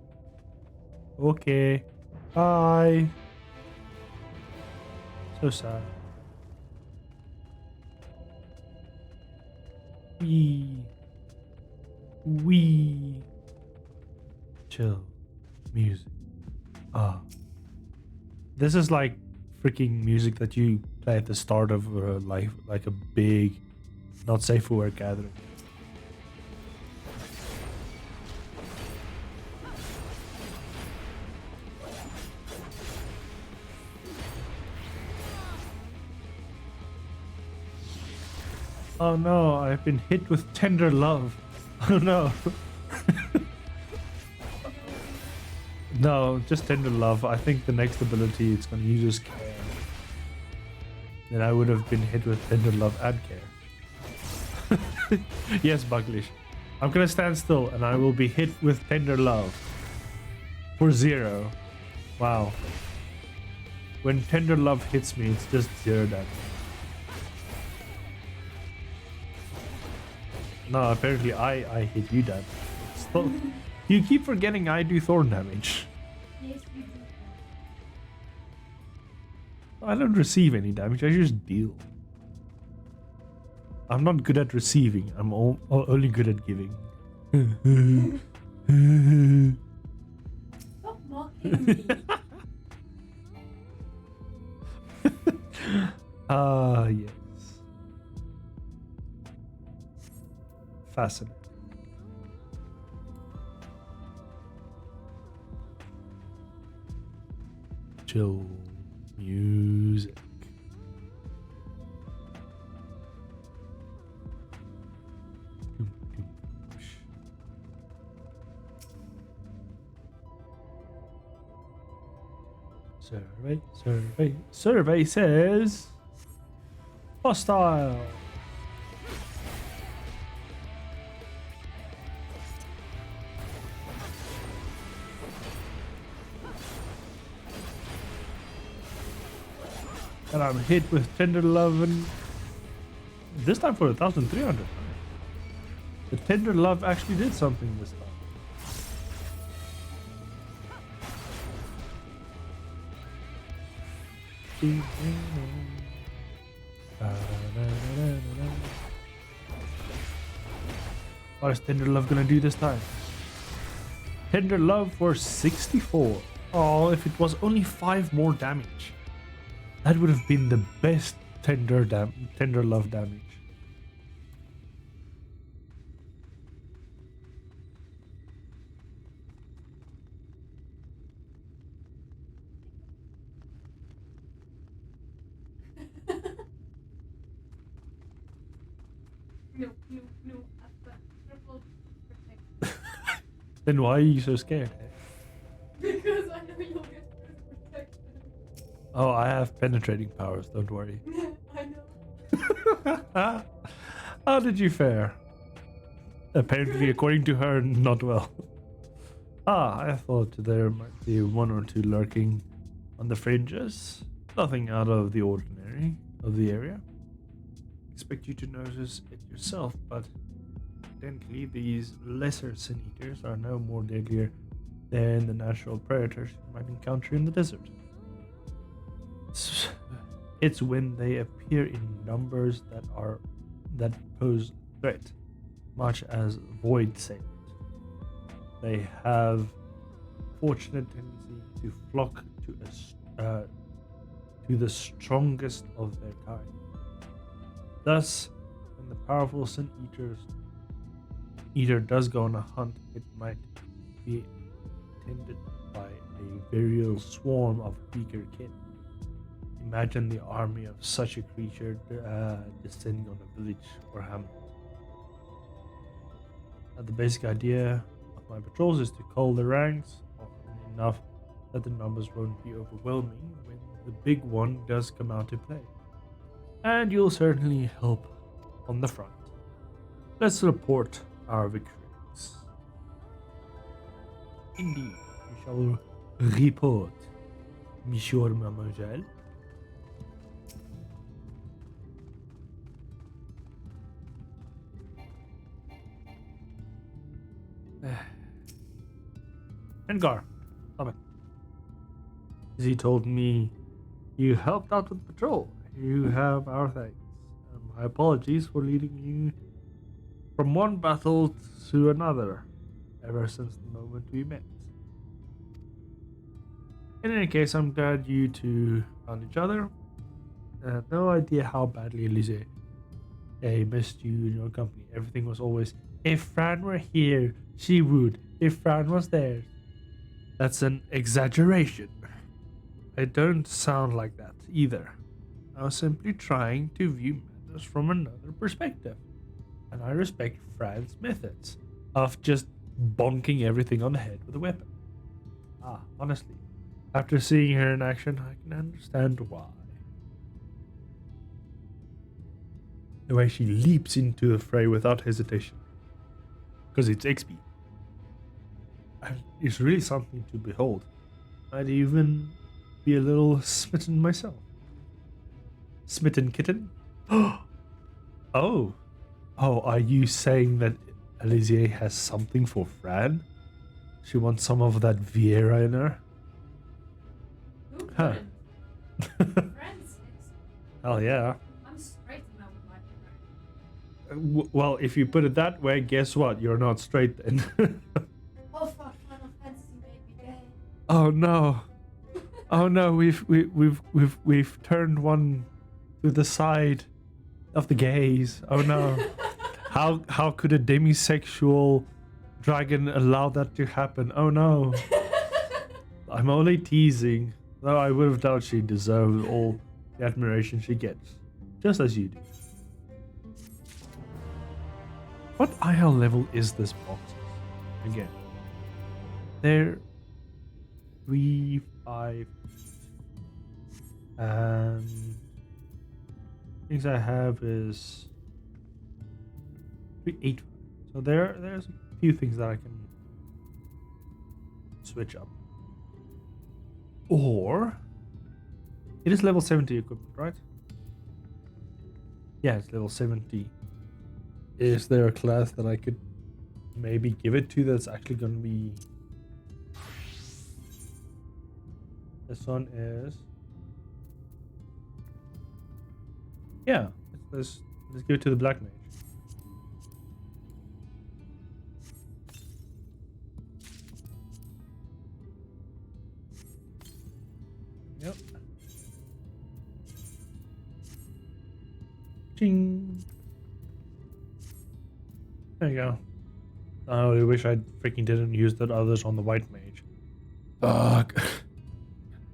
Okay. Bye. So sad. We chill music. This is like freaking music that you play at the start of like a big, not safe for work gathering. Oh no, I've been hit with tender love. Oh no. No, just tender love. I think the next ability it's going to use is care. Then I would have been hit with tender love and care. Yes, Buglish. I'm going to stand still and I will be hit with tender love. For 0. Wow. When tender love hits me, it's just 0 damage. No, apparently I hit you damage. Still, you keep forgetting I do thorn damage. Yes, we do. I don't receive any damage, I just deal. I'm not good at receiving, I'm only good at giving. Stop mocking me. Ah, yes. Fascinating. Chill music. Survey says hostile. And I'm hit with tender love, and this time for 1,300. The tender love actually did something this time. What is tender love gonna do this time? Tender love for 64. Oh, if it was only 5 more damage. That would have been the best tender love damage. No. I've got triple protection. Then why are you so scared? Because I know you'll get protection. Oh, I have penetrating powers, don't worry. I know. How did you fare? Apparently, according to her, not well. I thought there might be 1 or 2 lurking on the fringes. Nothing out of the ordinary of the area. Expect you to notice it yourself, but evidently these lesser sin eaters are no more deadlier than the natural predators you might encounter in the desert. It's when they appear in numbers that are that pose threat, much as Void Saint. They have fortunate tendency to flock to the strongest of their kind. Thus, when the powerful Sin Eater does go on a hunt, it might be attended by a burial swarm of weaker kin. Imagine the army of such a creature descending on a village or hamlet. The basic idea of my patrols is to cull the ranks often enough that the numbers won't be overwhelming when the big one does come out to play. And you'll certainly help on the front. Let's report our victories. Indeed, we shall report, Monsieur Mademoiselle. Engar, stop it. He told me you helped out with the patrol. You have our thanks. My apologies for leading you from one battle to another ever since the moment we met. In any case, I'm glad you two found each other. I had no idea how badly Elise missed you and your company. Everything was always, if Fran were here, she would. If Fran was there. That's an exaggeration. I don't sound like that either. I was simply trying to view matters from another perspective. And I respect Fran's methods of just bonking everything on the head with a weapon. Honestly, after seeing her in action, I can understand why. The way she leaps into the fray without hesitation. Because it's XP. And it's really something to behold. I'd even be a little smitten myself. Smitten kitten? Oh, are you saying that Elise has something for Fran? She wants some of that Vieira in her? Who Huh. Friends. Hell yeah. I'm straight now with my friend. Well, if you put it that way, guess what? You're not straight then. Oh fuck, Final Fantasy made me gay. Oh no. Oh no, we've turned one to the side of the gays. Oh no. How could a demisexual dragon allow that to happen? Oh no. I'm only teasing. Though I would have doubted she deserved all the admiration she gets. Just as you do. What IL level is this box? Again. They're 3, 5, and things I have is 3, 8. So there's a few things that I can switch up. Or it is level 70 equipment, right? Yeah, it's level 70. Is there a class that I could maybe give it to that's actually going to be... This one is... Yeah, let's give it to the Black Mage. Yep. Ching. There you go. I really wish I freaking didn't use that others on the White Mage. Fuck.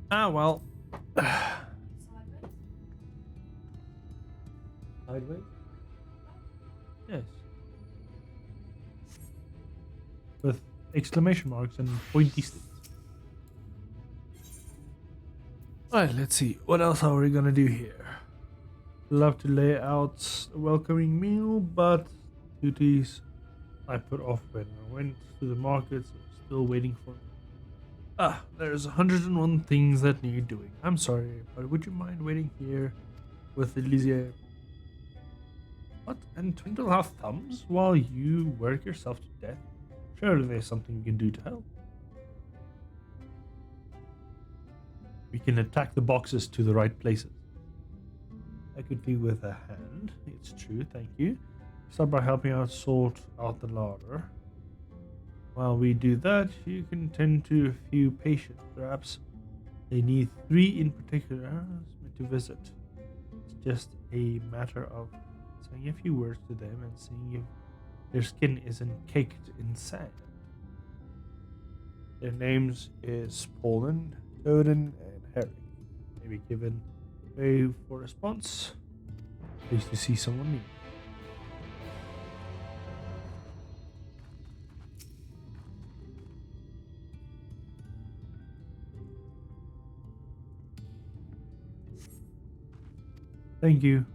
Well. Sideways? Yes. With exclamation marks and pointy sticks. Alright, let's see. What else are we gonna do here? Love to lay out a welcoming meal, but duties I put off when I went to the markets are still waiting for me. There's 101 things that need doing. I'm sorry, but would you mind waiting here with Elise? What? And twinkle our thumbs while you work yourself to death? Surely there's something you can do to help. We can attack the boxes to the right places. I could do with a hand. It's true, thank you. Start by helping out sort out the larder. While we do that, you can tend to a few patients. Perhaps they need 3 in particular to visit. It's just a matter of saying a few words to them and seeing if their skin isn't caked in sand. Their names is Poland, Odin, and Harry. Maybe given way for response. Pleased to see someone new. Thank you.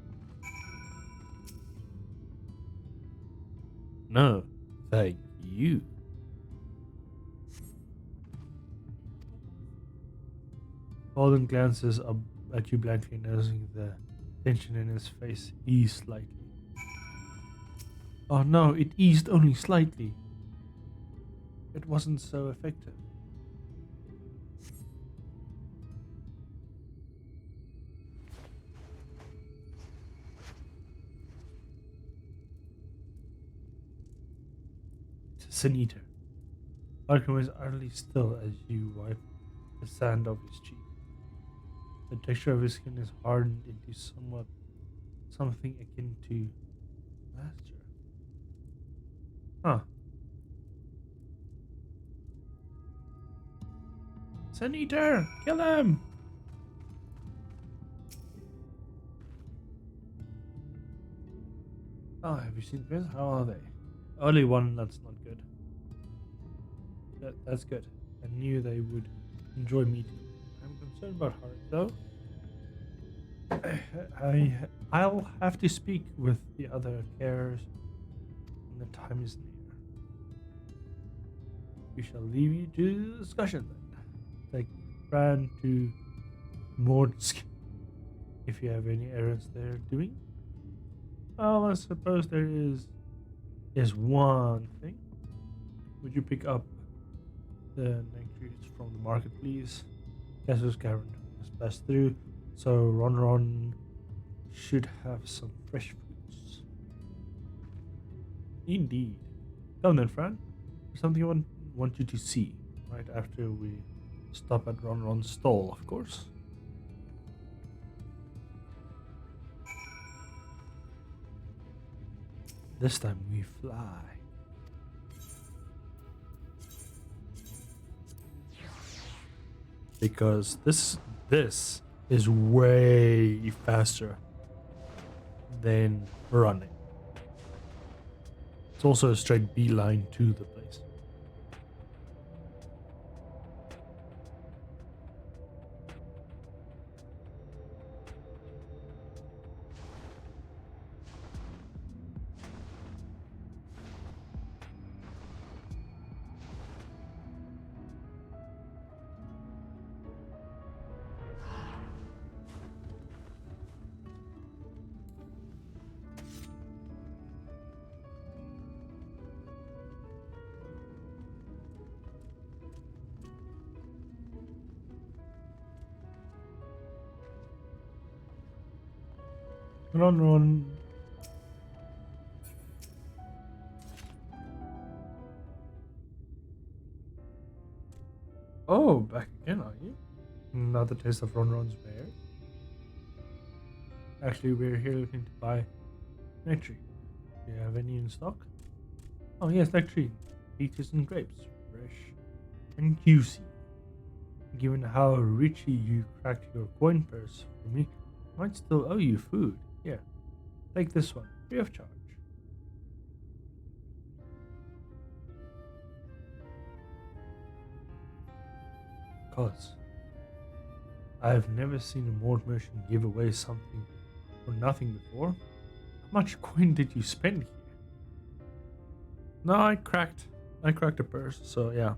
No, thank you. Holden glances up at you blankly, noticing the tension in his face ease slightly. Oh no, it eased only slightly. It wasn't so effective. Sin Eater. Arkham is utterly still as you wipe the sand off his cheek. The texture of his skin is hardened into something akin to plaster. Huh. Sin Eater! Kill him! Oh, have you seen this? How are they? Only one, that's not good. That's good. I knew they would enjoy meeting. I'm concerned about Harik, though. I'll have to speak with the other carers when the time is near. We shall leave you to the discussion then. Take Fran to Mordsk if you have any errands they're doing. Well, I suppose there is one thing. Would you pick up the nectaries from the market, please? Cassius Garen has passed through, so Ron should have some fresh fruits. Indeed. Come then, Fran. There's something I want you to see right after we stop at Ron's stall, of course. This time we fly. Because this is way faster than running. It's also a straight beeline to the place. Ron. Oh, back again, are you? Another taste of Ron's bear. Actually, we're here looking to buy nectarine. Do you have any in stock? Oh yes, nectarine. Peaches and grapes. Fresh and juicy. Given how richly you cracked your coin purse for me, I might still owe you food. Here, take this one, free of charge. Cause I've never seen a mort merchant give away something for nothing before. How much coin did you spend here? No, I cracked a purse, so yeah.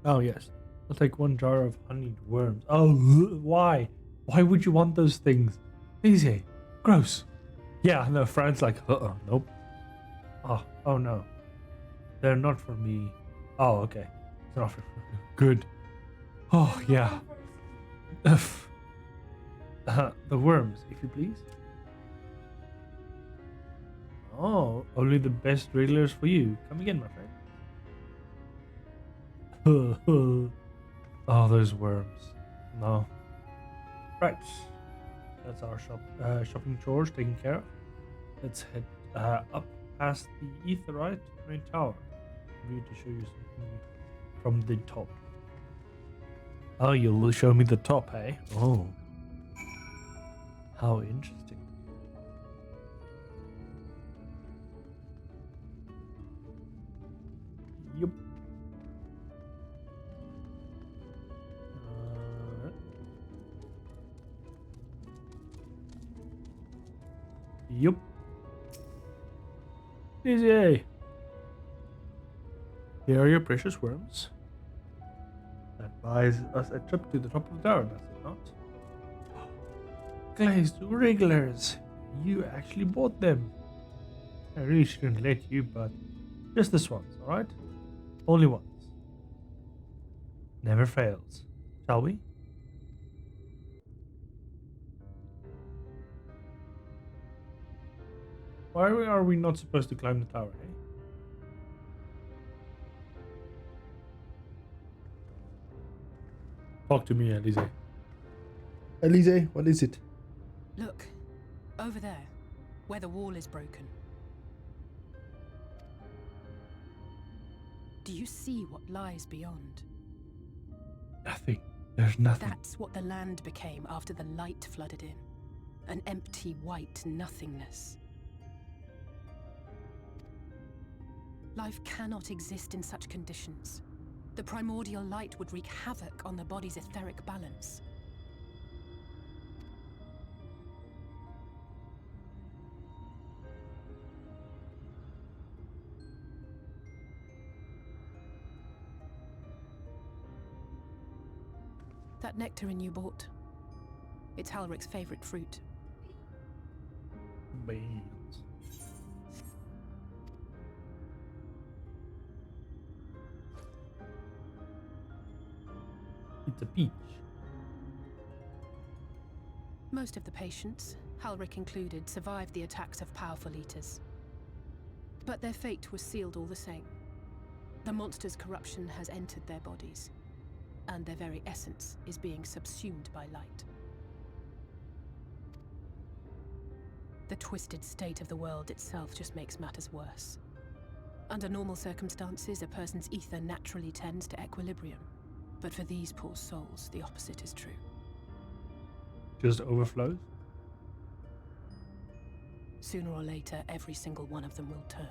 Oh yes, I'll take 1 jar of honeyed worms. Oh, why? Why would you want those things? Easy. Gross. Yeah, no, Fran's like, nope. Oh no. They're not for me. Oh, okay. They're not for good. Oh, yeah. The worms, if you please. Oh, only the best regulars for you. Come again, my friend. Oh, those worms. No. Right. That's our shopping chores taken care of. Let's head up past the Aetheryte main tower. I'm going to show you something from the top. Oh, you'll show me the top, hey? Oh. How interesting. Yup. Yup. Easy. Here are your precious worms. That buys us a trip to the top of the tower, does it not? Glazed regulars. You actually bought them. I really shouldn't let you, but just this once, alright? Only once. Never fails. Shall we? Why are we not supposed to climb the tower, eh? Talk to me, Elise. Elise, what is it? Look, over there, where the wall is broken. Do you see what lies beyond? Nothing. There's nothing. That's what the land became after the light flooded in. An empty white nothingness. Life cannot exist in such conditions. The primordial light would wreak havoc on the body's etheric balance. That nectarine you bought, it's Halric's favorite fruit. Beans. It's a peach. Most of the patients, Halric included, survived the attacks of powerful eaters. But their fate was sealed all the same. The monster's corruption has entered their bodies, and their very essence is being subsumed by light. The twisted state of the world itself just makes matters worse. Under normal circumstances, a person's ether naturally tends to equilibrium. But for these poor souls, the opposite is true. Just overflows? Sooner or later, every single one of them will turn.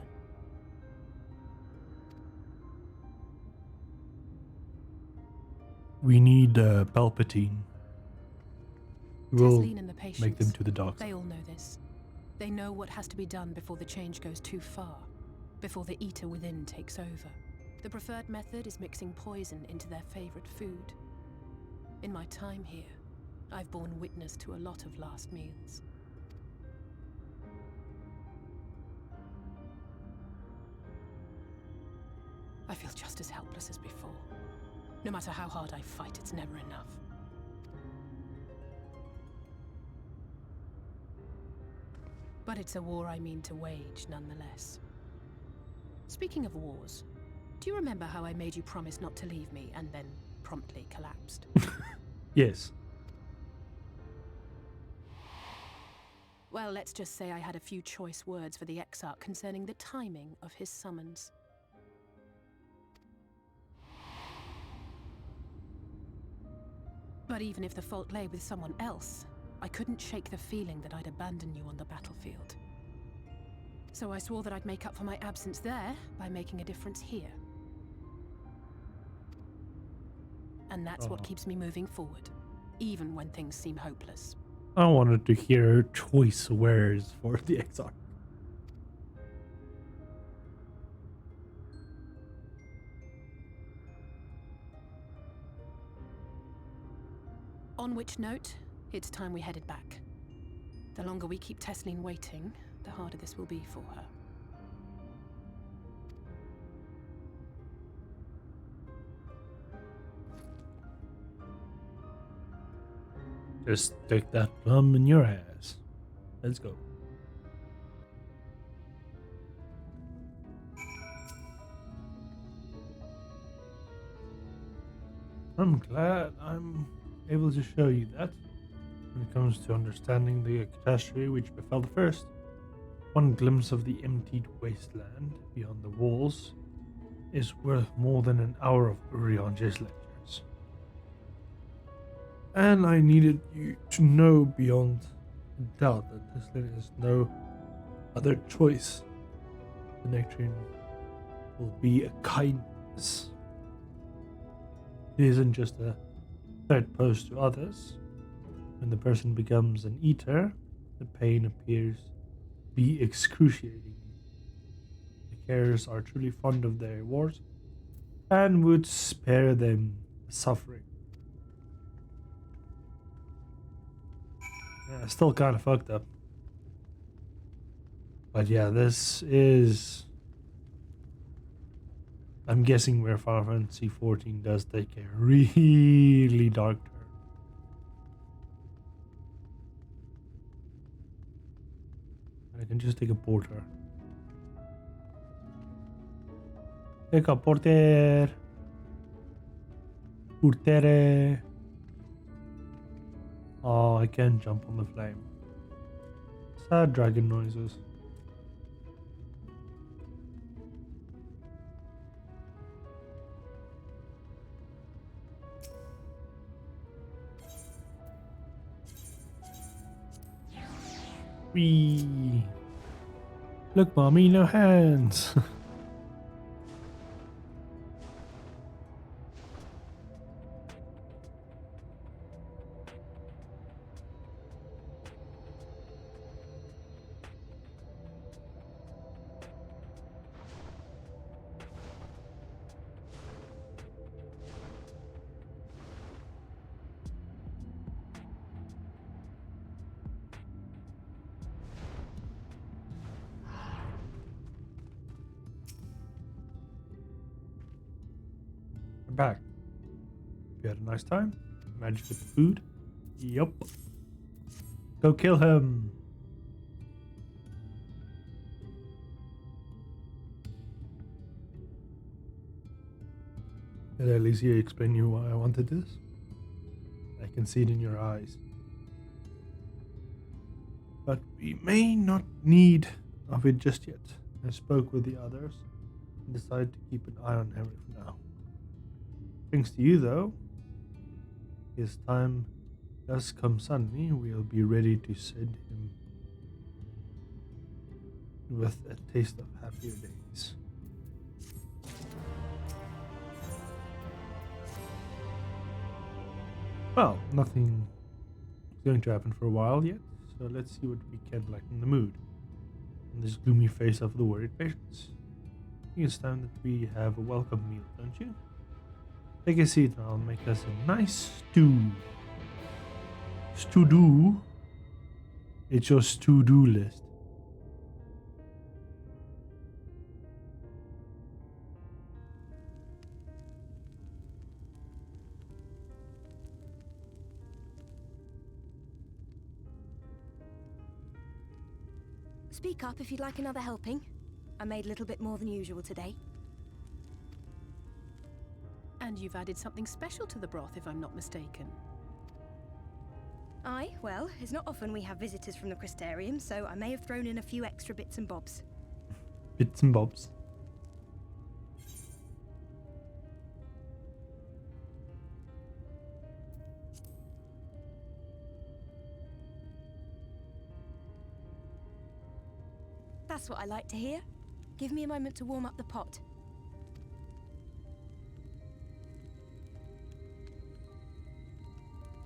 We need Palpatine. We'll Tesleen and the patients, make them to the dark side. They all know this. They know what has to be done before the change goes too far, before the eater within takes over. The preferred method is mixing poison into their favorite food. In my time here, I've borne witness to a lot of last meals. I feel just as helpless as before. No matter how hard I fight, it's never enough. But it's a war I mean to wage, nonetheless. Speaking of wars, do you remember how I made you promise not to leave me and then promptly collapsed? Yes. Well, let's just say I had a few choice words for the Exarch concerning the timing of his summons. But even if the fault lay with someone else, I couldn't shake the feeling that I'd abandon you on the battlefield. So I swore that I'd make up for my absence there by making a difference here. And that's what keeps me moving forward, even when things seem hopeless. I wanted to hear choice words for the Exarch. On which note, it's time we headed back. The longer we keep Tesleen waiting, the harder this will be for her. Just stick that plum in your ass. Let's go. I'm glad I'm able to show you that. When it comes to understanding the catastrophe which befell the first, one glimpse of the emptied wasteland beyond the walls is worth more than an hour of Uriange's lectures. And I needed you to know beyond a doubt that there is no other choice. The nectarine will be a kindness. It isn't just a threat posed to others. When the person becomes an eater, the pain appears to be excruciating. The carers are truly fond of their wards and would spare them the suffering. Yeah, still kind of fucked up. But yeah, this is... I'm guessing where Final Fantasy 14 does take a really dark turn. I can just take a porter. Take a porter. Portere. Oh, I can't jump on the flame. Sad dragon noises. Wee. Look, mommy, no hands. We're back. You had a nice time? Managed to get the food? Yup. Go kill him. Did Alicia explain you why I wanted this? I can see it in your eyes. But we may not need of it just yet. I spoke with the others and decided to keep an eye on Henry for now. Thanks to you, though, his time does come suddenly. We'll be ready to send him with a taste of happier days. Well, nothing is going to happen for a while yet, so let's see what we can lighten the mood on this gloomy face of the worried patients. I think it's time that we have a welcome meal, don't you? Take a seat and I'll make us a nice stew. Stew-do? It's your stew-do list. Speak up if you'd like another helping. I made a little bit more than usual today. And you've added something special to the broth, if I'm not mistaken. Aye, well, it's not often we have visitors from the Crystarium, so I may have thrown in a few extra bits and bobs. Bits and bobs. That's what I like to hear. Give me a moment to warm up the pot.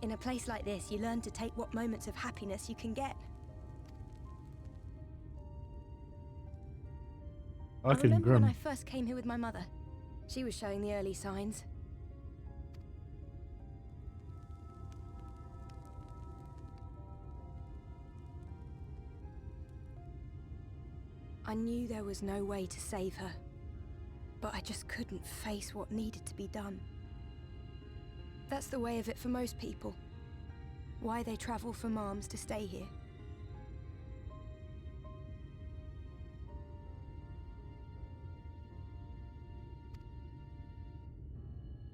In a place like this, you learn to take what moments of happiness you can get. I remember when I first came here with my mother. She was showing the early signs. I knew there was no way to save her, but I just couldn't face what needed to be done. That's the way of it for most people. Why they travel from arms to stay here.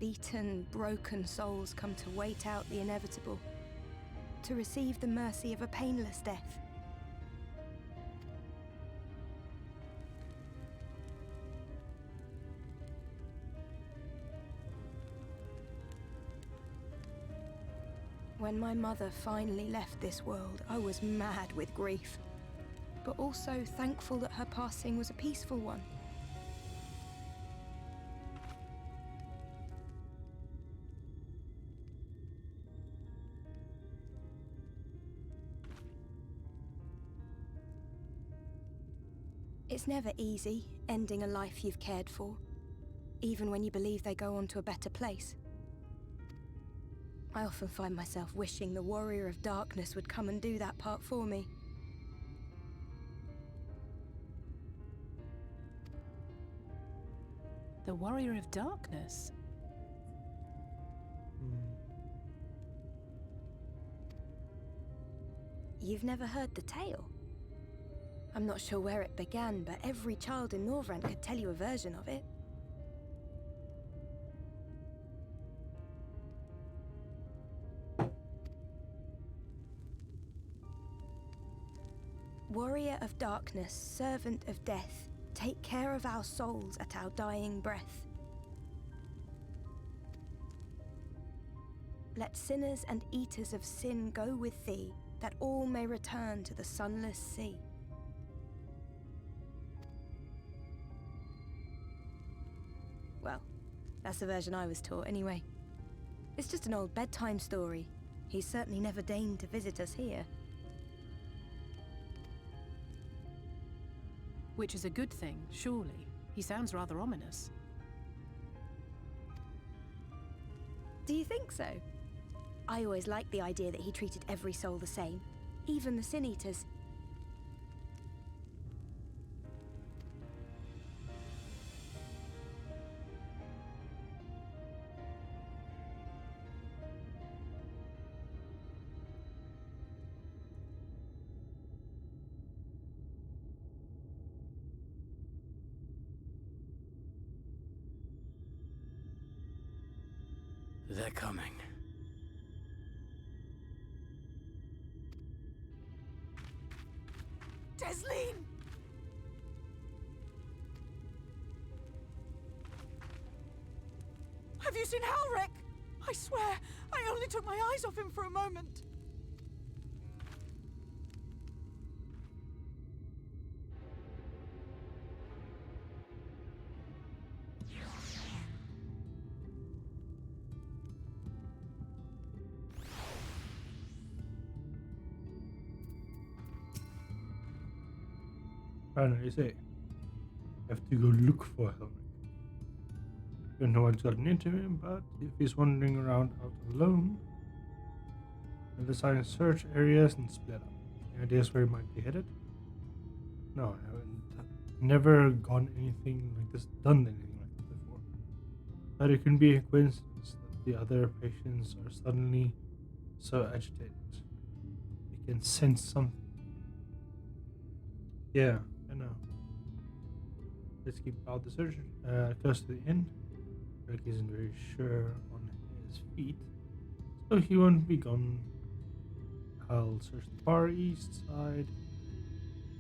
beaten, broken souls come to wait out the inevitable, to receive the mercy of a painless death. When my mother finally left this world, I was mad with grief, but also thankful that her passing was a peaceful one. It's never easy, ending a life you've cared for, even when you believe they go on to a better place. I often find myself wishing the Warrior of Darkness would come and do that part for me. The Warrior of Darkness? You've never heard the tale? I'm not sure where it began, but every child in Norvrent could tell you a version of it. Warrior of Darkness, servant of death, take care of our souls at our dying breath. Let sinners and eaters of sin go with thee, that all may return to the sunless sea. Well, that's the version I was taught anyway. It's just an old bedtime story. He's certainly never deigned to visit us here. Which is a good thing, surely. He sounds rather ominous. Do you think so? I always liked the idea that he treated every soul the same, even the Sin Eaters. They're coming. Desleen! Have you seen Halric? I swear, I only took my eyes off him for a moment. I don't know, you say. Have to go look for him. Don't know what's gotten into him, but if he's wandering around out alone, we'll decide to search areas and split up. Any ideas where he might be headed? No, I haven't never done anything like this before. But it can be a coincidence that the other patients are suddenly so agitated. They can sense something. Yeah, I know. Let's keep out the search close to the inn. Rick isn't very sure on his feet, so he won't be gone. I'll search the far east side.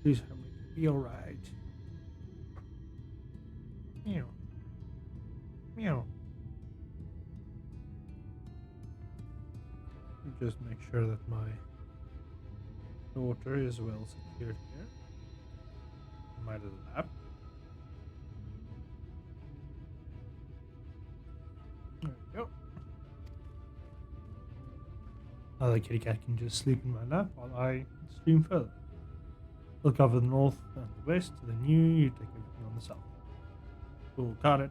Please help me be alright. Meow. Meow. Just make sure that my daughter is well secured here. My lap. There we go. Now the kitty cat can just sleep in my lap while I stream further. We'll cover the north and the west, then you take everything on the south. Cool, got it.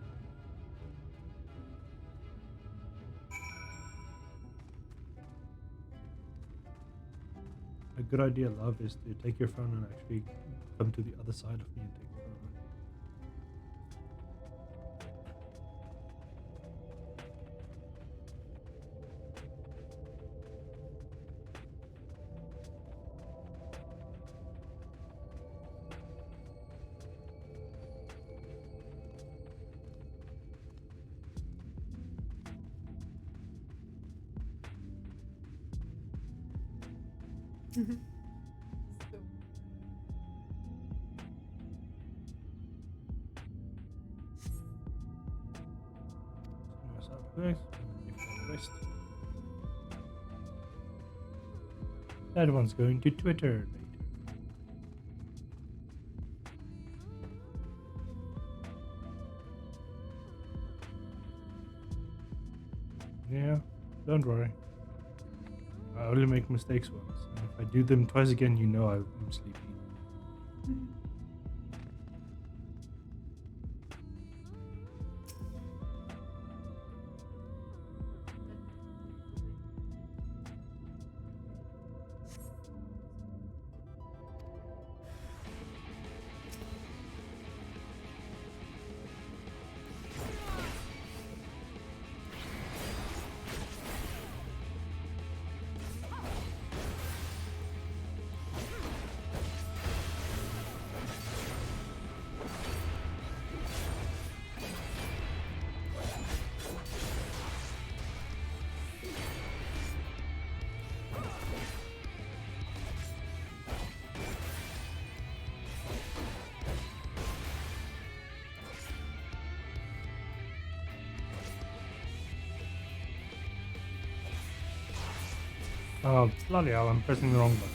A good idea, love, is to take your phone and actually come to the other side of me and take the phone. That one's going to Twitter later. Yeah, don't worry. I only make mistakes once. And if I do them twice again, you know I'm sleepy. Oh, bloody hell, I'm pressing the wrong button.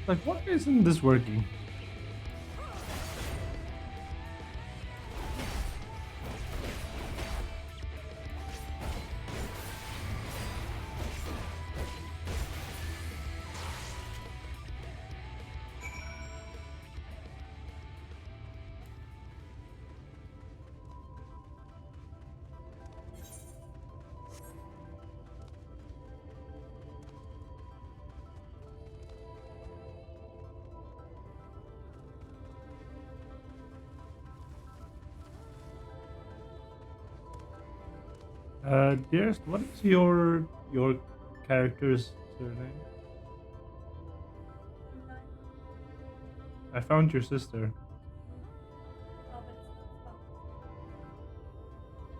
Like, why isn't this working? Dearest, what is your character's surname? I found your sister.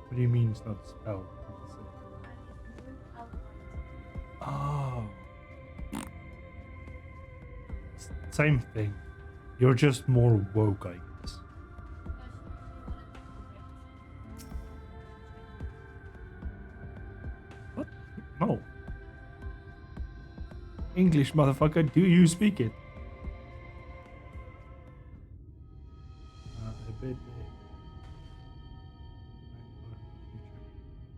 What do you mean it's not spelled? Oh. Same thing. You're just more woke, I guess. What? No. English, motherfucker, do you speak it? I bet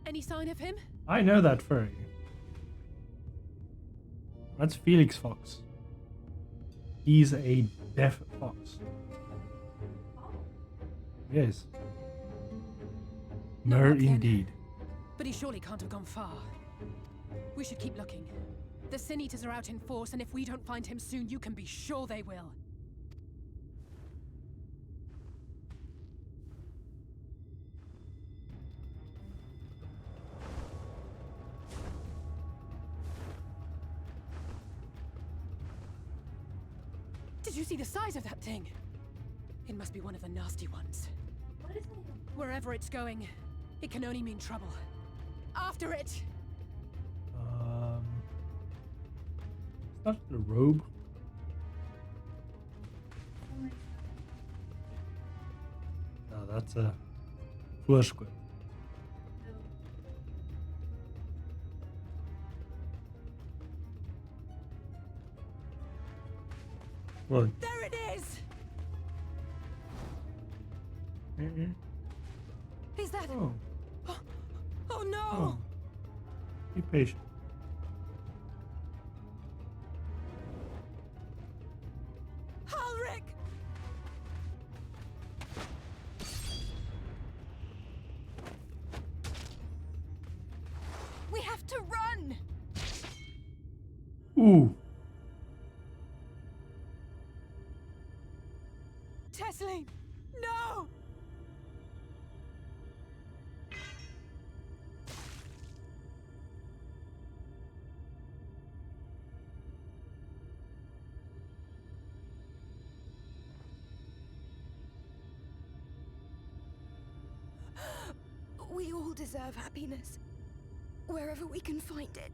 Any sign of him? I know that furry. That's Felix Fox. He's a deaf fox. Yes. Not Mer luck then. indeed. But he surely can't have gone far. We should keep looking. The Sin Eaters are out in force, and if we don't find him soon, you can be sure they will. Did you see the size of that thing? It must be one of the nasty ones. What is it? Wherever it's going, it can only mean trouble. After it! Is that the robe? No, that's a Flushquip. What? There it is! Is that... Oh. Oh no! Oh. Be patient. Ulrich! We have to run! Ooh. Tesseline! No! We all deserve happiness, wherever we can find it.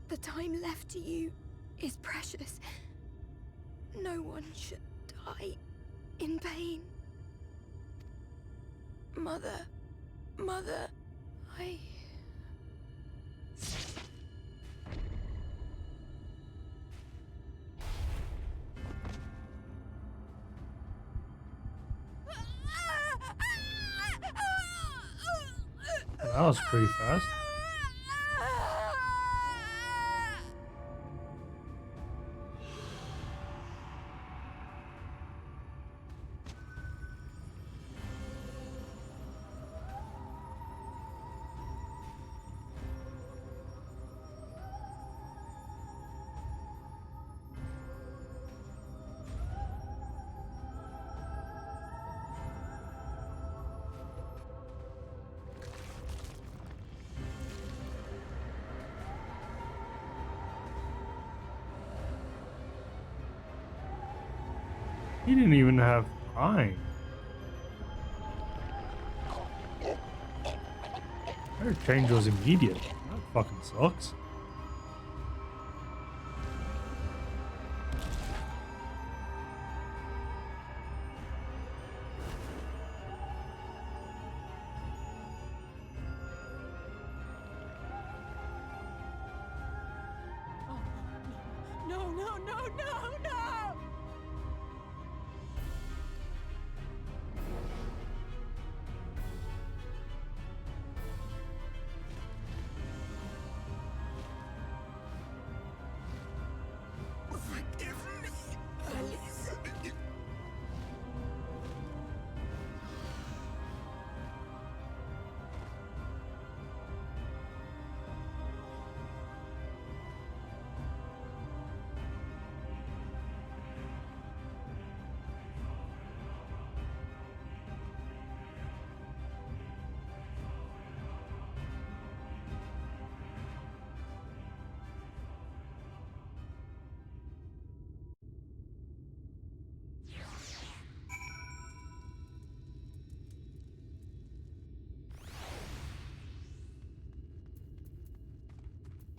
The time left to you is precious. No one should die in pain. Mother, I... That was pretty fast. He didn't even have time. Her change was immediate. That fucking sucks. No, no, no, no, no! Forgive me, Alice.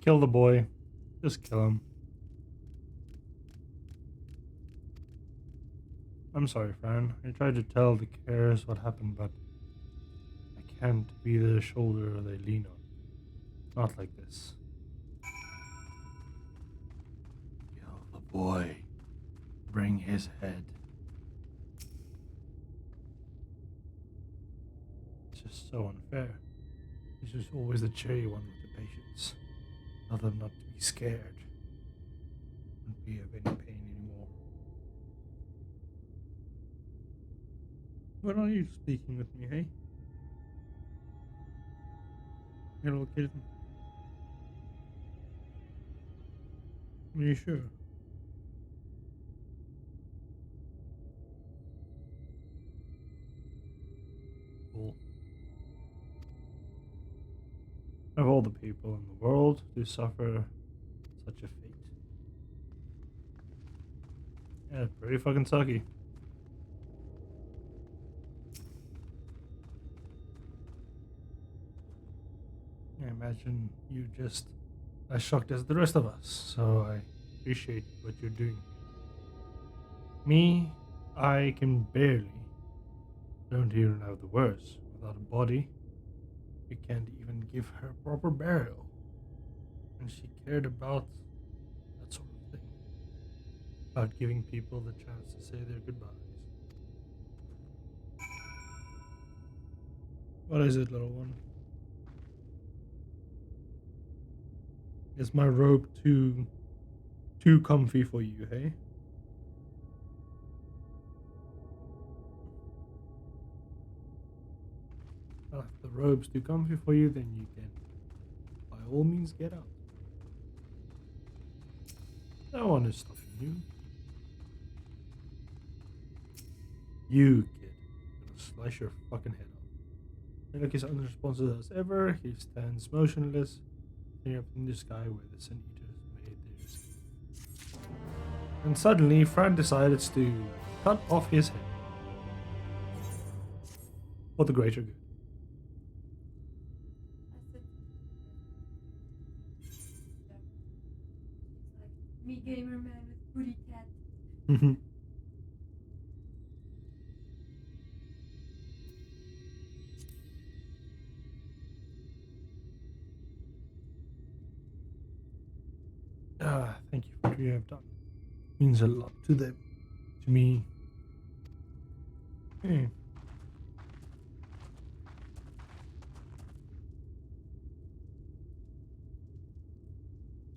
Kill the boy. Just kill him. I'm sorry, Fran. I tried to tell the carers what happened, but I can't be the shoulder they lean on. Not like this. Kill the boy. Bring his head. It's just so unfair. He's just always the cheery one with the patients. Tell them not to be scared. Won't be of any pain anymore. What are you speaking with me, hey? Hello, kitten. Are you sure? Cool. Of all the people in the world to suffer such a fate. Yeah, pretty fucking sucky. I imagine you just as shocked as the rest of us, so I appreciate what you're doing. Me, I can barely. Don't even have the words. Without a body, we can't even give her proper burial. And she cared about that sort of thing. About giving people the chance to say their goodbyes. What is it, little one? Is my robe too comfy for you, hey? Well, if the robe's too comfy for you, then you can, by all means, get out. No one is stopping you. You, kid. I'm gonna slice your fucking head off. And like as unresponsive as ever, he stands motionless, staring up in the sky where the Sun Eaters made their escape. And suddenly, Fran decides to cut off his head. For the greater good. gamer man with booty cat. Thank you for what you have done. Means a lot to them, to me. Hey.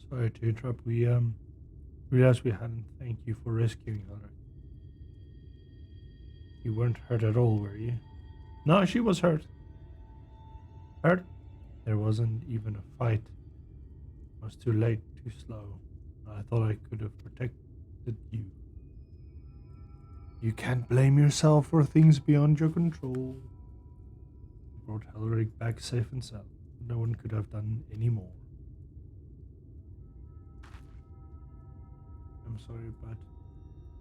Sorry to interrupt. We realized we hadn't thanked you for rescuing her. You weren't hurt at all, were you? No, she was hurt. Hurt? There wasn't even a fight. It was too late, too slow. I thought I could have protected you. You can't blame yourself for things beyond your control. You brought Elric back safe and sound. No one could have done any more. I'm sorry, but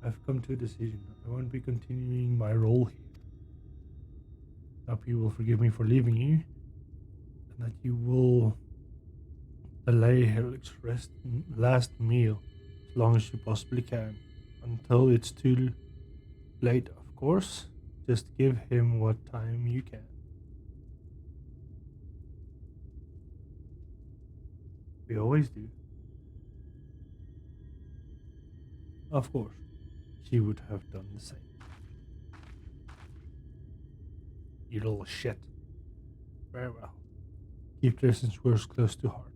I've come to a decision. I won't be continuing my role here. I hope you will forgive me for leaving you, and that you will delay Herlic's last meal as long as you possibly can, until it's too late, of course. Just give him what time you can. We always do. Of course, she would have done the same. You little shit. Very well. Keep Tristan's words close to heart.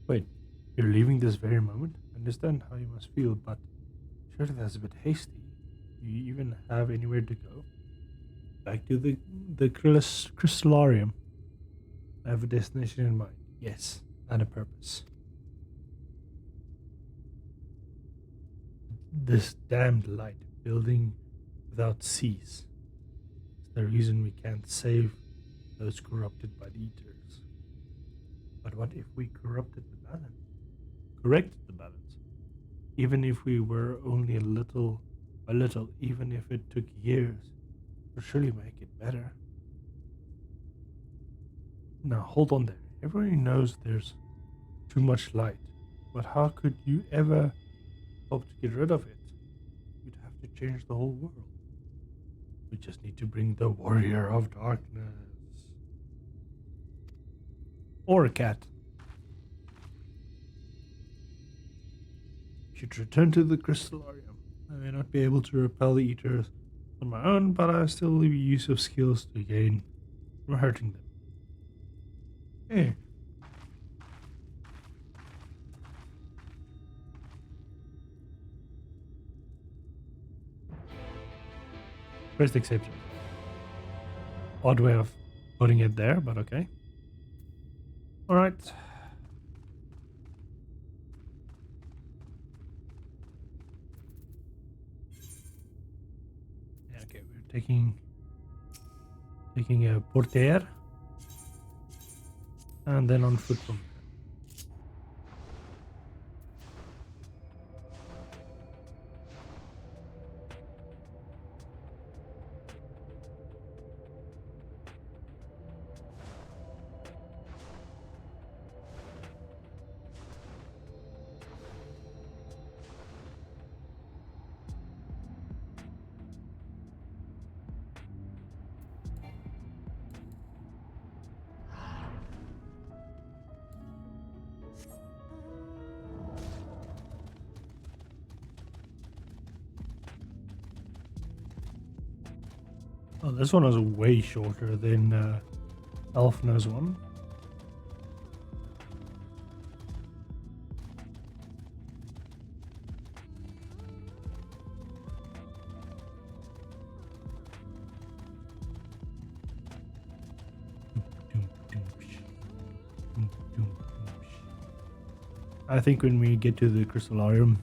Wait, you're leaving this very moment? I understand how you must feel, but surely that's a bit hasty. Do you even have anywhere to go? Back to the crystallarium. I have a destination in mind. Yes, and a purpose. This damned light, building without cease, is the reason we can't save those corrupted by the Eaters. But what if we corrupted the balance? Corrected the balance? Even if we were only a little, even if it took years, we'll surely make it better. Now hold on there. Everybody knows there's too much light, but how could you ever hope to get rid of it? You'd have to change the whole world. We just need to bring the warrior of darkness. Or a cat. Should return to the crystallarium. I may not be able to repel the Eaters on my own, but I still have use of skills to gain from hurting them. Hey. First exception. Odd way of putting it there, but okay. Alright. Yeah, okay, we're taking a porter and then on foot from there. Oh, this one was way shorter than Alfna's one. I think when we get to the crystallarium,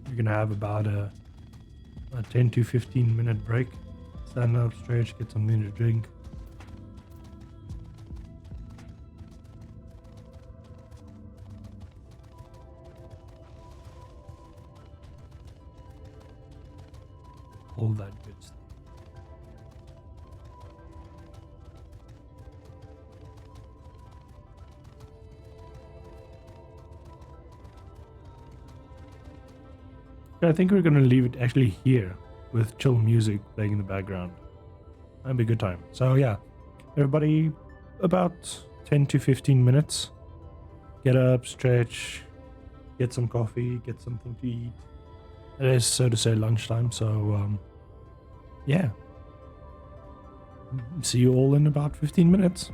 we're gonna have about a 10 to 15 minute break. Stand up, stretch, get something to drink. All that good stuff. I think we're gonna leave it actually here with chill music playing in the background. That'd be a good time. So yeah, everybody, about 10 to 15 minutes. Get up, stretch, get some coffee, get something to eat. It is, so to say, lunchtime. So yeah. See you all in about 15 minutes.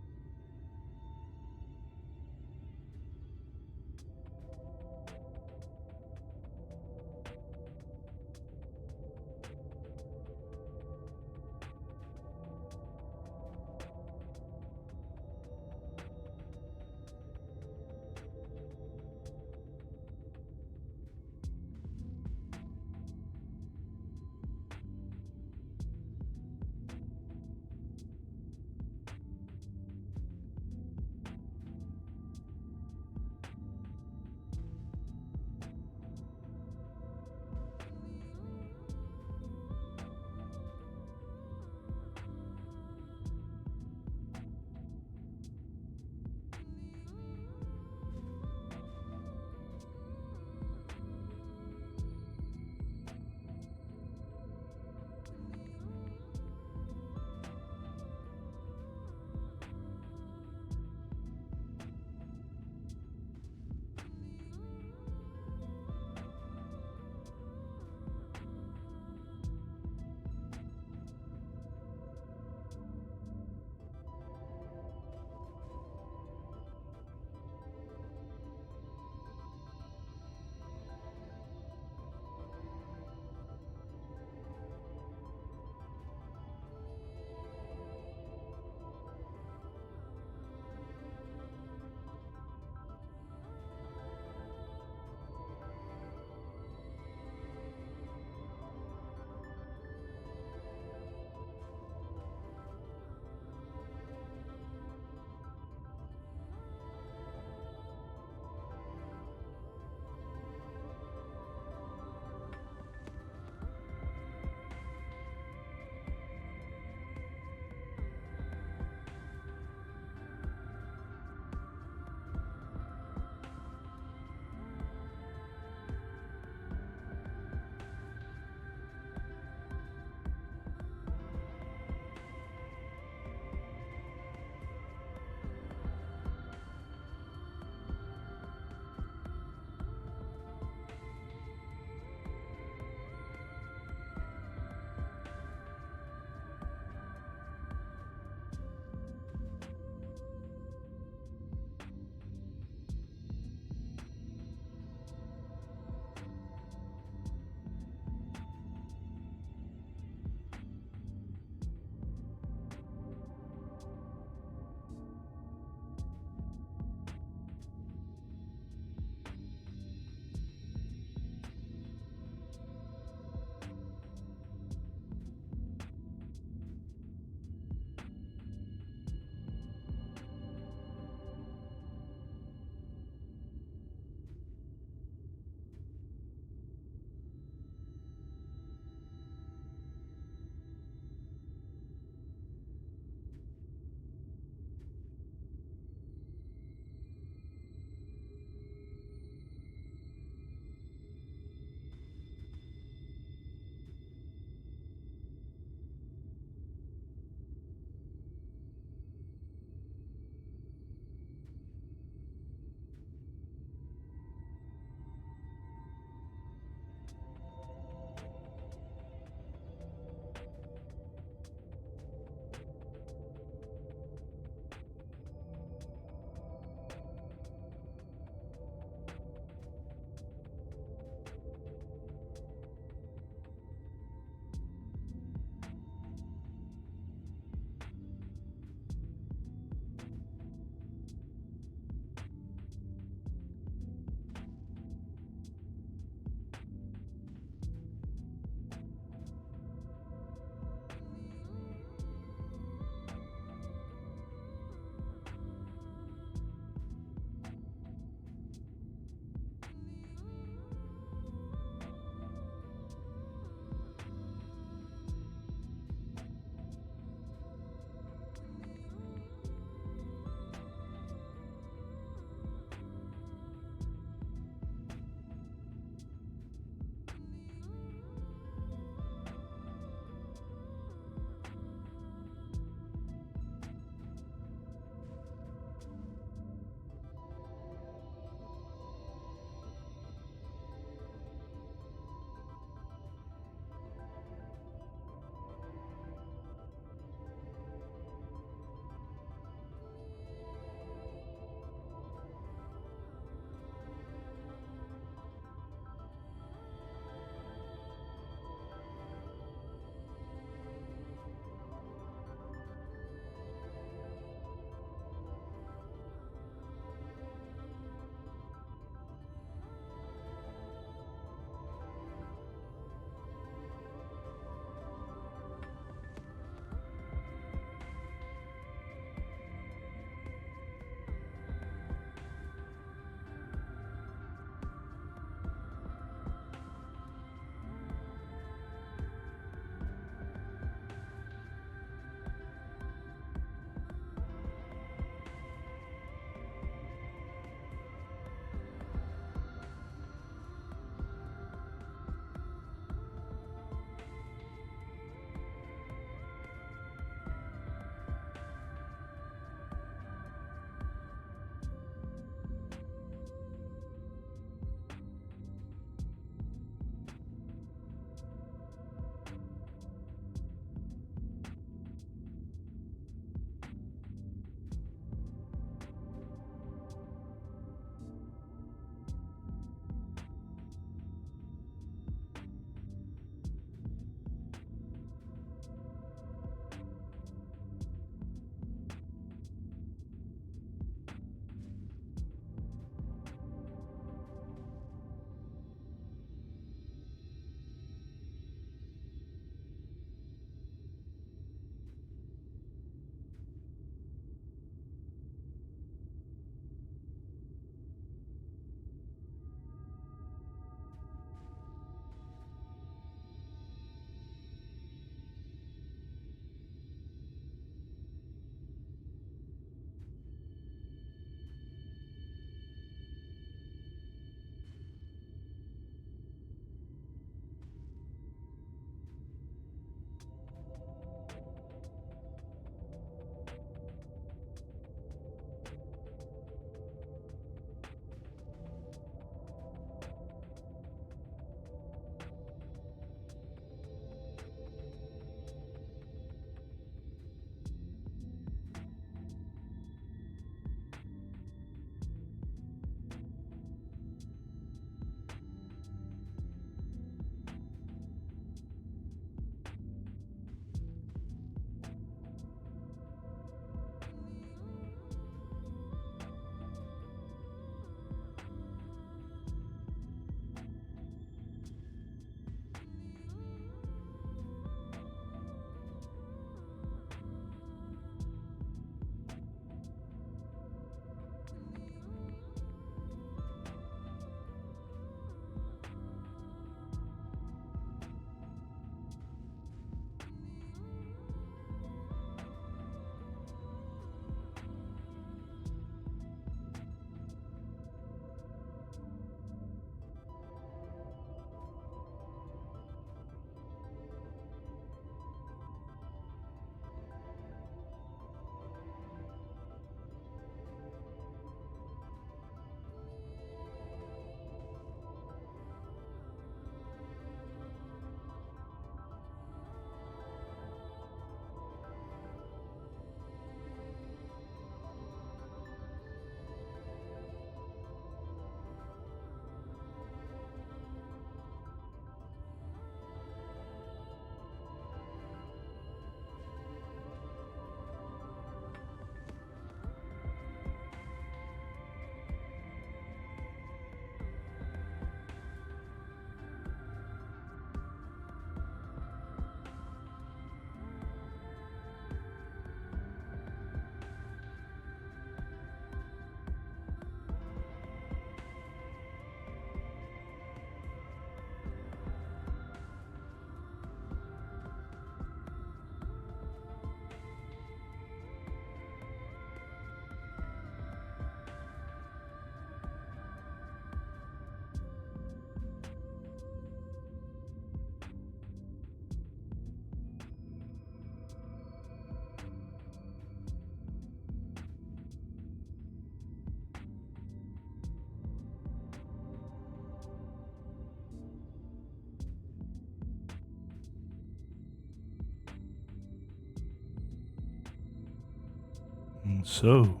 And so,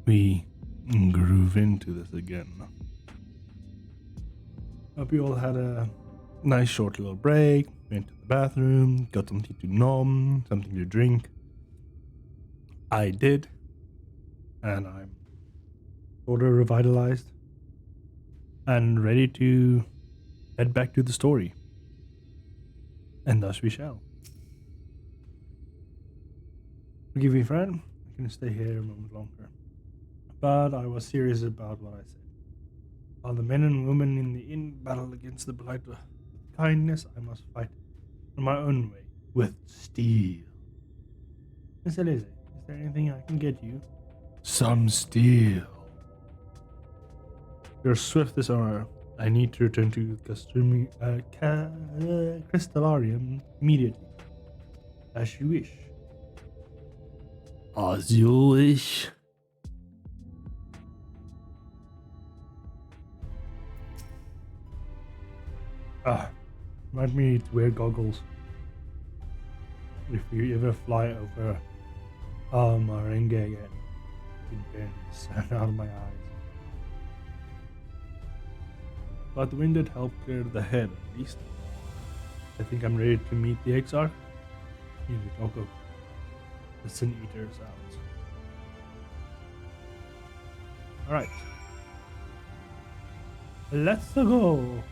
we groove into this again. Hope you all had a nice short little break, went to the bathroom, got something to nom, something to drink. I did, and I'm sort of revitalized and ready to head back to the story. And thus we shall. Forgive me, Fran, I can stay here a moment longer. But I was serious about what I said. While the men and women in the inn battle against the blight with kindness, I must fight in my own way, with steel. Miss Elise, is there anything I can get you? Some steel. You're swift as arrow. I need to return to Crystallarium immediately. As you wish. As you wish. Might need to wear goggles if you ever fly over Marenge again. It burns out of my eyes. But the wind did help clear the head, at least. I think I'm ready to meet the Exarch. Need to talk of the Sin Eaters out. Alright. Let's go!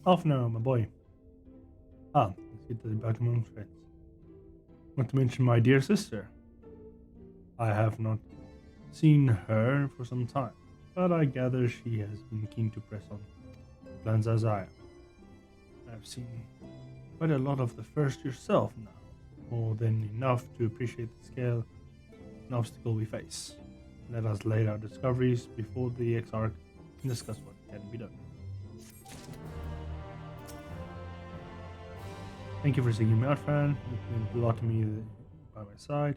Off now, my boy. Let's get to the back of my friends. Not to mention my dear sister. I have not seen her for some time, but I gather she has been keen to press on plans as I am. I've seen quite a lot of the first yourself now, more than enough to appreciate the scale and obstacle we face. Let us lay our discoveries before the Exarch and discuss what can be done. Thank you for seeking me out, Fran. It meant a lot to me by my side.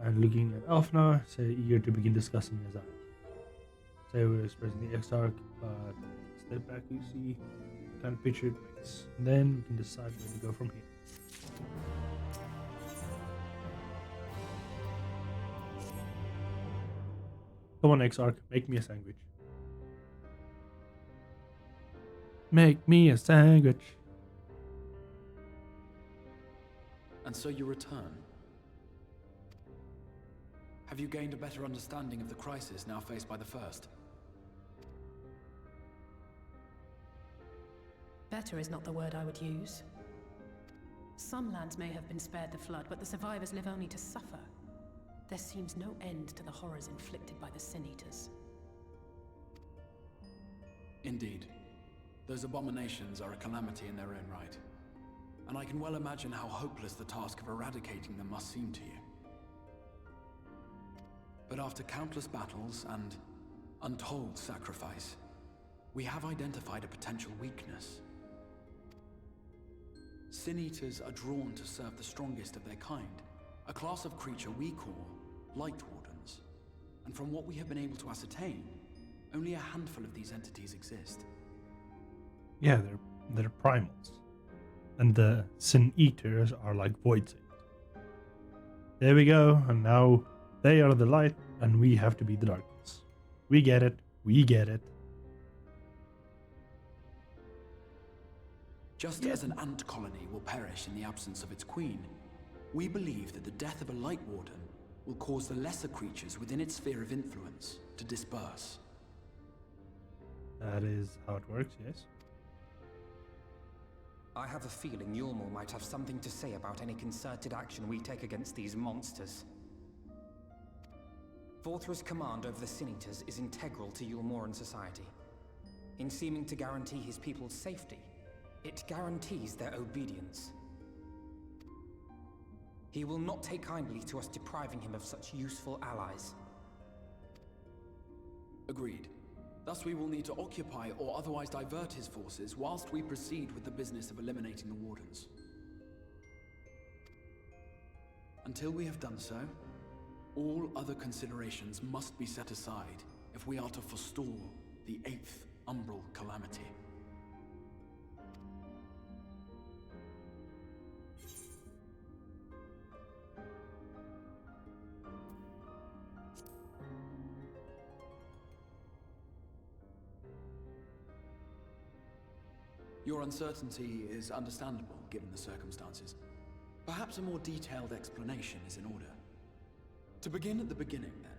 And looking at Elfna, say eager to begin discussing as I am. Say we're expressing the Exarch, but step back, we see what kind of picture it makes. And then we can decide where to go from here. Come on, Exarch, make me a sandwich. Make me a sandwich. And so you return. Have you gained a better understanding of the crisis now faced by the First? Better is not the word I would use. Some lands may have been spared the flood, but the survivors live only to suffer. There seems no end to the horrors inflicted by the Sin Eaters. Indeed. Those abominations are a calamity in their own right. And I can well imagine how hopeless the task of eradicating them must seem to you. But after countless battles and untold sacrifice, we have identified a potential weakness. Sin Eaters are drawn to serve the strongest of their kind, a class of creature we call Light Wardens. And from what we have been able to ascertain, only a handful of these entities exist. Yeah, they're primals. And the Sin Eaters are like Void Saints. There we go, and now they are the light, and we have to be the darkness. We get it, we get it. Just as an ant colony will perish in the absence of its queen, we believe that the death of a Light Warden will cause the lesser creatures within its sphere of influence to disperse. That is how it works, yes? I have a feeling Yulmor might have something to say about any concerted action we take against these monsters. Forthra's command over the Sin Eaters is integral to Yulmoran society. In seeming to guarantee his people's safety, it guarantees their obedience. He will not take kindly to us depriving him of such useful allies. Agreed. Thus we will need to occupy or otherwise divert his forces whilst we proceed with the business of eliminating the Wardens. Until we have done so, all other considerations must be set aside if we are to forestall the 8th Umbral Calamity. Your uncertainty is understandable, given the circumstances. Perhaps a more detailed explanation is in order. To begin at the beginning, then.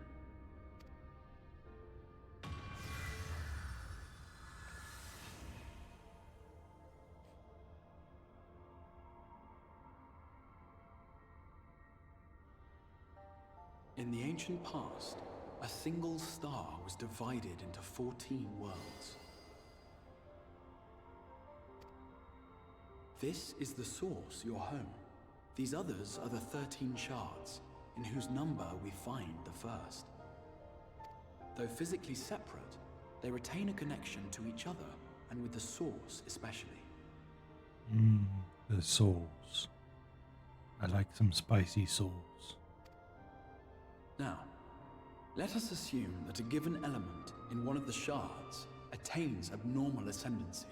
In the ancient past, a single star was divided into 14 worlds. This is the source, your home. These others are the 13 shards, in whose number we find the first. Though physically separate, they retain a connection to each other, and with the source especially. The sauce. I like some spicy sauce. Now, let us assume that a given element in one of the shards attains abnormal ascendancy.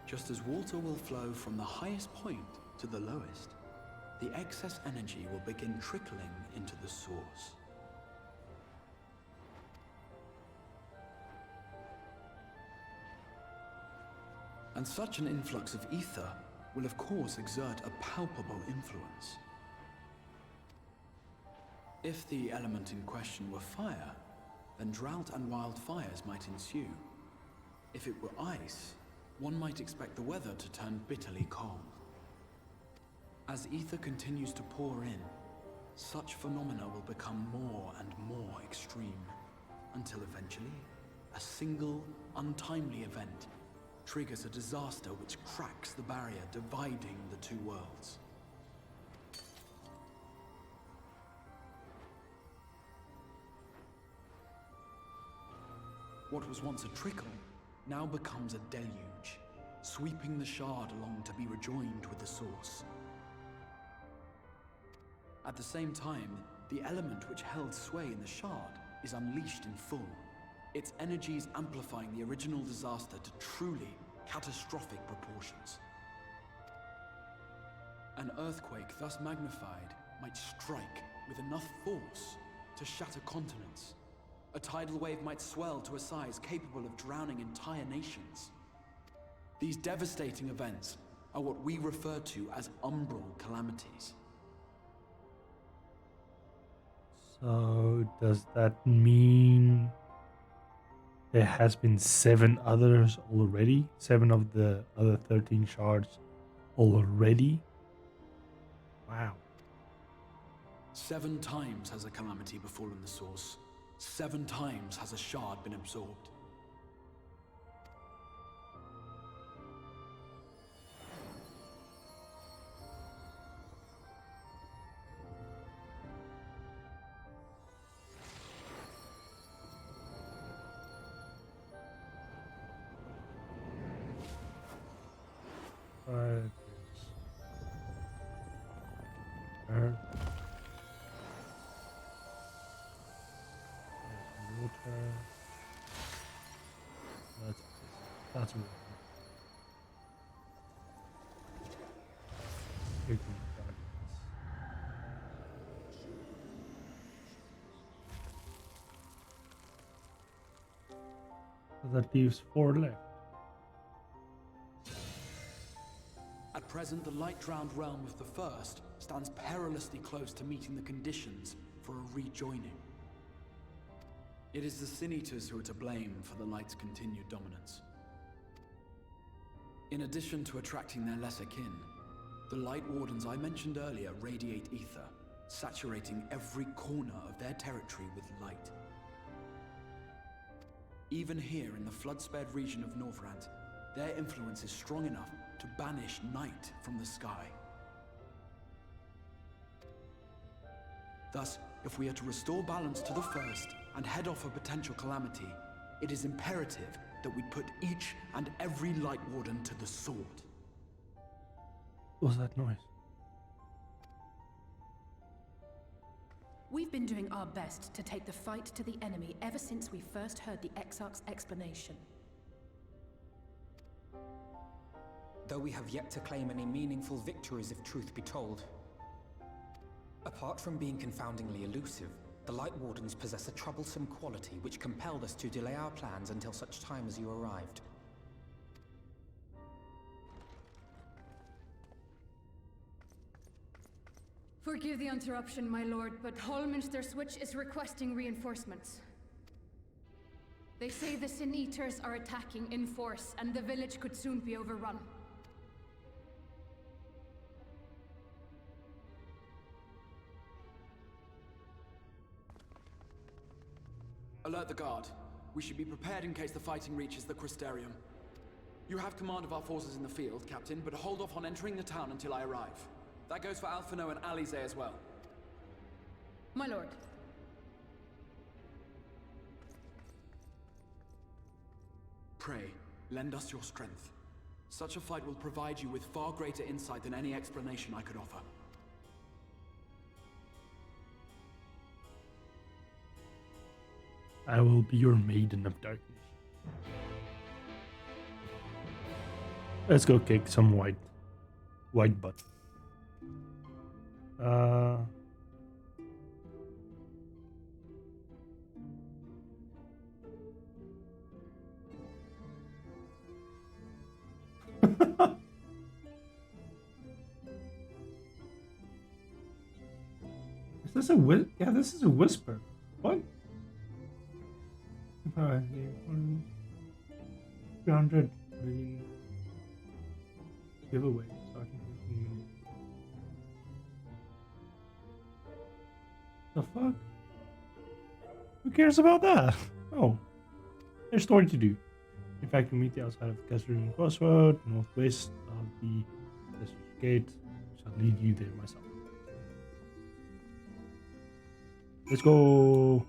Just as water will flow from the highest point to the lowest, the excess energy will begin trickling into the source. And such an influx of ether will of course exert a palpable influence. If the element in question were fire, then drought and wildfires might ensue. If it were ice, one might expect the weather to turn bitterly cold. As ether continues to pour in, such phenomena will become more and more extreme, until eventually, a single, untimely event triggers a disaster which cracks the barrier dividing the two worlds. What was once a trickle now becomes a deluge, sweeping the shard along to be rejoined with the source. At the same time, the element which held sway in the shard is unleashed in full, its energies amplifying the original disaster to truly catastrophic proportions. An earthquake thus magnified might strike with enough force to shatter continents. A tidal wave might swell to a size capable of drowning entire nations. These devastating events are what we refer to as umbral calamities. So, does that mean there has been 7 others already? 7 of the other 13 shards already? Wow. 7 times has a calamity befallen the source. 7 times has a shard been absorbed. Earth. Water. That's water. Big darkness. So that leaves 4 left. At present, the light-drowned realm of the First stands perilously close to meeting the conditions for a rejoining. It is the Sin Eaters who are to blame for the Light's continued dominance. In addition to attracting their lesser kin, the Light Wardens I mentioned earlier radiate ether, saturating every corner of their territory with light. Even here in the flood-spared region of Norvrant, their influence is strong enough to banish night from the sky. Thus, if we are to restore balance to the first and head off a potential calamity, it is imperative that we put each and every Light Warden to the sword. What was that noise? We've been doing our best to take the fight to the enemy ever since we first heard the Exarch's explanation. Though we have yet to claim any meaningful victories if truth be told. Apart from being confoundingly elusive, the Light Wardens possess a troublesome quality which compelled us to delay our plans until such time as you arrived. Forgive the interruption, my lord, but Hallminster Switch is requesting reinforcements. They say the Sin Eaters are attacking in force, and the village could soon be overrun. Alert the guard. We should be prepared in case the fighting reaches the Crystarium. You have command of our forces in the field, Captain, but hold off on entering the town until I arrive. That goes for Alphino and Alize as well. My lord. Pray, lend us your strength. Such a fight will provide you with far greater insight than any explanation I could offer. I will be your maiden of darkness. Let's go kick some white butt. Is this a yeah, this is a whisper. What? 300 million giveaway starting 15 minutes. The fuck? Who cares about that? Oh, there's story to do. In fact, we meet you outside of Castle Crossroad, northwest of the gate. Shall lead you there myself. Let's go.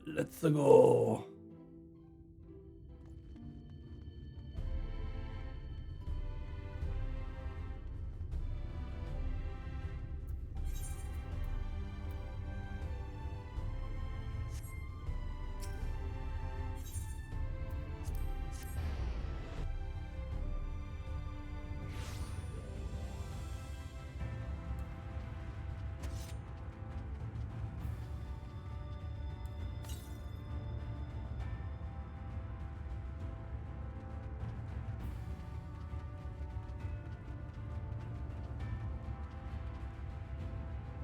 Let's go.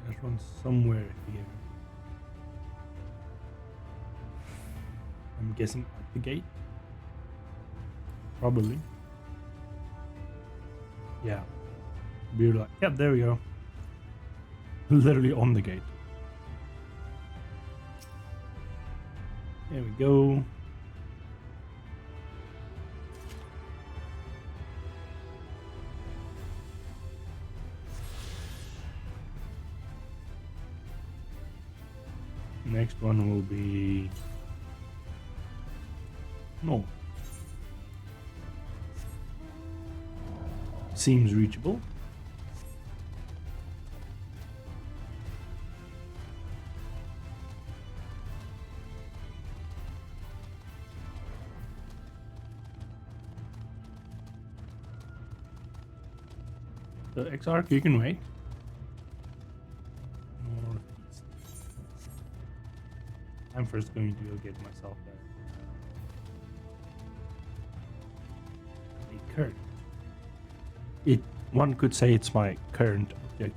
There's one somewhere here. I'm guessing at the gate. Probably. Yeah. Be like, yep, there we go. Literally on the gate. There we go. Next one will be no. Seems reachable. The Exarch, you can wait. Northeast. I'm first going to go get myself there. A current. One could say it's my current objective.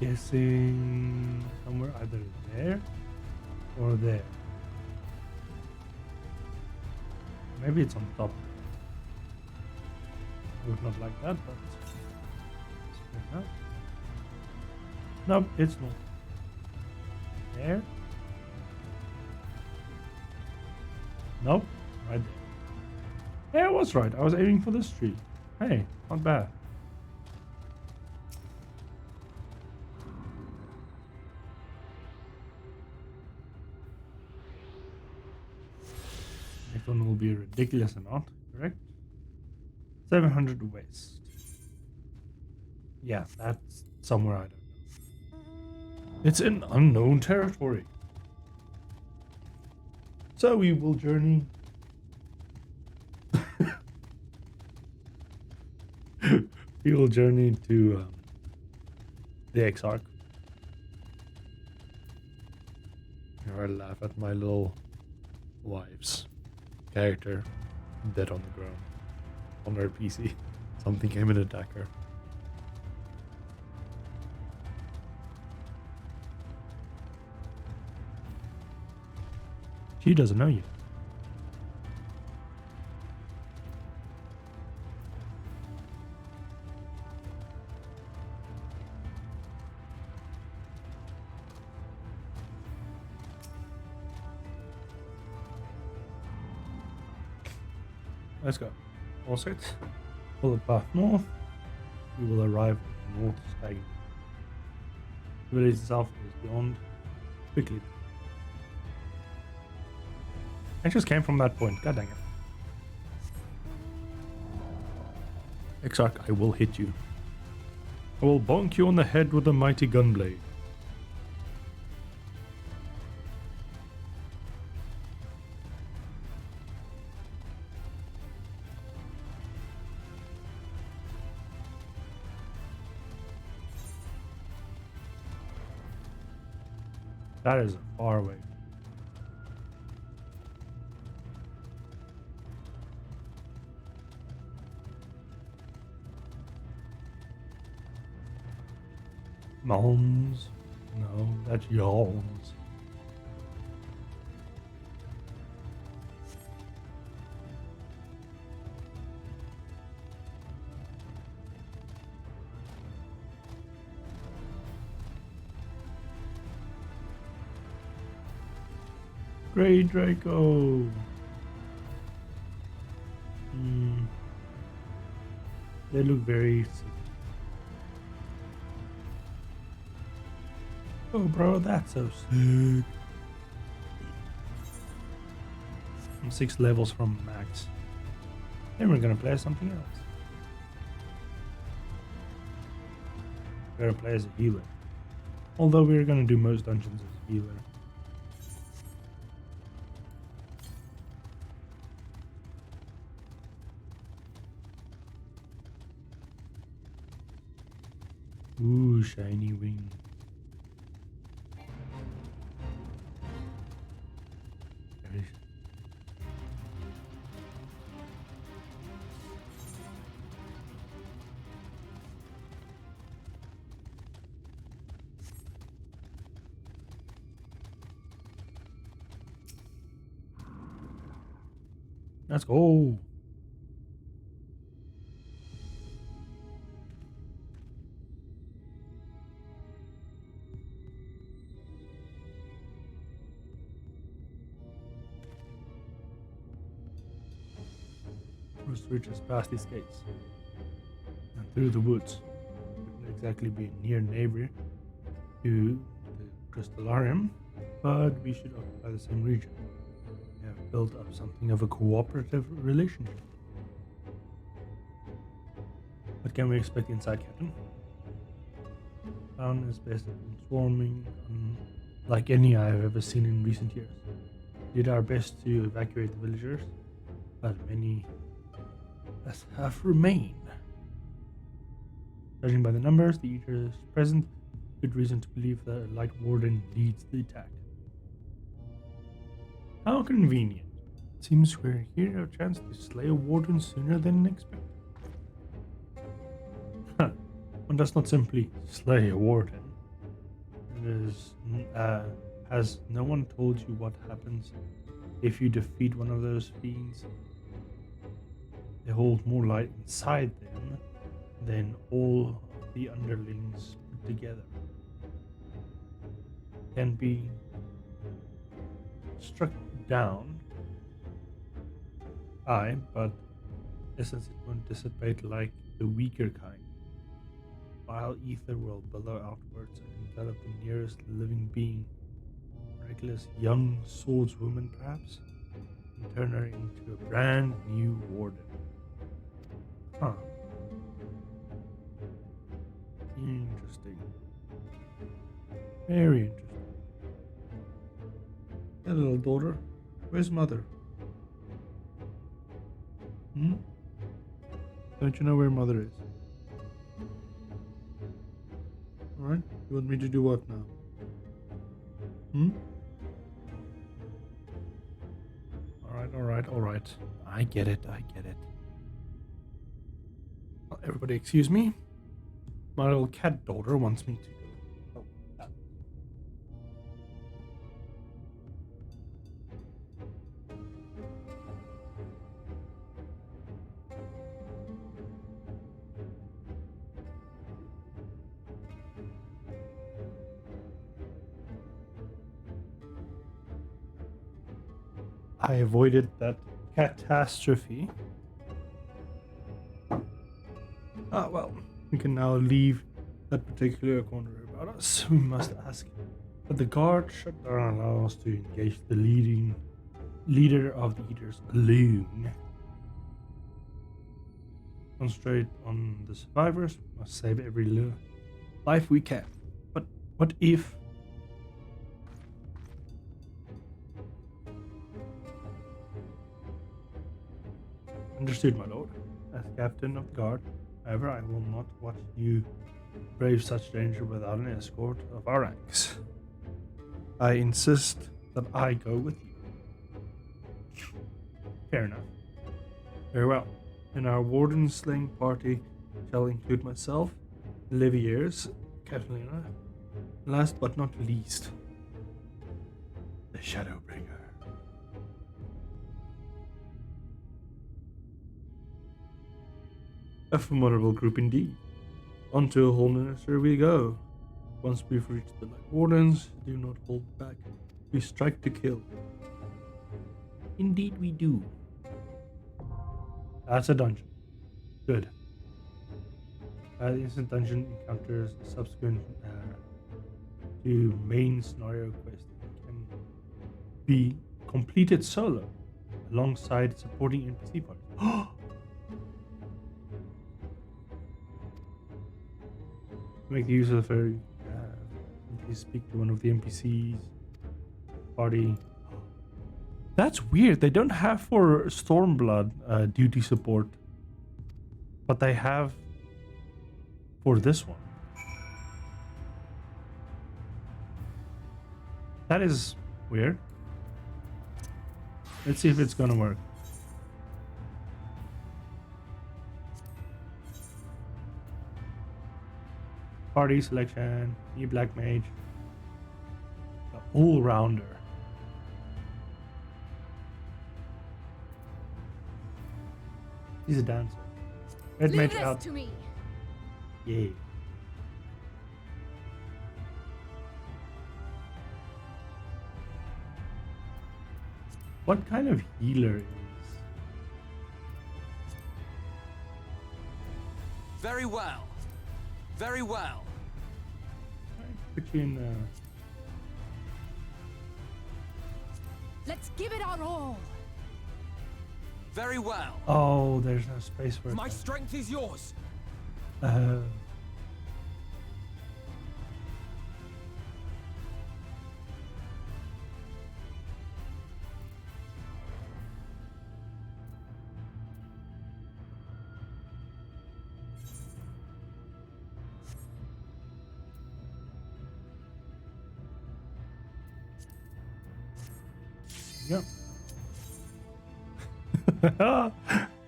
Guessing somewhere either there or there. Maybe it's on top. I would not like that, but it's fair enough. Nope, it's not. There. Nope, right there. Yeah, I was right. I was aiming for this tree. Hey, not bad. Next one will be a ridiculous amount, correct? 700 west. Yeah, that's somewhere I don't know. It's in unknown territory. So we will journey. We will journey to the Exarch. I laugh at my little wife's character dead on the ground on her PC. Something came and attacked her. She doesn't know you. Let's go. All set. Follow the path north. We will arrive at North Stag. The village itself is beyond. Quickly. I just came from that point. God dang it. Exarch, I will hit you. I will bonk you on the head with a mighty gunblade. That is far away. Malms? No, that's Yalms. Great Draco. They look very sick. Oh, bro, that's so sick. I'm 6 levels from max. Then we're gonna play something else. We're gonna play as a healer. Although we're gonna do most dungeons as a healer. Ooh, shiny wing. Let's go. First reaches past these gates and through the woods. Wouldn't exactly be a near neighbor to the Crystallarium, but we should occupy the same region. We have built up something of a cooperative relationship. What can we expect inside, Captain? Town is basically swarming, unlike any I have ever seen in recent years. We did our best to evacuate the villagers, but many have remained. Judging by the numbers, the Eaters present, good reason to believe that a light warden leads the attack. How convenient. Seems we're here to have a chance to slay a warden sooner than expected. Huh. One does not simply slay a warden. Has no one told you what happens if you defeat one of those fiends? they hold more light inside them than all of the underlings put together. Can be struck down. Aye, but essence it won't dissipate like the weaker kind. Vile ether will billow outwards and envelop the nearest living being. Miraculous young swordswoman, perhaps, and turn her into a brand new warden. Huh. Interesting. Very interesting. Hey, little daughter. Where's mother? Don't you know where mother is? Alright, you want me to do what now? Alright. I get it. Well, everybody excuse me. My little cat daughter wants me to go. I avoided that catastrophe. Well, we can now leave that particular corner about us. We must ask that the guard shut down and allow us to engage the leader of the Eaters alone. Concentrate on the survivors. We must save every life we can. But what if... Understood, my lord. As captain of the guard, however, I will not watch you brave such danger without an escort of our ranks. I insist that I go with you. Fair enough. Very well. In our warden slaying party shall include myself, Liviers, Catalina, last but not least, the Shadowbringer. A formidable group indeed. On to Holminster we go. Once we've reached the Night Wardens, do not hold back. We strike to kill. Indeed we do. That's a dungeon. Good. The instant dungeon encounters subsequent to main scenario quest can be completed solo alongside supporting NPC parties. Make use of her. Please speak to one of the NPCs. Party. That's weird. They don't have for Stormblood duty support, but they have for this one. That is weird. Let's see if it's gonna work. Party selection, new black mage, the all-rounder. He's a dancer. Red mage out. To me. Yay. What kind of healer is? Very well. Very well. Put you in. Let's give it our all. Very well. Oh, there's no space for it. My strength is yours. Yep.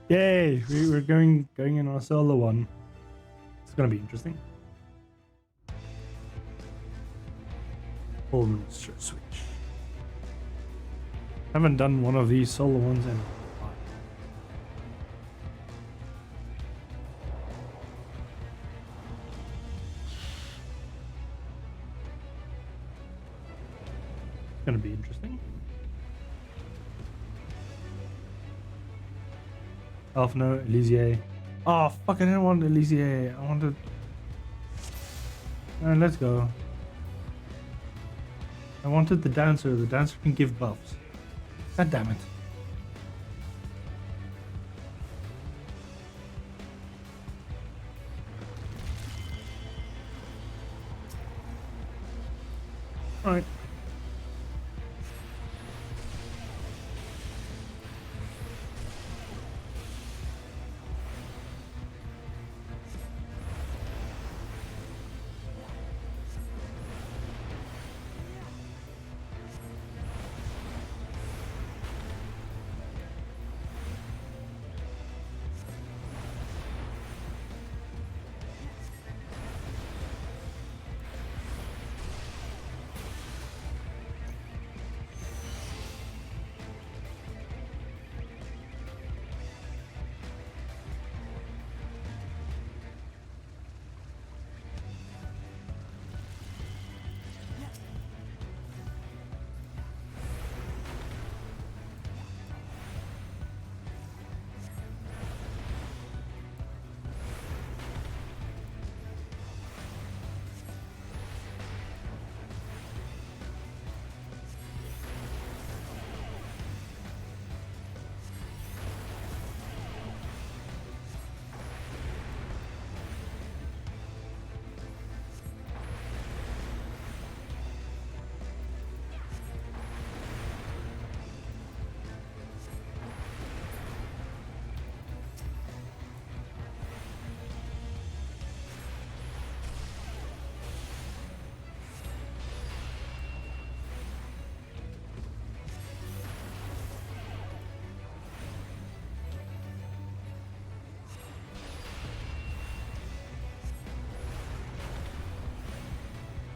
Yay! We're going in on a solo one. It's gonna be interesting. Fran-venture switch. Haven't done one of these solo ones in a while. going to be interesting. Alphino, Elysier. Oh, fuck, I didn't want Elysier. I wanted... Alright, let's go. I wanted the dancer. The dancer can give buffs. God damn it. Alright.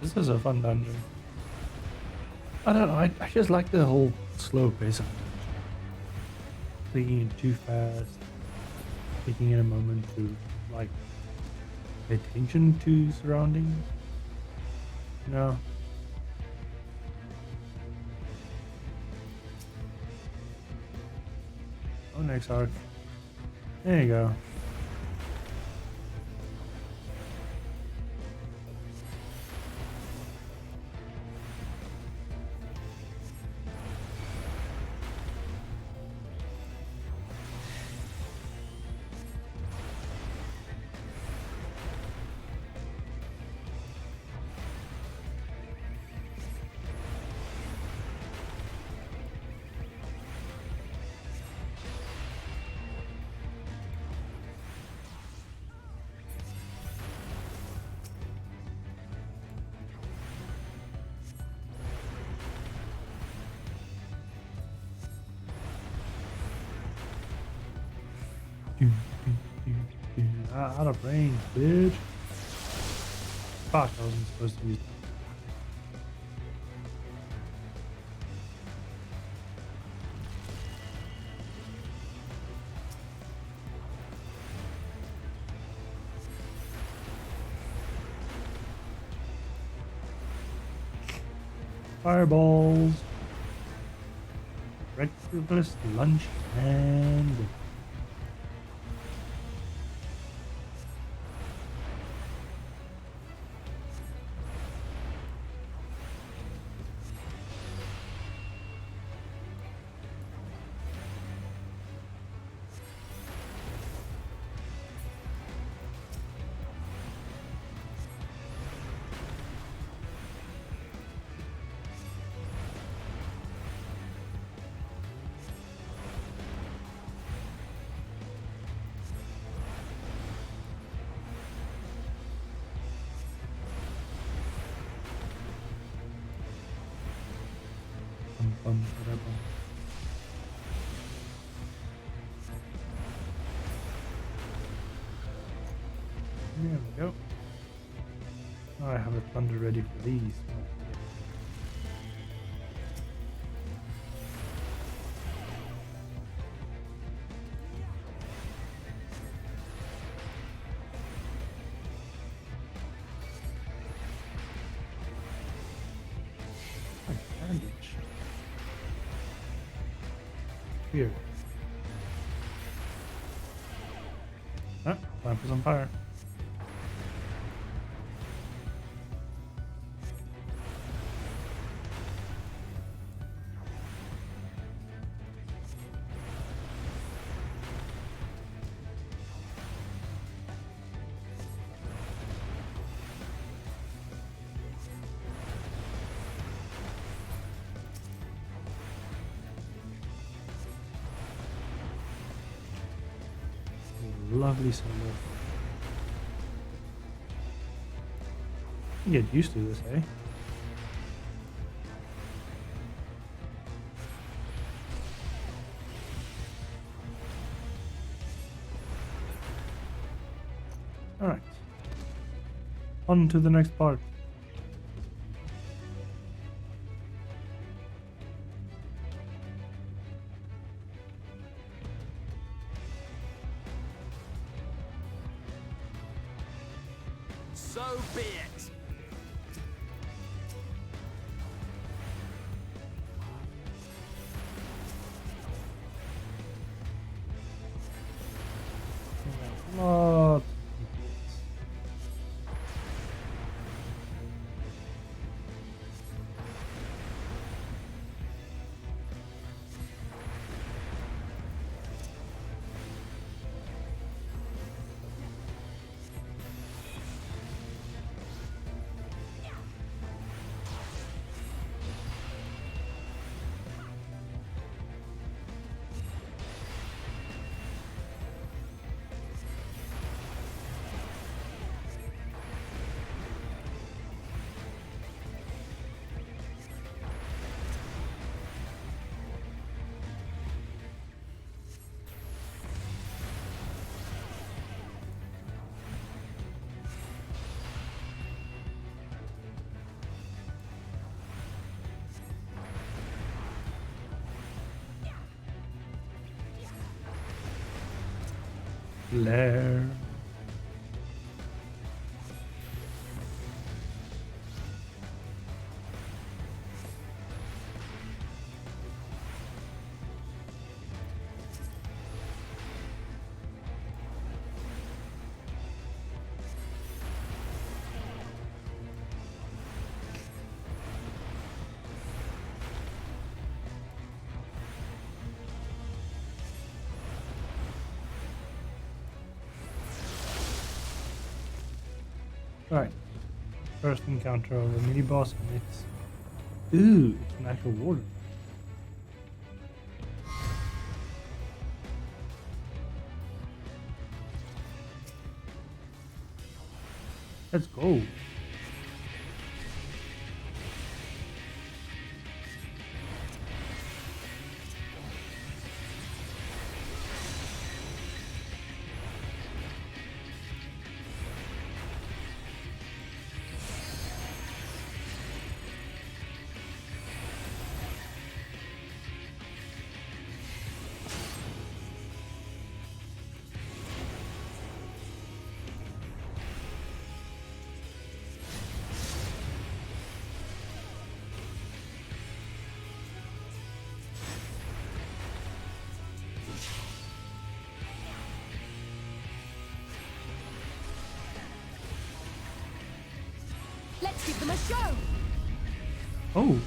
This is a fun dungeon. I don't know, I just like the whole slow pace of it. Thinking it too fast, taking in a moment to like pay attention to surroundings. You know? Oh, next arc. There you go. Out of range, bitch. Fuck, I wasn't supposed to use that. Fireballs. Breakfast, lunch, and... There we go. Now I have a thunder ready for these. Bandage. spear. Ah, time for some fire. Lovely summer. You get used to this, eh? Alright. On to the next part. So be it. Lot. Blair. Right. First encounter of a mini boss, and it's. Ooh, it's an actual warden. Let's go. Let's give them a show! Oh.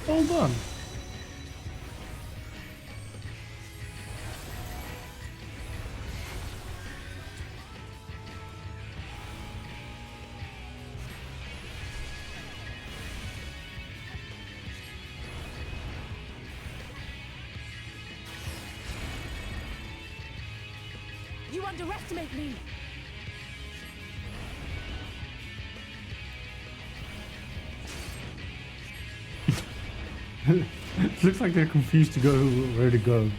Well done. You underestimate me! Looks like they're confused to go where to go.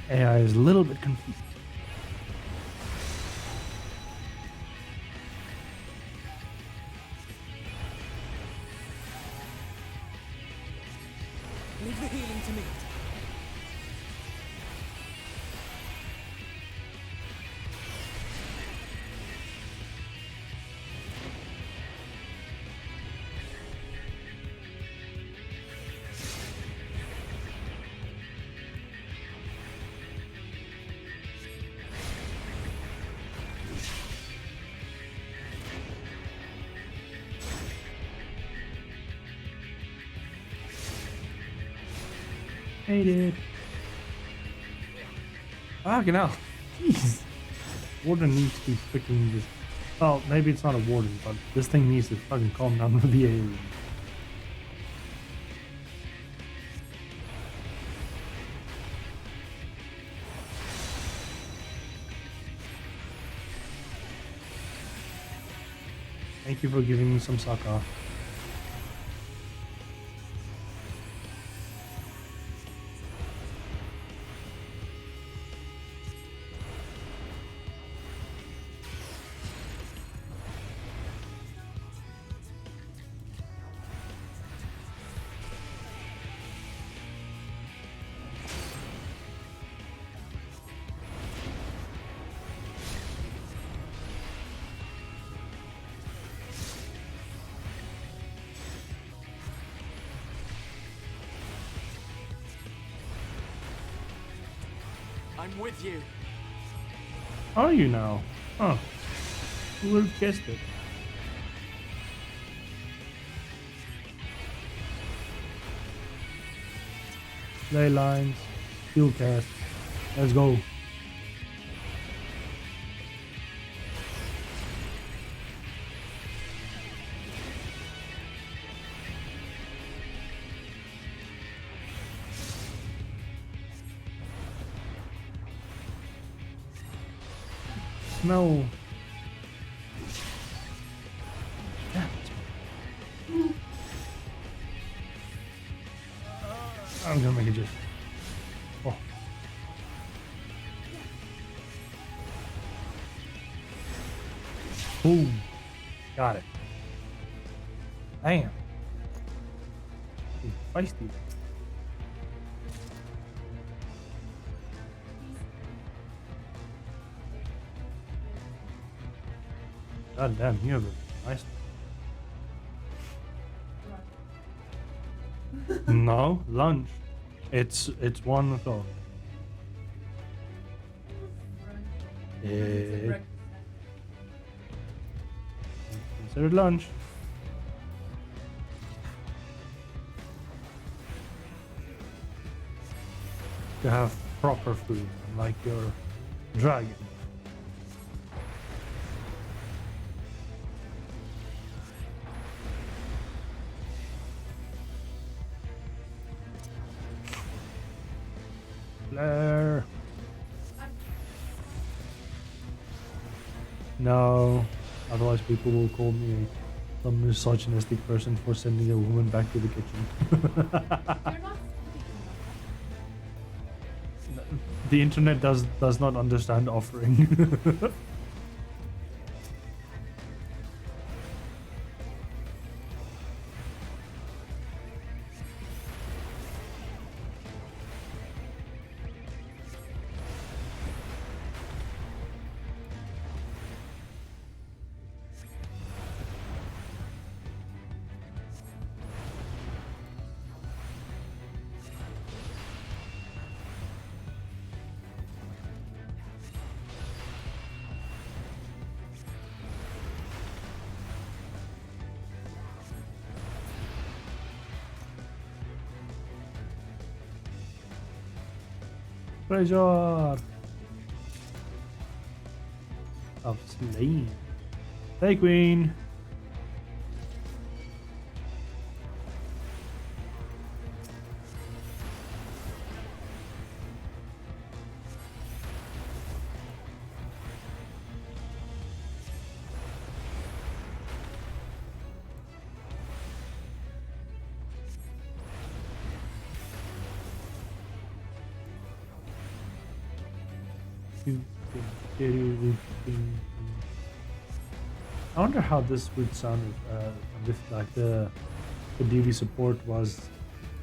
AI is a little bit confused. Leave the healing to me. Made it. Fucking hell. Jeez. Warden needs to be freaking just. Well, maybe it's not a warden, but this thing needs to fucking calm down with the alien. Thank you for giving me some soccer. I'm with you. Are you now? Huh. Who would have guessed it? Ley lines, fuel cast. Let's go. No. I'm gonna make it just. Oh. Boom. Got it. Damn. He's feisty. God damn, you have a nice. No, lunch. It's 1 o'clock. Considered lunch. To have proper food, like your dragon. Blair. No, otherwise people will call me some misogynistic person for sending a woman back to the kitchen. The internet does not understand offering. Pleasure of slaying. Hey, Queen. I wonder how this would sound if like the DV support was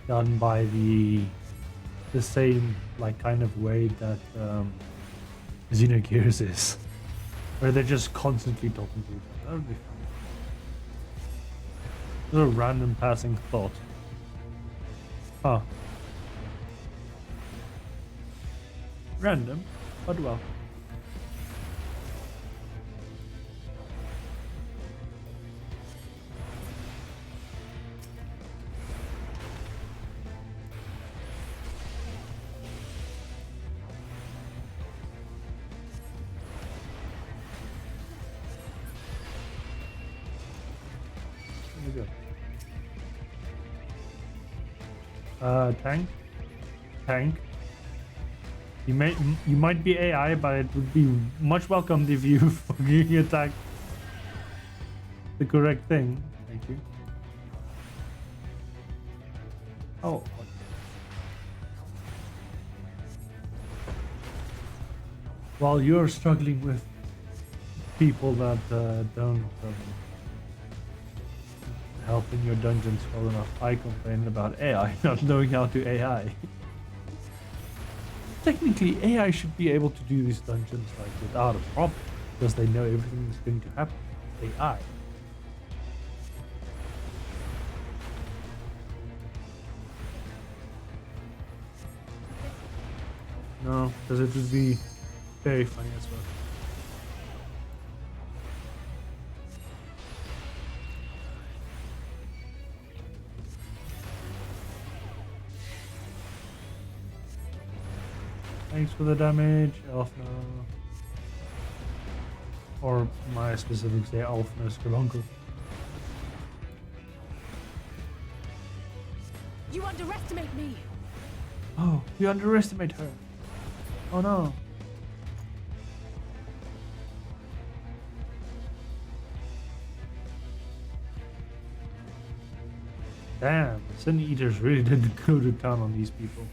done by the same like kind of way that Xenogears is, where they're just constantly talking to each other. That would be fun. Just a random passing thought. Huh. Random, but well. Tank. You might be AI, but it would be much welcomed if you fucking attack the correct thing. Thank you. Oh. While you're struggling with people that don't help in your dungeons well enough, I complain about AI not knowing how to AI. Technically, AI should be able to do these dungeons like without a problem, because they know everything is going to happen. AI. No, because it would be very funny as well. Thanks for the damage, Elfno. Or my specific say, Elfno Skrabunkel. You underestimate me! Oh, you underestimate her. Oh no. Damn, Sin Eaters really did go to town on these people.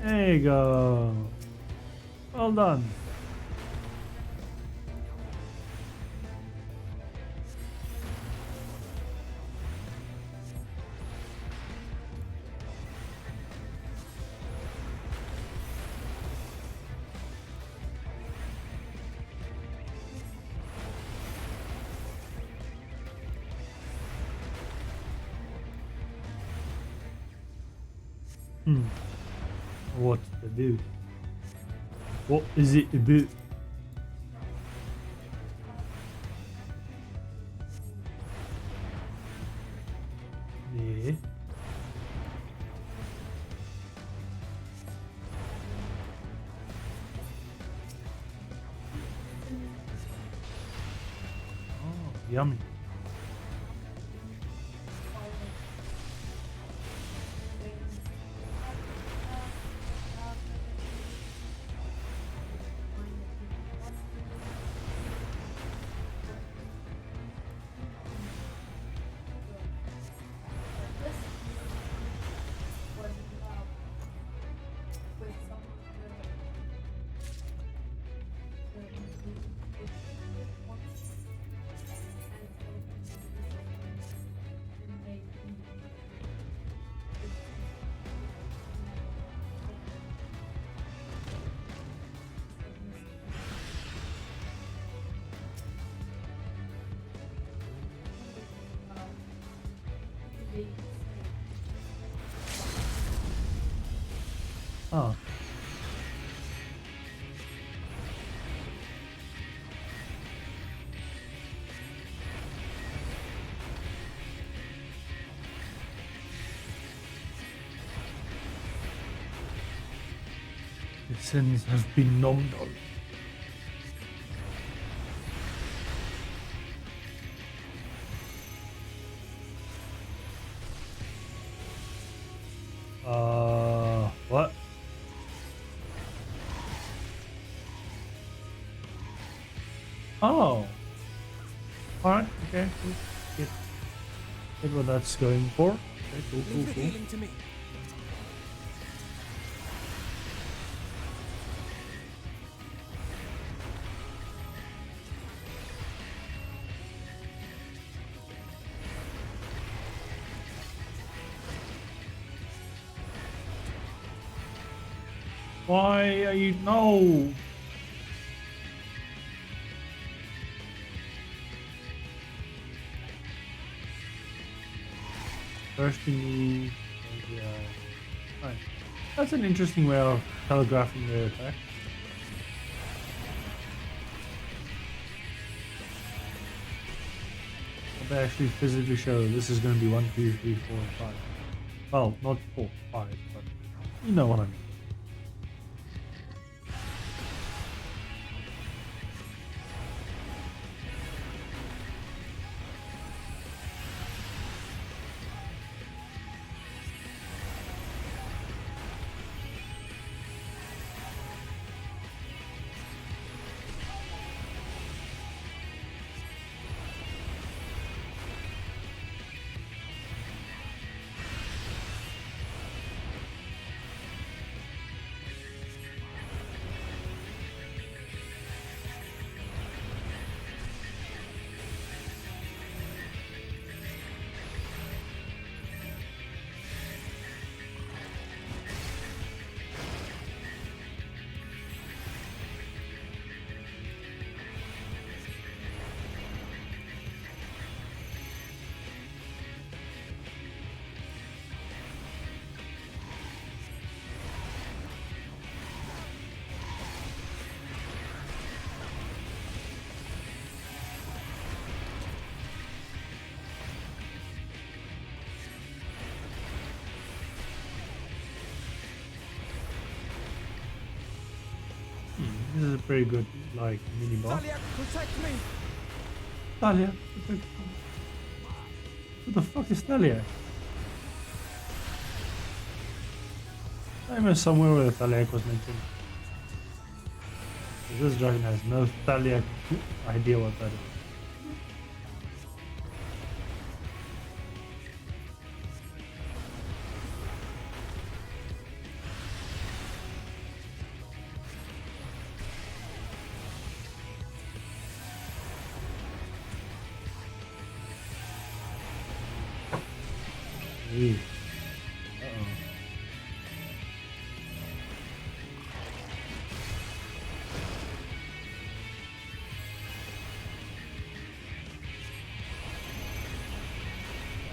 There you go. Well done. What to do? What is it about? Yeah. Oh, yummy. Oh. Its sins have been numbed on. What? Oh. Alright, okay. Get what that's going for. Okay, cool. Healing to me. Why are you... No! Bursting. Yeah. Right. That's an interesting way of telegraphing their attack. They actually physically show this is going to be 1, 2, 3, 4, and 5. Well, not 4, 5, but you know what I mean. This is a pretty good, like, mini boss. Talia, protect me! Talia, protect me. Who the fuck is Talia? I know somewhere where Talia was mentioned. This dragon has no Talia idea what that is.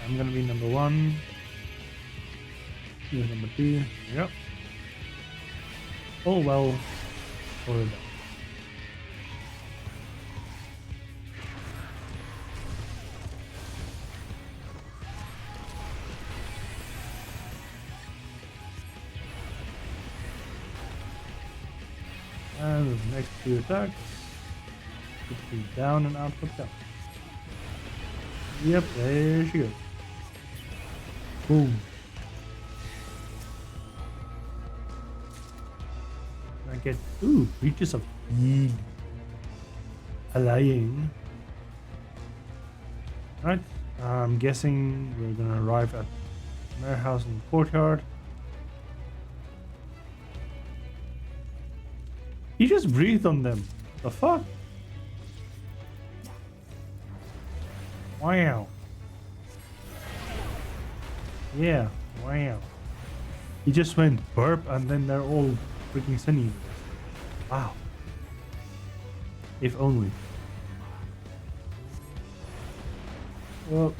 I'm gonna be number 1. You're number 2. Yep. Oh well. Hold it down. And the next 2 attacks. Put you down and out for down. Yep, there she goes. Boom. I get creatures of heed. Allying. Right. I'm guessing we're gonna arrive at the Mare House in the courtyard. He just breathed on them. The fuck? Wow. Yeah, wow. He just went burp and then they're all freaking sunny. Wow. If only. Well.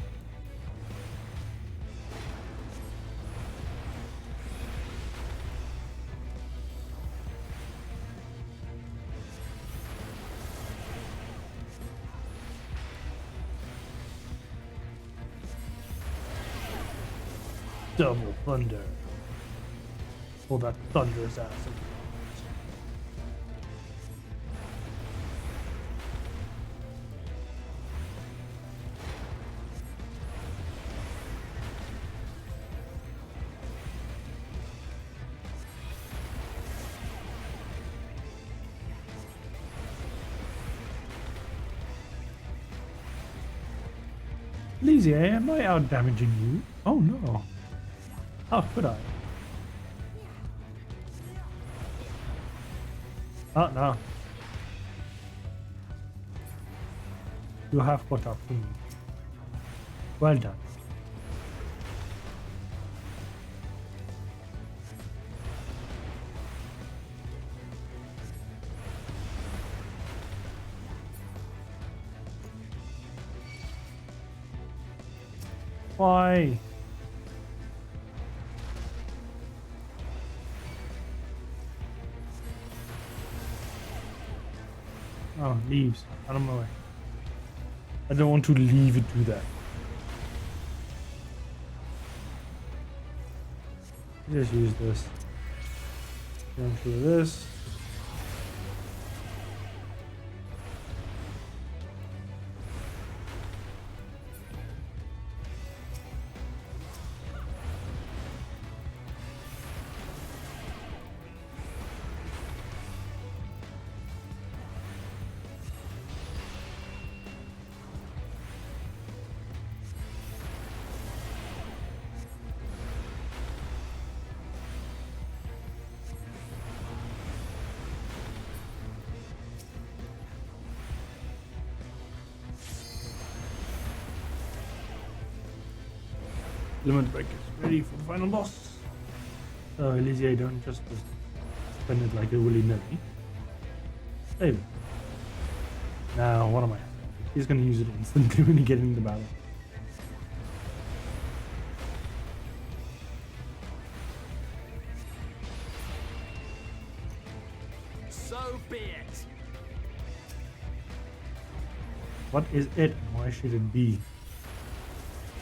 Double thunder. Pull that thunderous ass. Lizzie, am I out damaging you? Oh no. How could I? Oh no. You have caught up to me. Well done. Why? Oh, leaves. Out of my way. I don't want to leave it to that. Just use this. Jump through this. Limit break is ready for the final boss. So Elysia, don't just spend it like a willy-nilly. Save it. Now, what am I? He's gonna use it instantly when you get into the battle. So be it. What is it? Why should it be?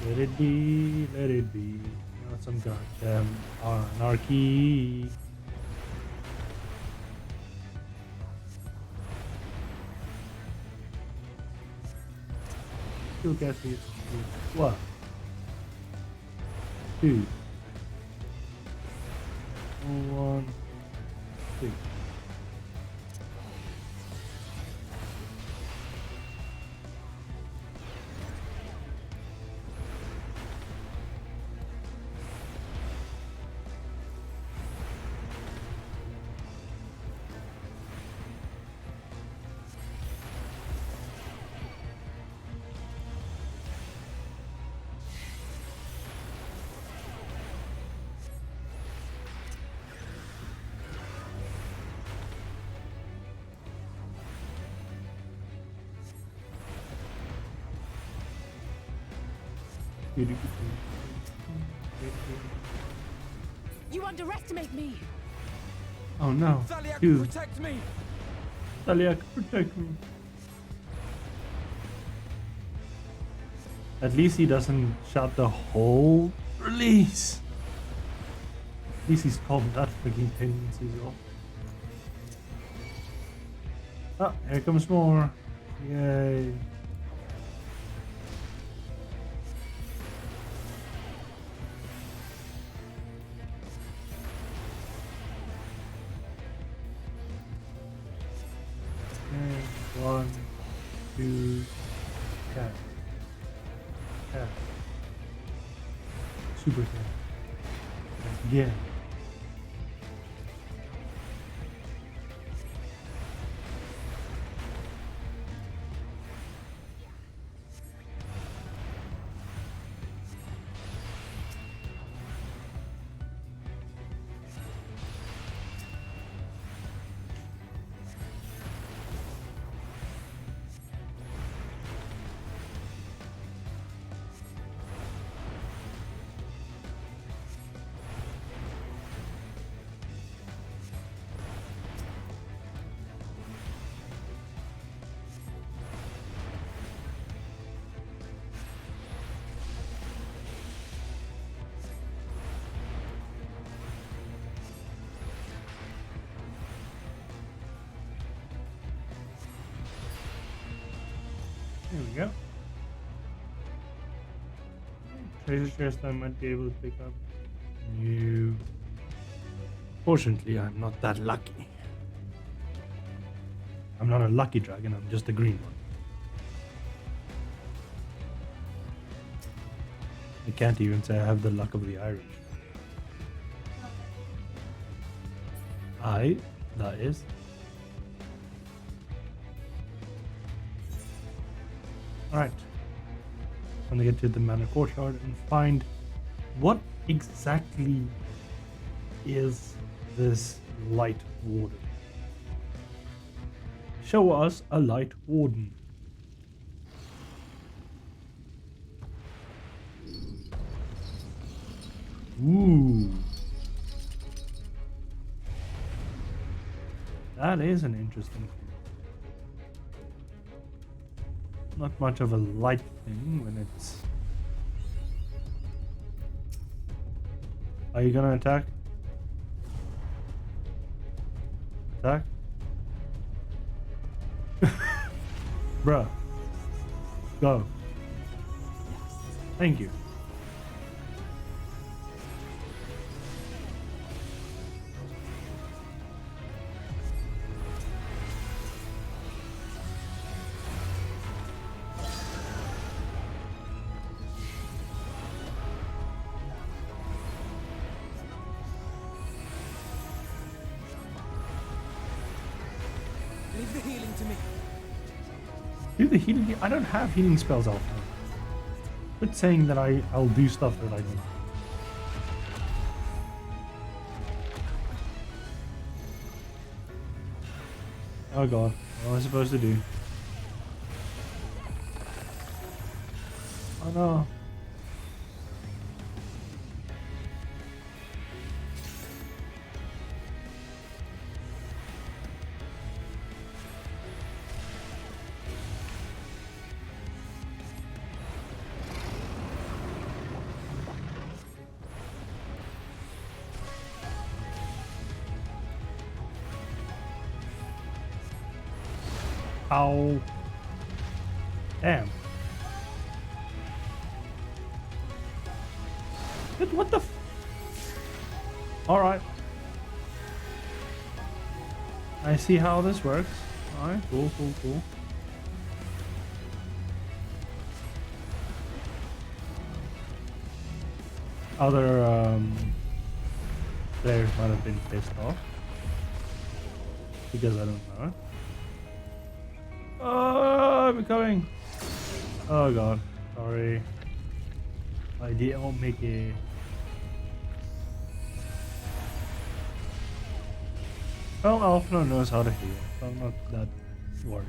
Let it be, let it be. Not some goddamn anarchy. Still guessing it's 1, 2, 1, 2. You underestimate me! Oh no. Thaliak, Dude. protect me! Thaliak, protect me. At least he doesn't shout the whole release. At least he's calmed that freaking tendencies off. Oh, here comes more. Yay. And 1, 2, cat. Cat. Super cat. Again. There we go. Treasure chest I might be able to pick up. No. Fortunately, I'm not that lucky. I'm not a lucky dragon, I'm just a green one. I can't even say I have the luck of the Irish. That is. Alright. I'm gonna get to the Manor Courtyard and find what exactly is this Light Warden. Show us a Light Warden. Ooh. That is an interesting thing. Not much of a light thing when it's... Are you gonna attack? Attack? Bruh. Go. Thank you. Leave the healing to me. Do the healing? I don't have healing spells, Alpha. Quit saying that I'll do stuff that I don't. Oh god, what am I supposed to do? Oh no. Ow. Damn. What the? All right. I see how this works. All right. Cool. Cool. Cool. Other players might have been pissed off because I don't know. Oh, I'm coming. Oh god, sorry. I didn't make it. Well, Alphino knows how to heal, so I'm not that worried.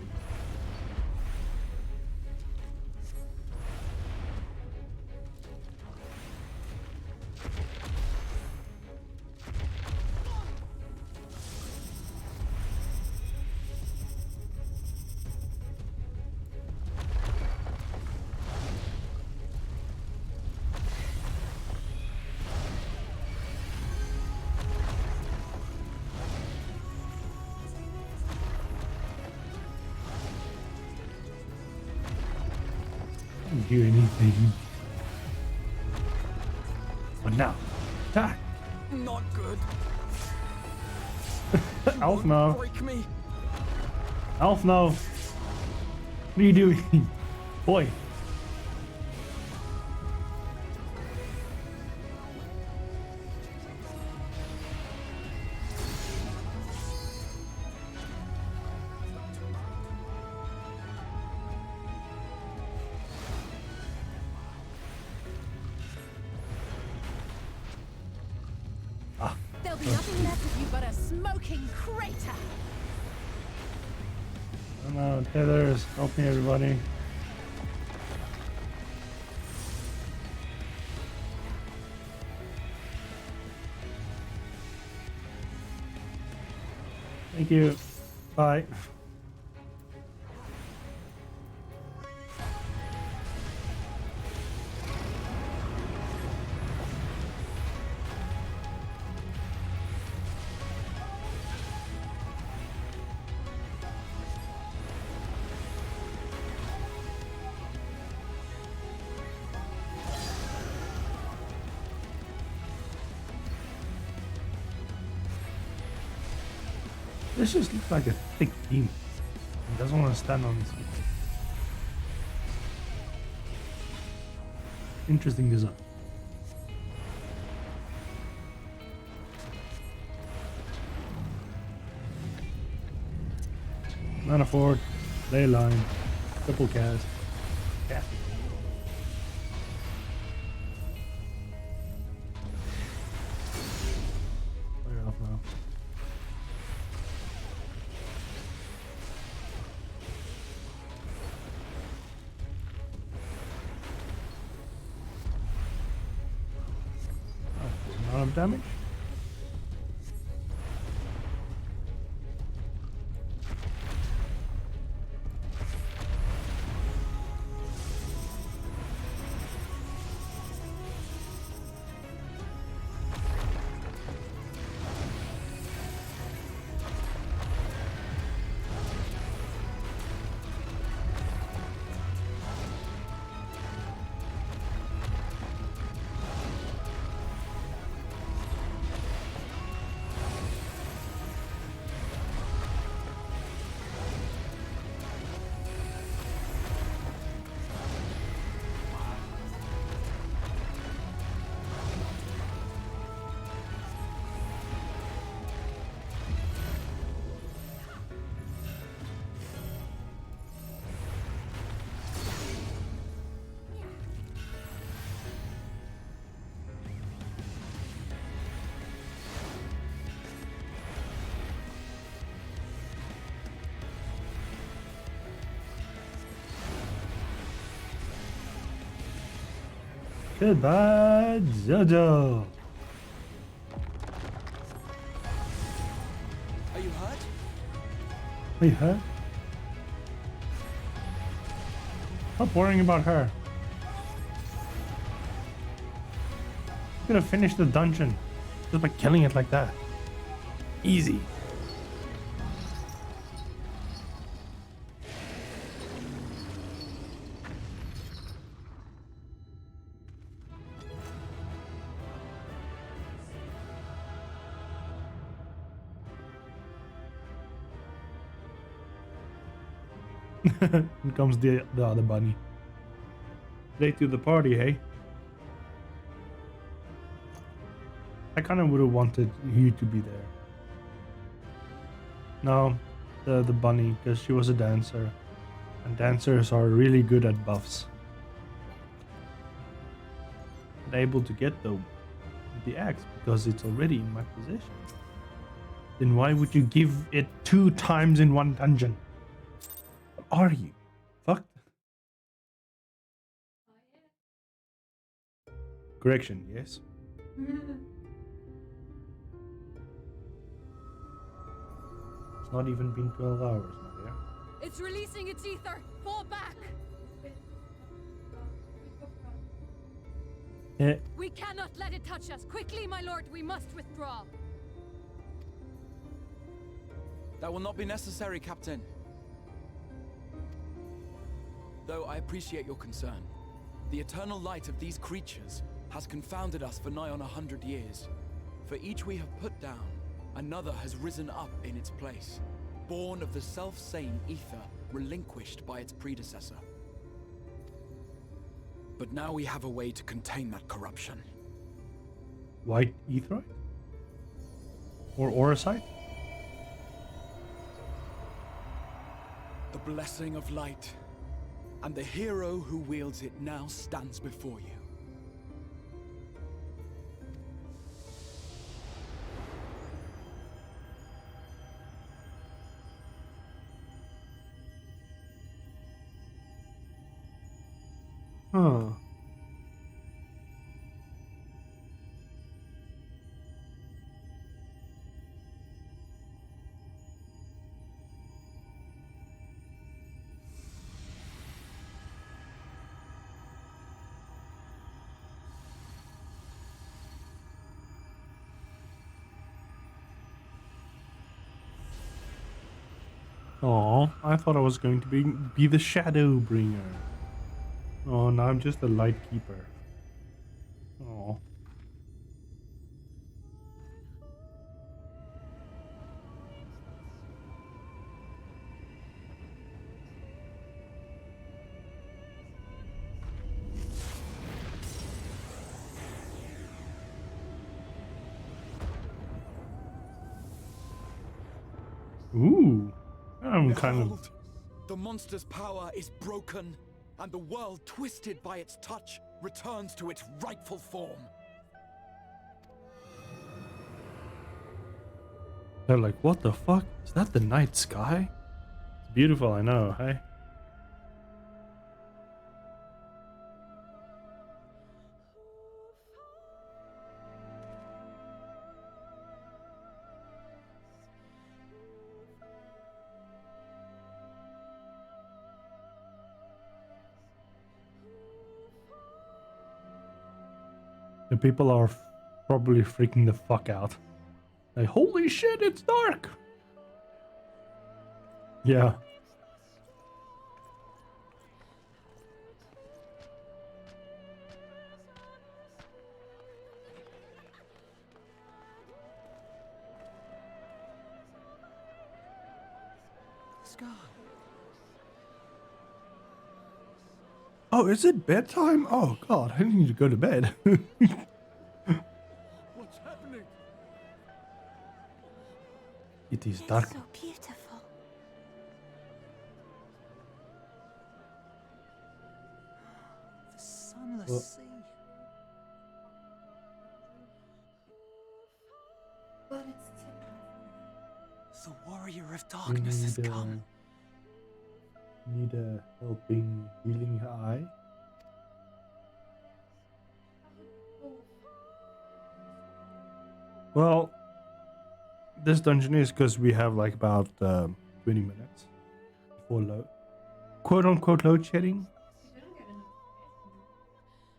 Do anything. But now, attack! Not good. Alf, no. Break me. Alf, no. What are you doing? Boy. There'll be nothing left of you but a smoking crater. Oh no, tethers, help me everybody. Thank you. Bye. This just looks like a thick demon. He doesn't want to stand on his feet. Interesting design. Manifold, ley line, triple cast, cast. Clear off now. Amount of damage. Goodbye, Jojo. Are you hurt? Are you hurt? Stop worrying about her. I'm gonna finish the dungeon just by killing it like that. Easy. Here comes the other bunny. Late to the party, hey? I kind of would have wanted you to be there. No, the bunny, because she was a dancer. And dancers are really good at buffs. And able to get the axe because it's already in my possession. Then why would you give it 2 times in one dungeon? What are you? Fucked? Correction, yes. It's not even been 12 hours, my dear. It's releasing its ether! Fall back! We cannot let it touch us! Quickly, my lord, we must withdraw! That will not be necessary, Captain. Though I appreciate your concern. The eternal light of these creatures has confounded us for nigh on 100 years. For each we have put down, another has risen up in its place, born of the self-same ether relinquished by its predecessor. But now we have a way to contain that corruption. White etherite? Or orosite? The blessing of light, and the hero who wields it now stands before you. Huh. Oh, I thought I was going to be the shadow bringer. Oh, now I'm just a light keeper. Oh. Ooh, I'm kind of... Behold, the monster's power is broken, and the world, twisted by its touch, returns to its rightful form. They're like, what the fuck? Is that the night sky? It's beautiful, I know, hey? The people are probably freaking the fuck out. Like, holy shit, it's dark! Yeah. Scar. Oh, is it bedtime? Oh god, I need to go to bed. What's happening? It is dark. So beautiful. The sunless Well- sea. But it's The warrior of We darkness has need, come. Need a helping healing eye. Well, this dungeon is because we have like about 20 minutes before load, quote unquote load shedding.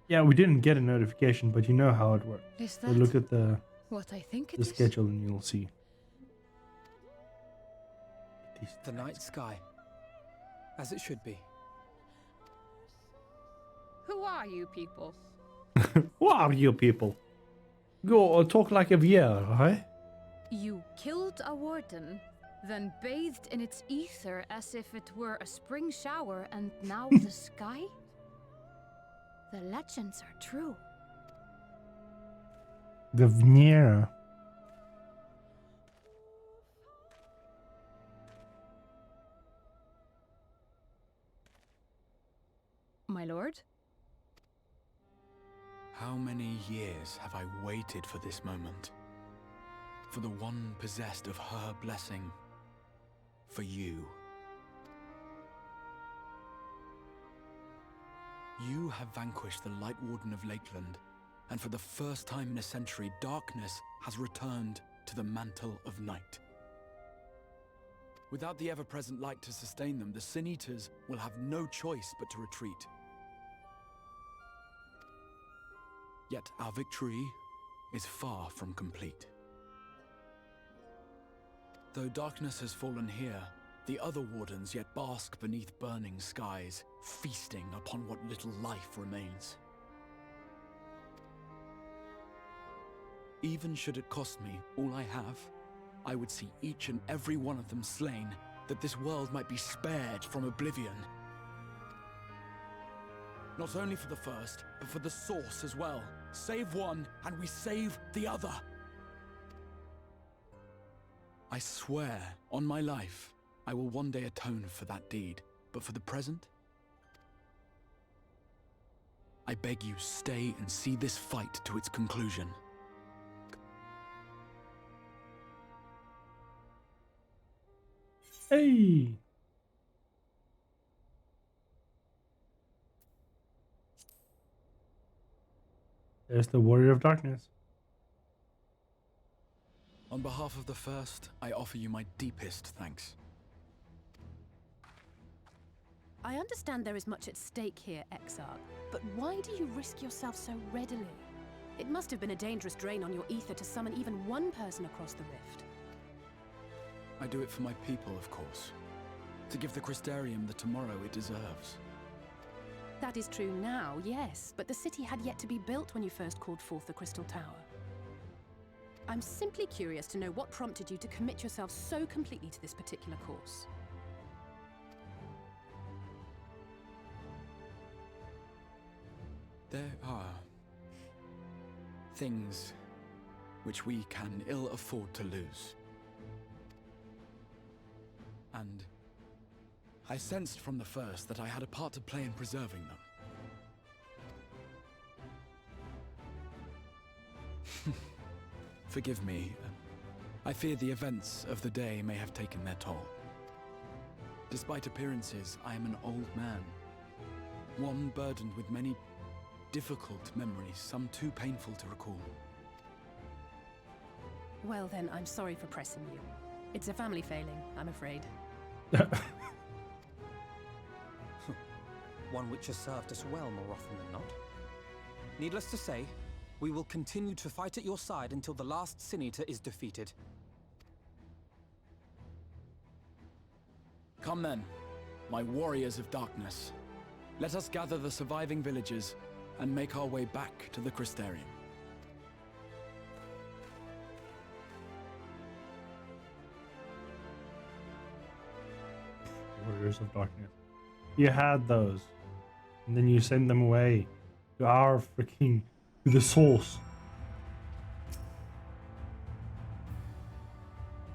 Yeah, we didn't get a notification, but you know how it works. Is So that look at the what I think it the is? schedule and you'll see. The night sky. As it should be. Who are you people? Who are you people? Go talk like a VR, right? You killed a warden, then bathed in its ether as if it were a spring shower, and now the sky? The legends are true. The Vnera. My lord? How many years have I waited for this moment? For the one possessed of her blessing. For you. You have vanquished the Light Warden of Lakeland, and for the first time in a century, darkness has returned to the mantle of night. Without the ever-present light to sustain them, the Sin Eaters will have no choice but to retreat. Yet our victory is far from complete. Though darkness has fallen here, the other wardens yet bask beneath burning skies, feasting upon what little life remains. Even should it cost me all I have, I would see each and every one of them slain, that this world might be spared from oblivion. Not only for the first, but for the source as well. Save one, and we save the other. I swear, on my life, I will one day atone for that deed. But for the present, I beg you, stay and see this fight to its conclusion. Hey! There's the Warrior of Darkness. On behalf of the first, I offer you my deepest thanks. I understand there is much at stake here, Exarch, but why do you risk yourself so readily? It must have been a dangerous drain on your ether to summon even one person across the rift. I do it for my people, of course. To give the Crystarium the tomorrow it deserves. That is true now, yes, but the city had yet to be built when you first called forth the Crystal Tower. I'm simply curious to know what prompted you to commit yourself so completely to this particular course. There are things which we can ill afford to lose. And I sensed from the first that I had a part to play in preserving them. Forgive me. I fear the events of the day may have taken their toll. Despite appearances, I am an old man. One burdened with many difficult memories, some too painful to recall. Well then, I'm sorry for pressing you. It's a family failing, I'm afraid. One which has served us well more often than not. Needless to say, we will continue to fight at your side until the last Sin Eater is defeated. Come then, my warriors of darkness. Let us gather the surviving villagers and make our way back to the Crystarium. Warriors of Darkness. You had those. And then you send them away to our freaking, to the source.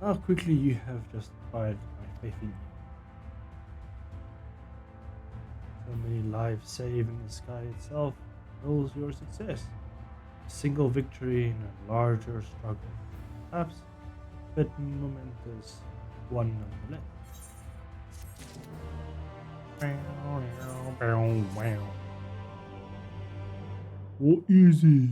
How quickly you have justified my faith in you. So many lives saved in the sky itself rules your success. A single victory in a larger struggle. Perhaps, but momentous one nonetheless. What is it?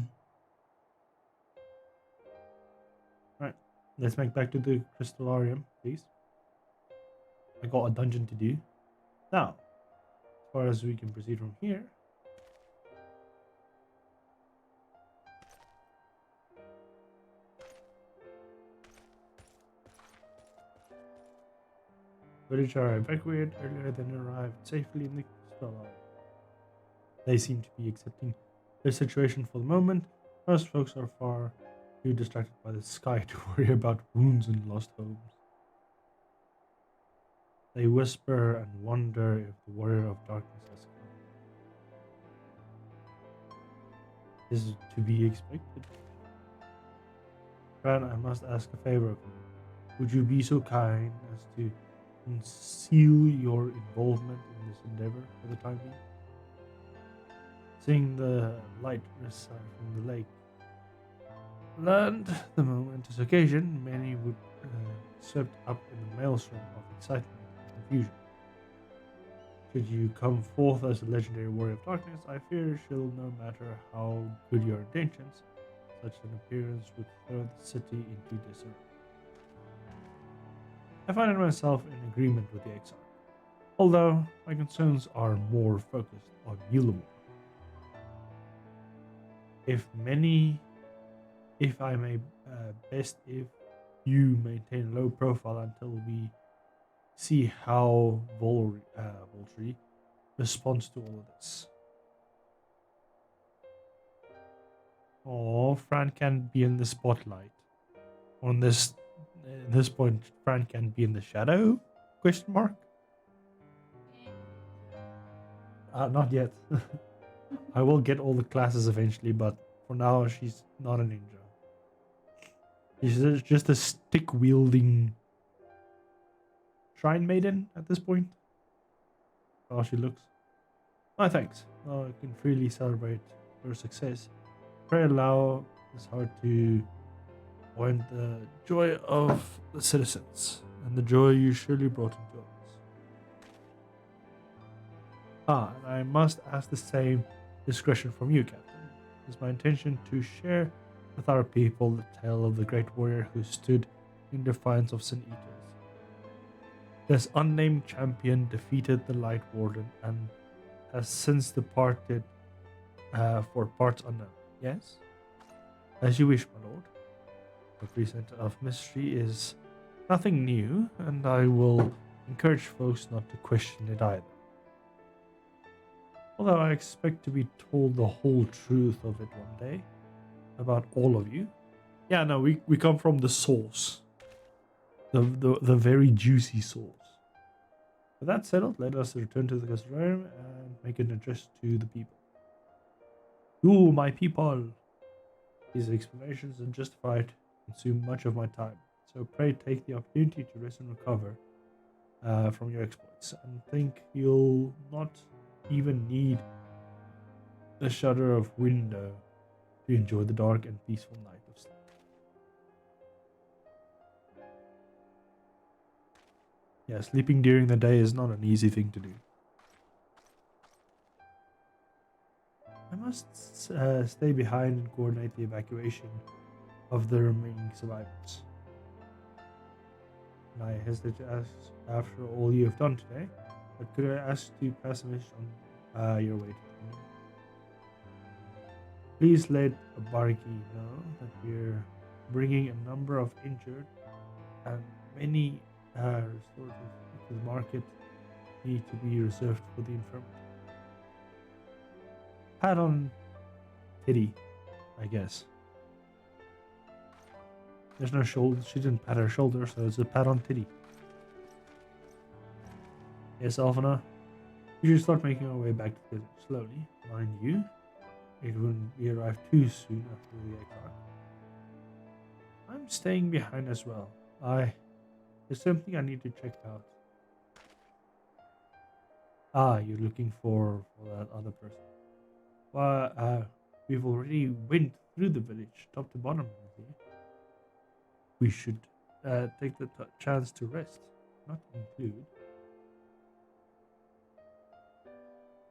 Right, let's make back to the Crystallarium, please. I got a dungeon to do. Now, as far as we can proceed from here. Village are evacuated earlier than arrived safely in the Crystallarium. They seem to be accepting their situation for the moment. Most folks are far too distracted by the sky to worry about wounds and lost homes. They whisper and wonder if the warrior of darkness has come. Is to be expected. Fran, I must ask a favor of you. Would you be so kind as to conceal your involvement in this endeavor for the time being? Seeing the light recede from the lake learned the momentous occasion, many would swept up in the maelstrom of excitement and confusion. Should you come forth as a legendary warrior of darkness, I fear she'll, no matter how good your intentions, such an appearance would throw the city into disarray. I find myself in agreement with the exile, although my concerns are more focused on Yulamore. If I may, best if you maintain a low profile until we see how Voltry responds to all of this. Oh, Fran can be in the spotlight. On this point, Fran can be in the shadow? Question mark. Not yet. I will get all the classes eventually, but for now, she's not a ninja. She's just a stick-wielding shrine maiden at this point. How she looks. My thanks. Now I can freely celebrate your success. Pray allow this heart to point the joy of the citizens and the joy you surely brought into us. And I must ask the same discretion from you, Captain. It is my intention to share with our people the tale of the great warrior who stood in defiance of St. Eaters. This unnamed champion defeated the Light Warden and has since departed for parts unknown. Yes? As you wish, my lord. The present of mystery is nothing new, and I will encourage folks not to question it either. Although I expect to be told the whole truth of it one day. About all of you. Yeah, no, we come from the source. The very juicy source. With that settled, let us return to the castle room and make an address to the people. You, my people. These explanations are justified consume much of my time. So pray take the opportunity to rest and recover from your exploits. And think you'll not even need the shutter of window to enjoy the dark and peaceful night of sleep. Yeah, sleeping during the day is not an easy thing to do. I must stay behind and coordinate the evacuation of the remaining survivors. And I hesitate to ask after all you have done today, but could I ask to pass a message on your way to the community? Please let Barky know that we're bringing a number of injured and many restorative to the market need to be reserved for the infirmary. Pat on titty, I guess. There's no shoulder. She didn't pat her shoulder, so it's a pat on titty. Yes, Alphana. We should start making our way back to the village slowly. Mind you, it wouldn't be arrived too soon after the exile. I'm staying behind as well. There's something I need to check out. You're looking for that other person. Well, we've already went through the village, top to bottom. We should take the chance to rest, not include.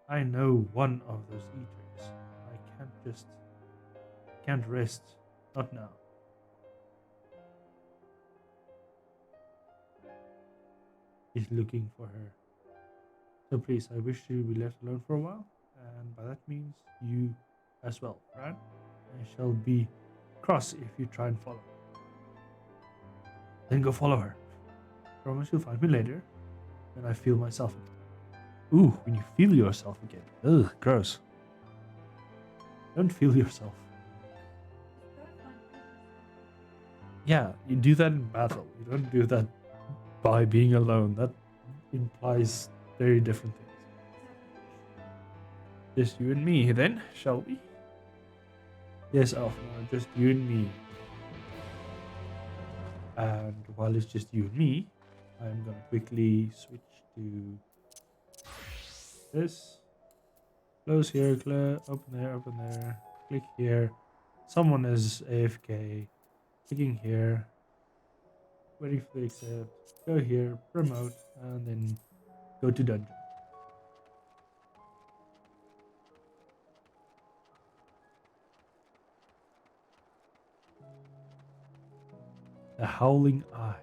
I know one of those eaters. I can't rest, not now. He's looking for her. So please, I wish you be left alone for a while, and by that means you as well, right? I shall be cross if you try and follow. Then go follow her. Promise you'll find me later when I feel myself again. Ooh, when you feel yourself again. Ugh, gross. Don't feel yourself. Yeah, you do that in battle. You don't do that by being alone. implies very different things. Just you and me then, shall we? Yes, Alpha, just you and me. And while it's just you and me, I'm gonna quickly switch to this. Close here, open there, click here. Someone is AFK. Clicking here. Waiting for the accept. Go here, promote, and then go to dungeon. The Howling Eye.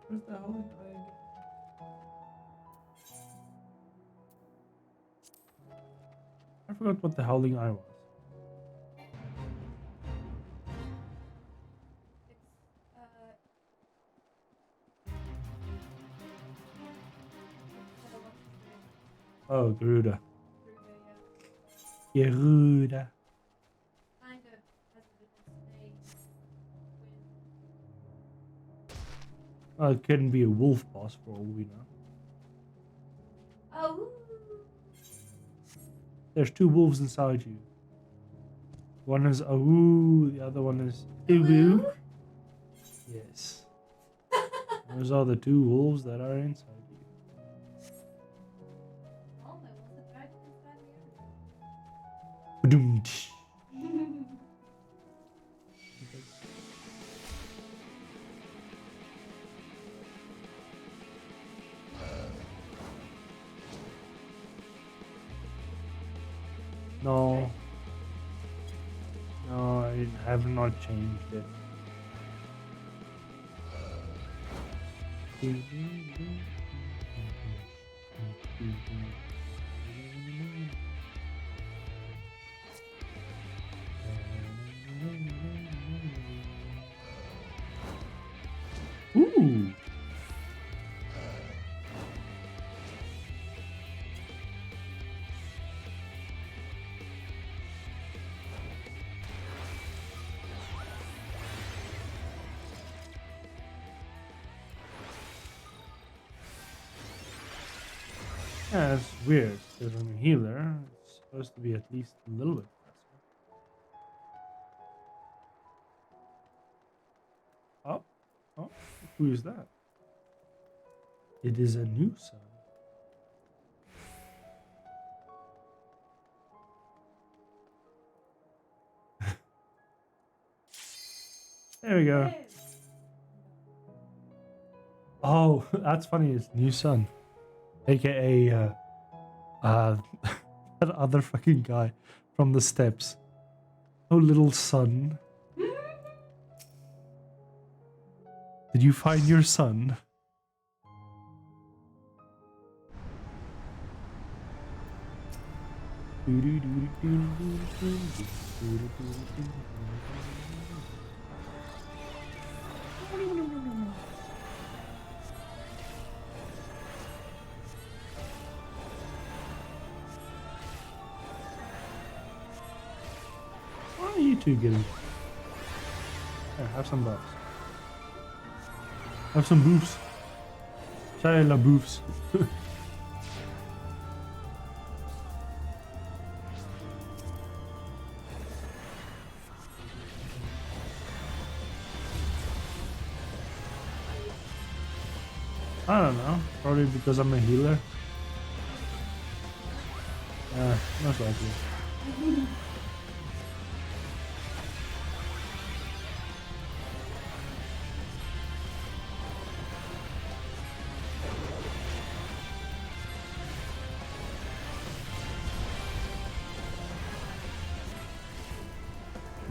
Where's the Howling Eye again? I forgot what the Howling Eye was. Oh, Garuda. Garuda. Kind of has a different snake. Well, it couldn't be a wolf boss for all we know. Oh. There's two wolves inside you. One is Awu, the other one is Iwu. Yes. Those are the two wolves that are inside you. Oh, there was a dragon inside the Ba-doom-tsh. No. No, I have not changed it. Ooh. Yeah, it's weird because I'm a healer. It's supposed to be at least a little bit faster. Oh, oh, who is that? It is a new son. There we go. Oh, that's funny. It's new son. AKA that other fucking guy from the steps. Oh, little son. Did you find your son? What are you two getting? Here, have some buffs. Have some boofs. Say la boofs. I don't know. Probably because I'm a healer. Most likely.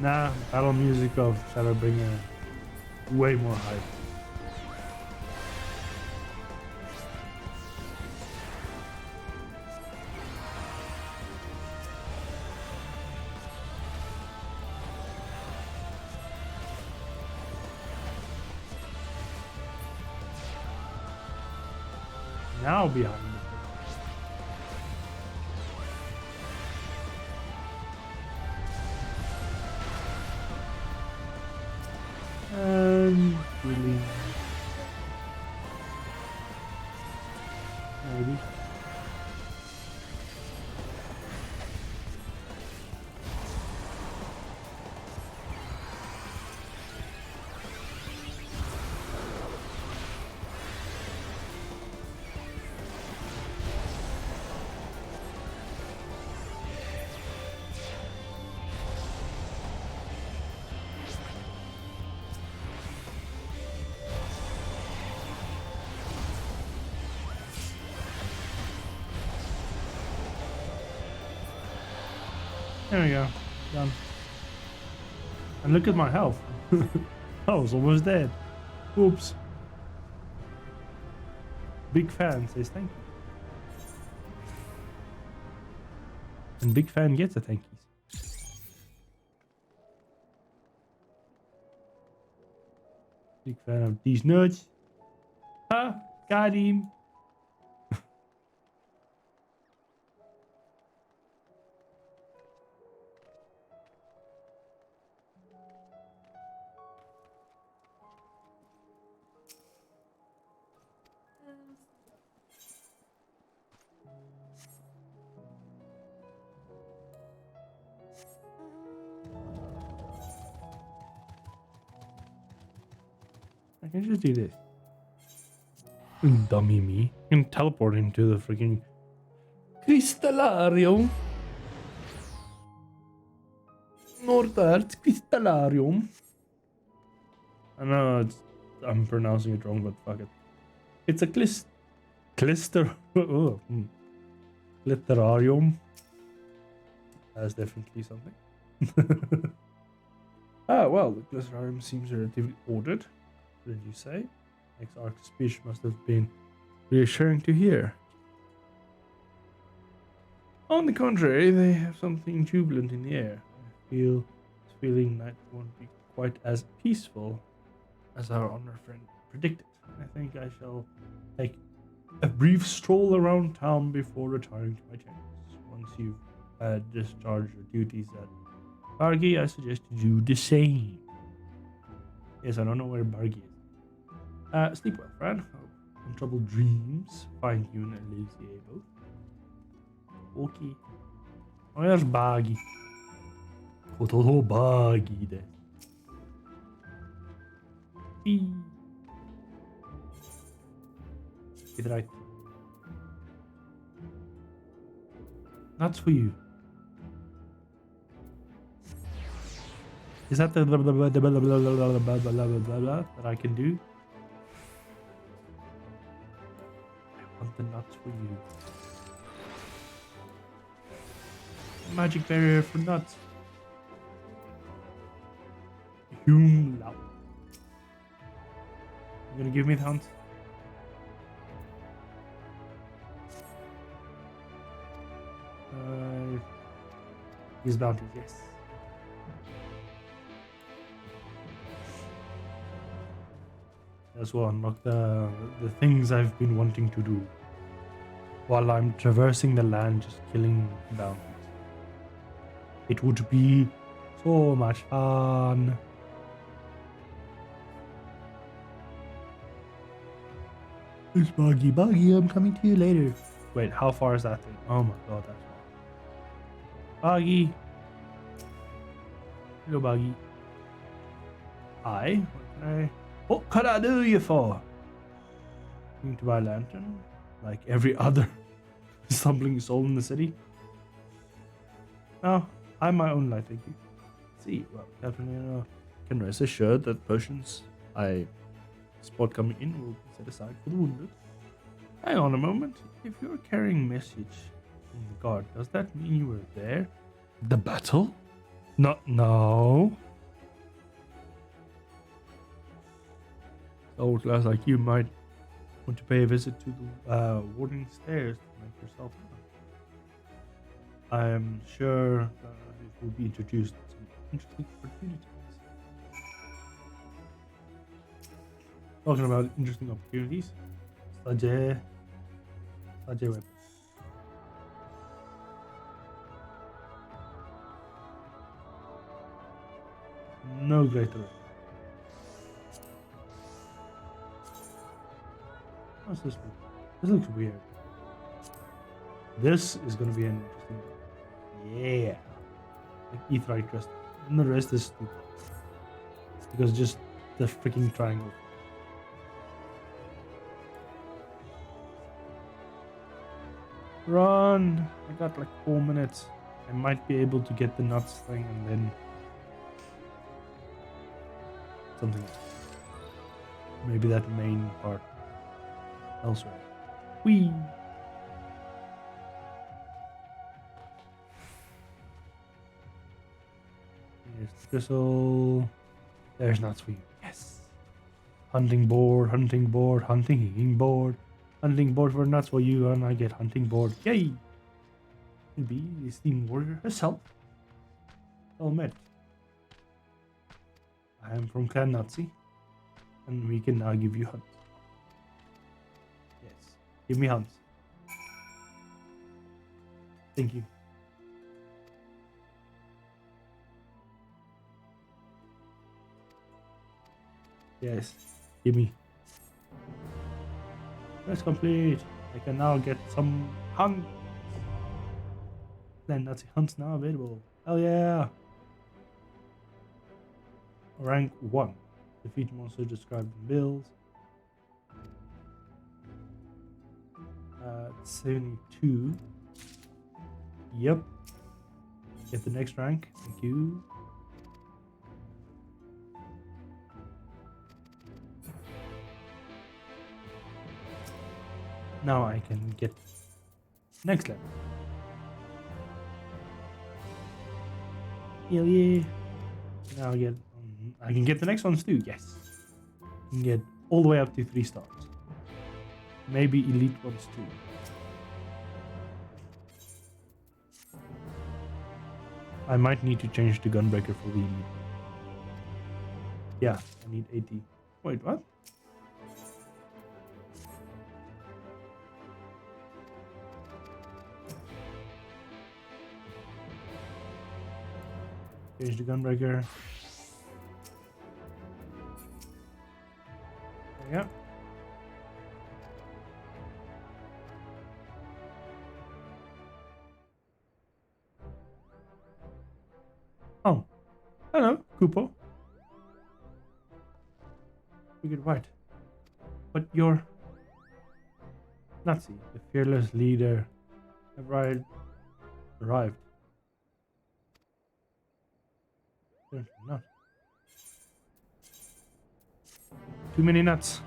Nah, battle music of Shadowbringer, way more hype. Now behind me. Really. buddy. There we go. Done. And look at my health. I was almost dead. Oops. Big Fan says thank you. And Big Fan gets a thank you. Big fan of these nuts. Huh? Got him. I can just do this. Dummy me. I can teleport into the freaking Crystallarium. Northart Crystallarium. I know I'm pronouncing it wrong, but fuck it. It's a clister. Glitterarium. That's definitely something. Well, the Glitterarium seems relatively ordered. Did you say? Exarch's speech must have been reassuring to hear. On the contrary, they have something jubilant in the air. I feel this feeling night won't be quite as peaceful as our honored friend predicted. I think I shall take a brief stroll around town before retiring to my chambers. Once you've discharged your duties at Bargy, I suggest you do the same. Yes, I don't know where Bargy is. Sleep well, Fran. Untroubled dreams. Find you in Elysium. Okay. Where's Bargy? Oh, Bargy there. Get right. That's for you. Is that the blah blah blah blah blah blah blah blah blah blah blah that I can do? I want the nuts for you. Magic barrier for nuts. You're gonna give me the hunt? His bounties, yes. As well, unlock the things I've been wanting to do while I'm traversing the land, just killing bounties. It would be so much fun. It's Buggy. Buggy, I'm coming to you later. Wait, how far is that thing? Oh my god, that's far. Buggy. Hello, Buggy. Hi. What can I do you for? Need to buy a lantern? Like every other stumbling soul in the city? No, I'm my own light, thank you. See, well, Captain can rest assured that potions I spot coming in will be set aside for the wounded. Hang on a moment. If you're carrying message from the guard, does that mean you were there? The battle? No. Old class like you might want to pay a visit to the warding stairs to make yourself known. I'm sure it will be introduced to some interesting opportunities. Talking about interesting opportunities, Sajay weapons. No greater. What's this one? This looks weird. This is going to be an interesting game. Yeah. Like Aetheryte Crystal. And the rest is stupid. Because just the freaking triangle. Run! I got like 4 minutes. I might be able to get the nuts thing and then something else. Maybe that main part elsewhere. Whee! Here's the crystal. There's nuts for you. Yes! Hunting board, hunting board, hunting board. Hunting board for nuts for you, and I get hunting board. Yay! Maybe the steam warrior herself. Well met. I am from Clan Nazi, and we can now give you hunts. Yes, give me hunts. Thank you. Yes, give me. Quest complete. I can now get some hunt. Then Nazi hunts now available. Hell yeah! Rank 1. Defeat monsters described in builds. 72. Yep. Get the next rank. Thank you. Now I can get next level. Hell yeah. Now I can get the next ones too. Yes. I can get all the way up to 3 stars. Maybe elite ones too. I might need to change the gunbreaker for the elite. Yeah, I need 80. Wait, what? Change the gunbreaker. Yeah. Oh. Hello, Kupo. You get white. But you're Nazi, the fearless leader. Arrived. Not. Too many nuts.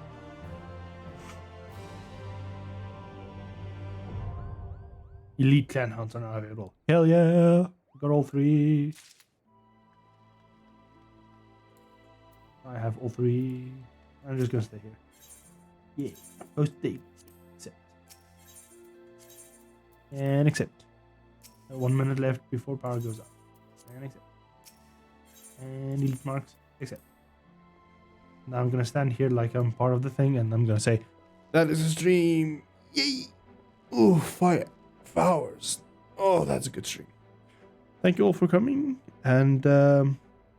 Elite clan hunts are now available. Hell yeah! Got all 3. I have all 3. I'm just gonna stay here. Yeah. Post date. Accept. And accept. 1 minute left before power goes up. And accept. And elite marks, accept. Now I'm gonna stand here like I'm part of the thing, and I'm gonna say, "That is a stream, yay! Oh, 5 hours. Oh, that's a good stream. Thank you all for coming, and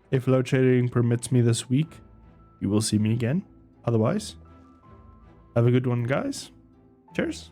if load shading permits me this week, you will see me again. Otherwise, have a good one, guys. Cheers."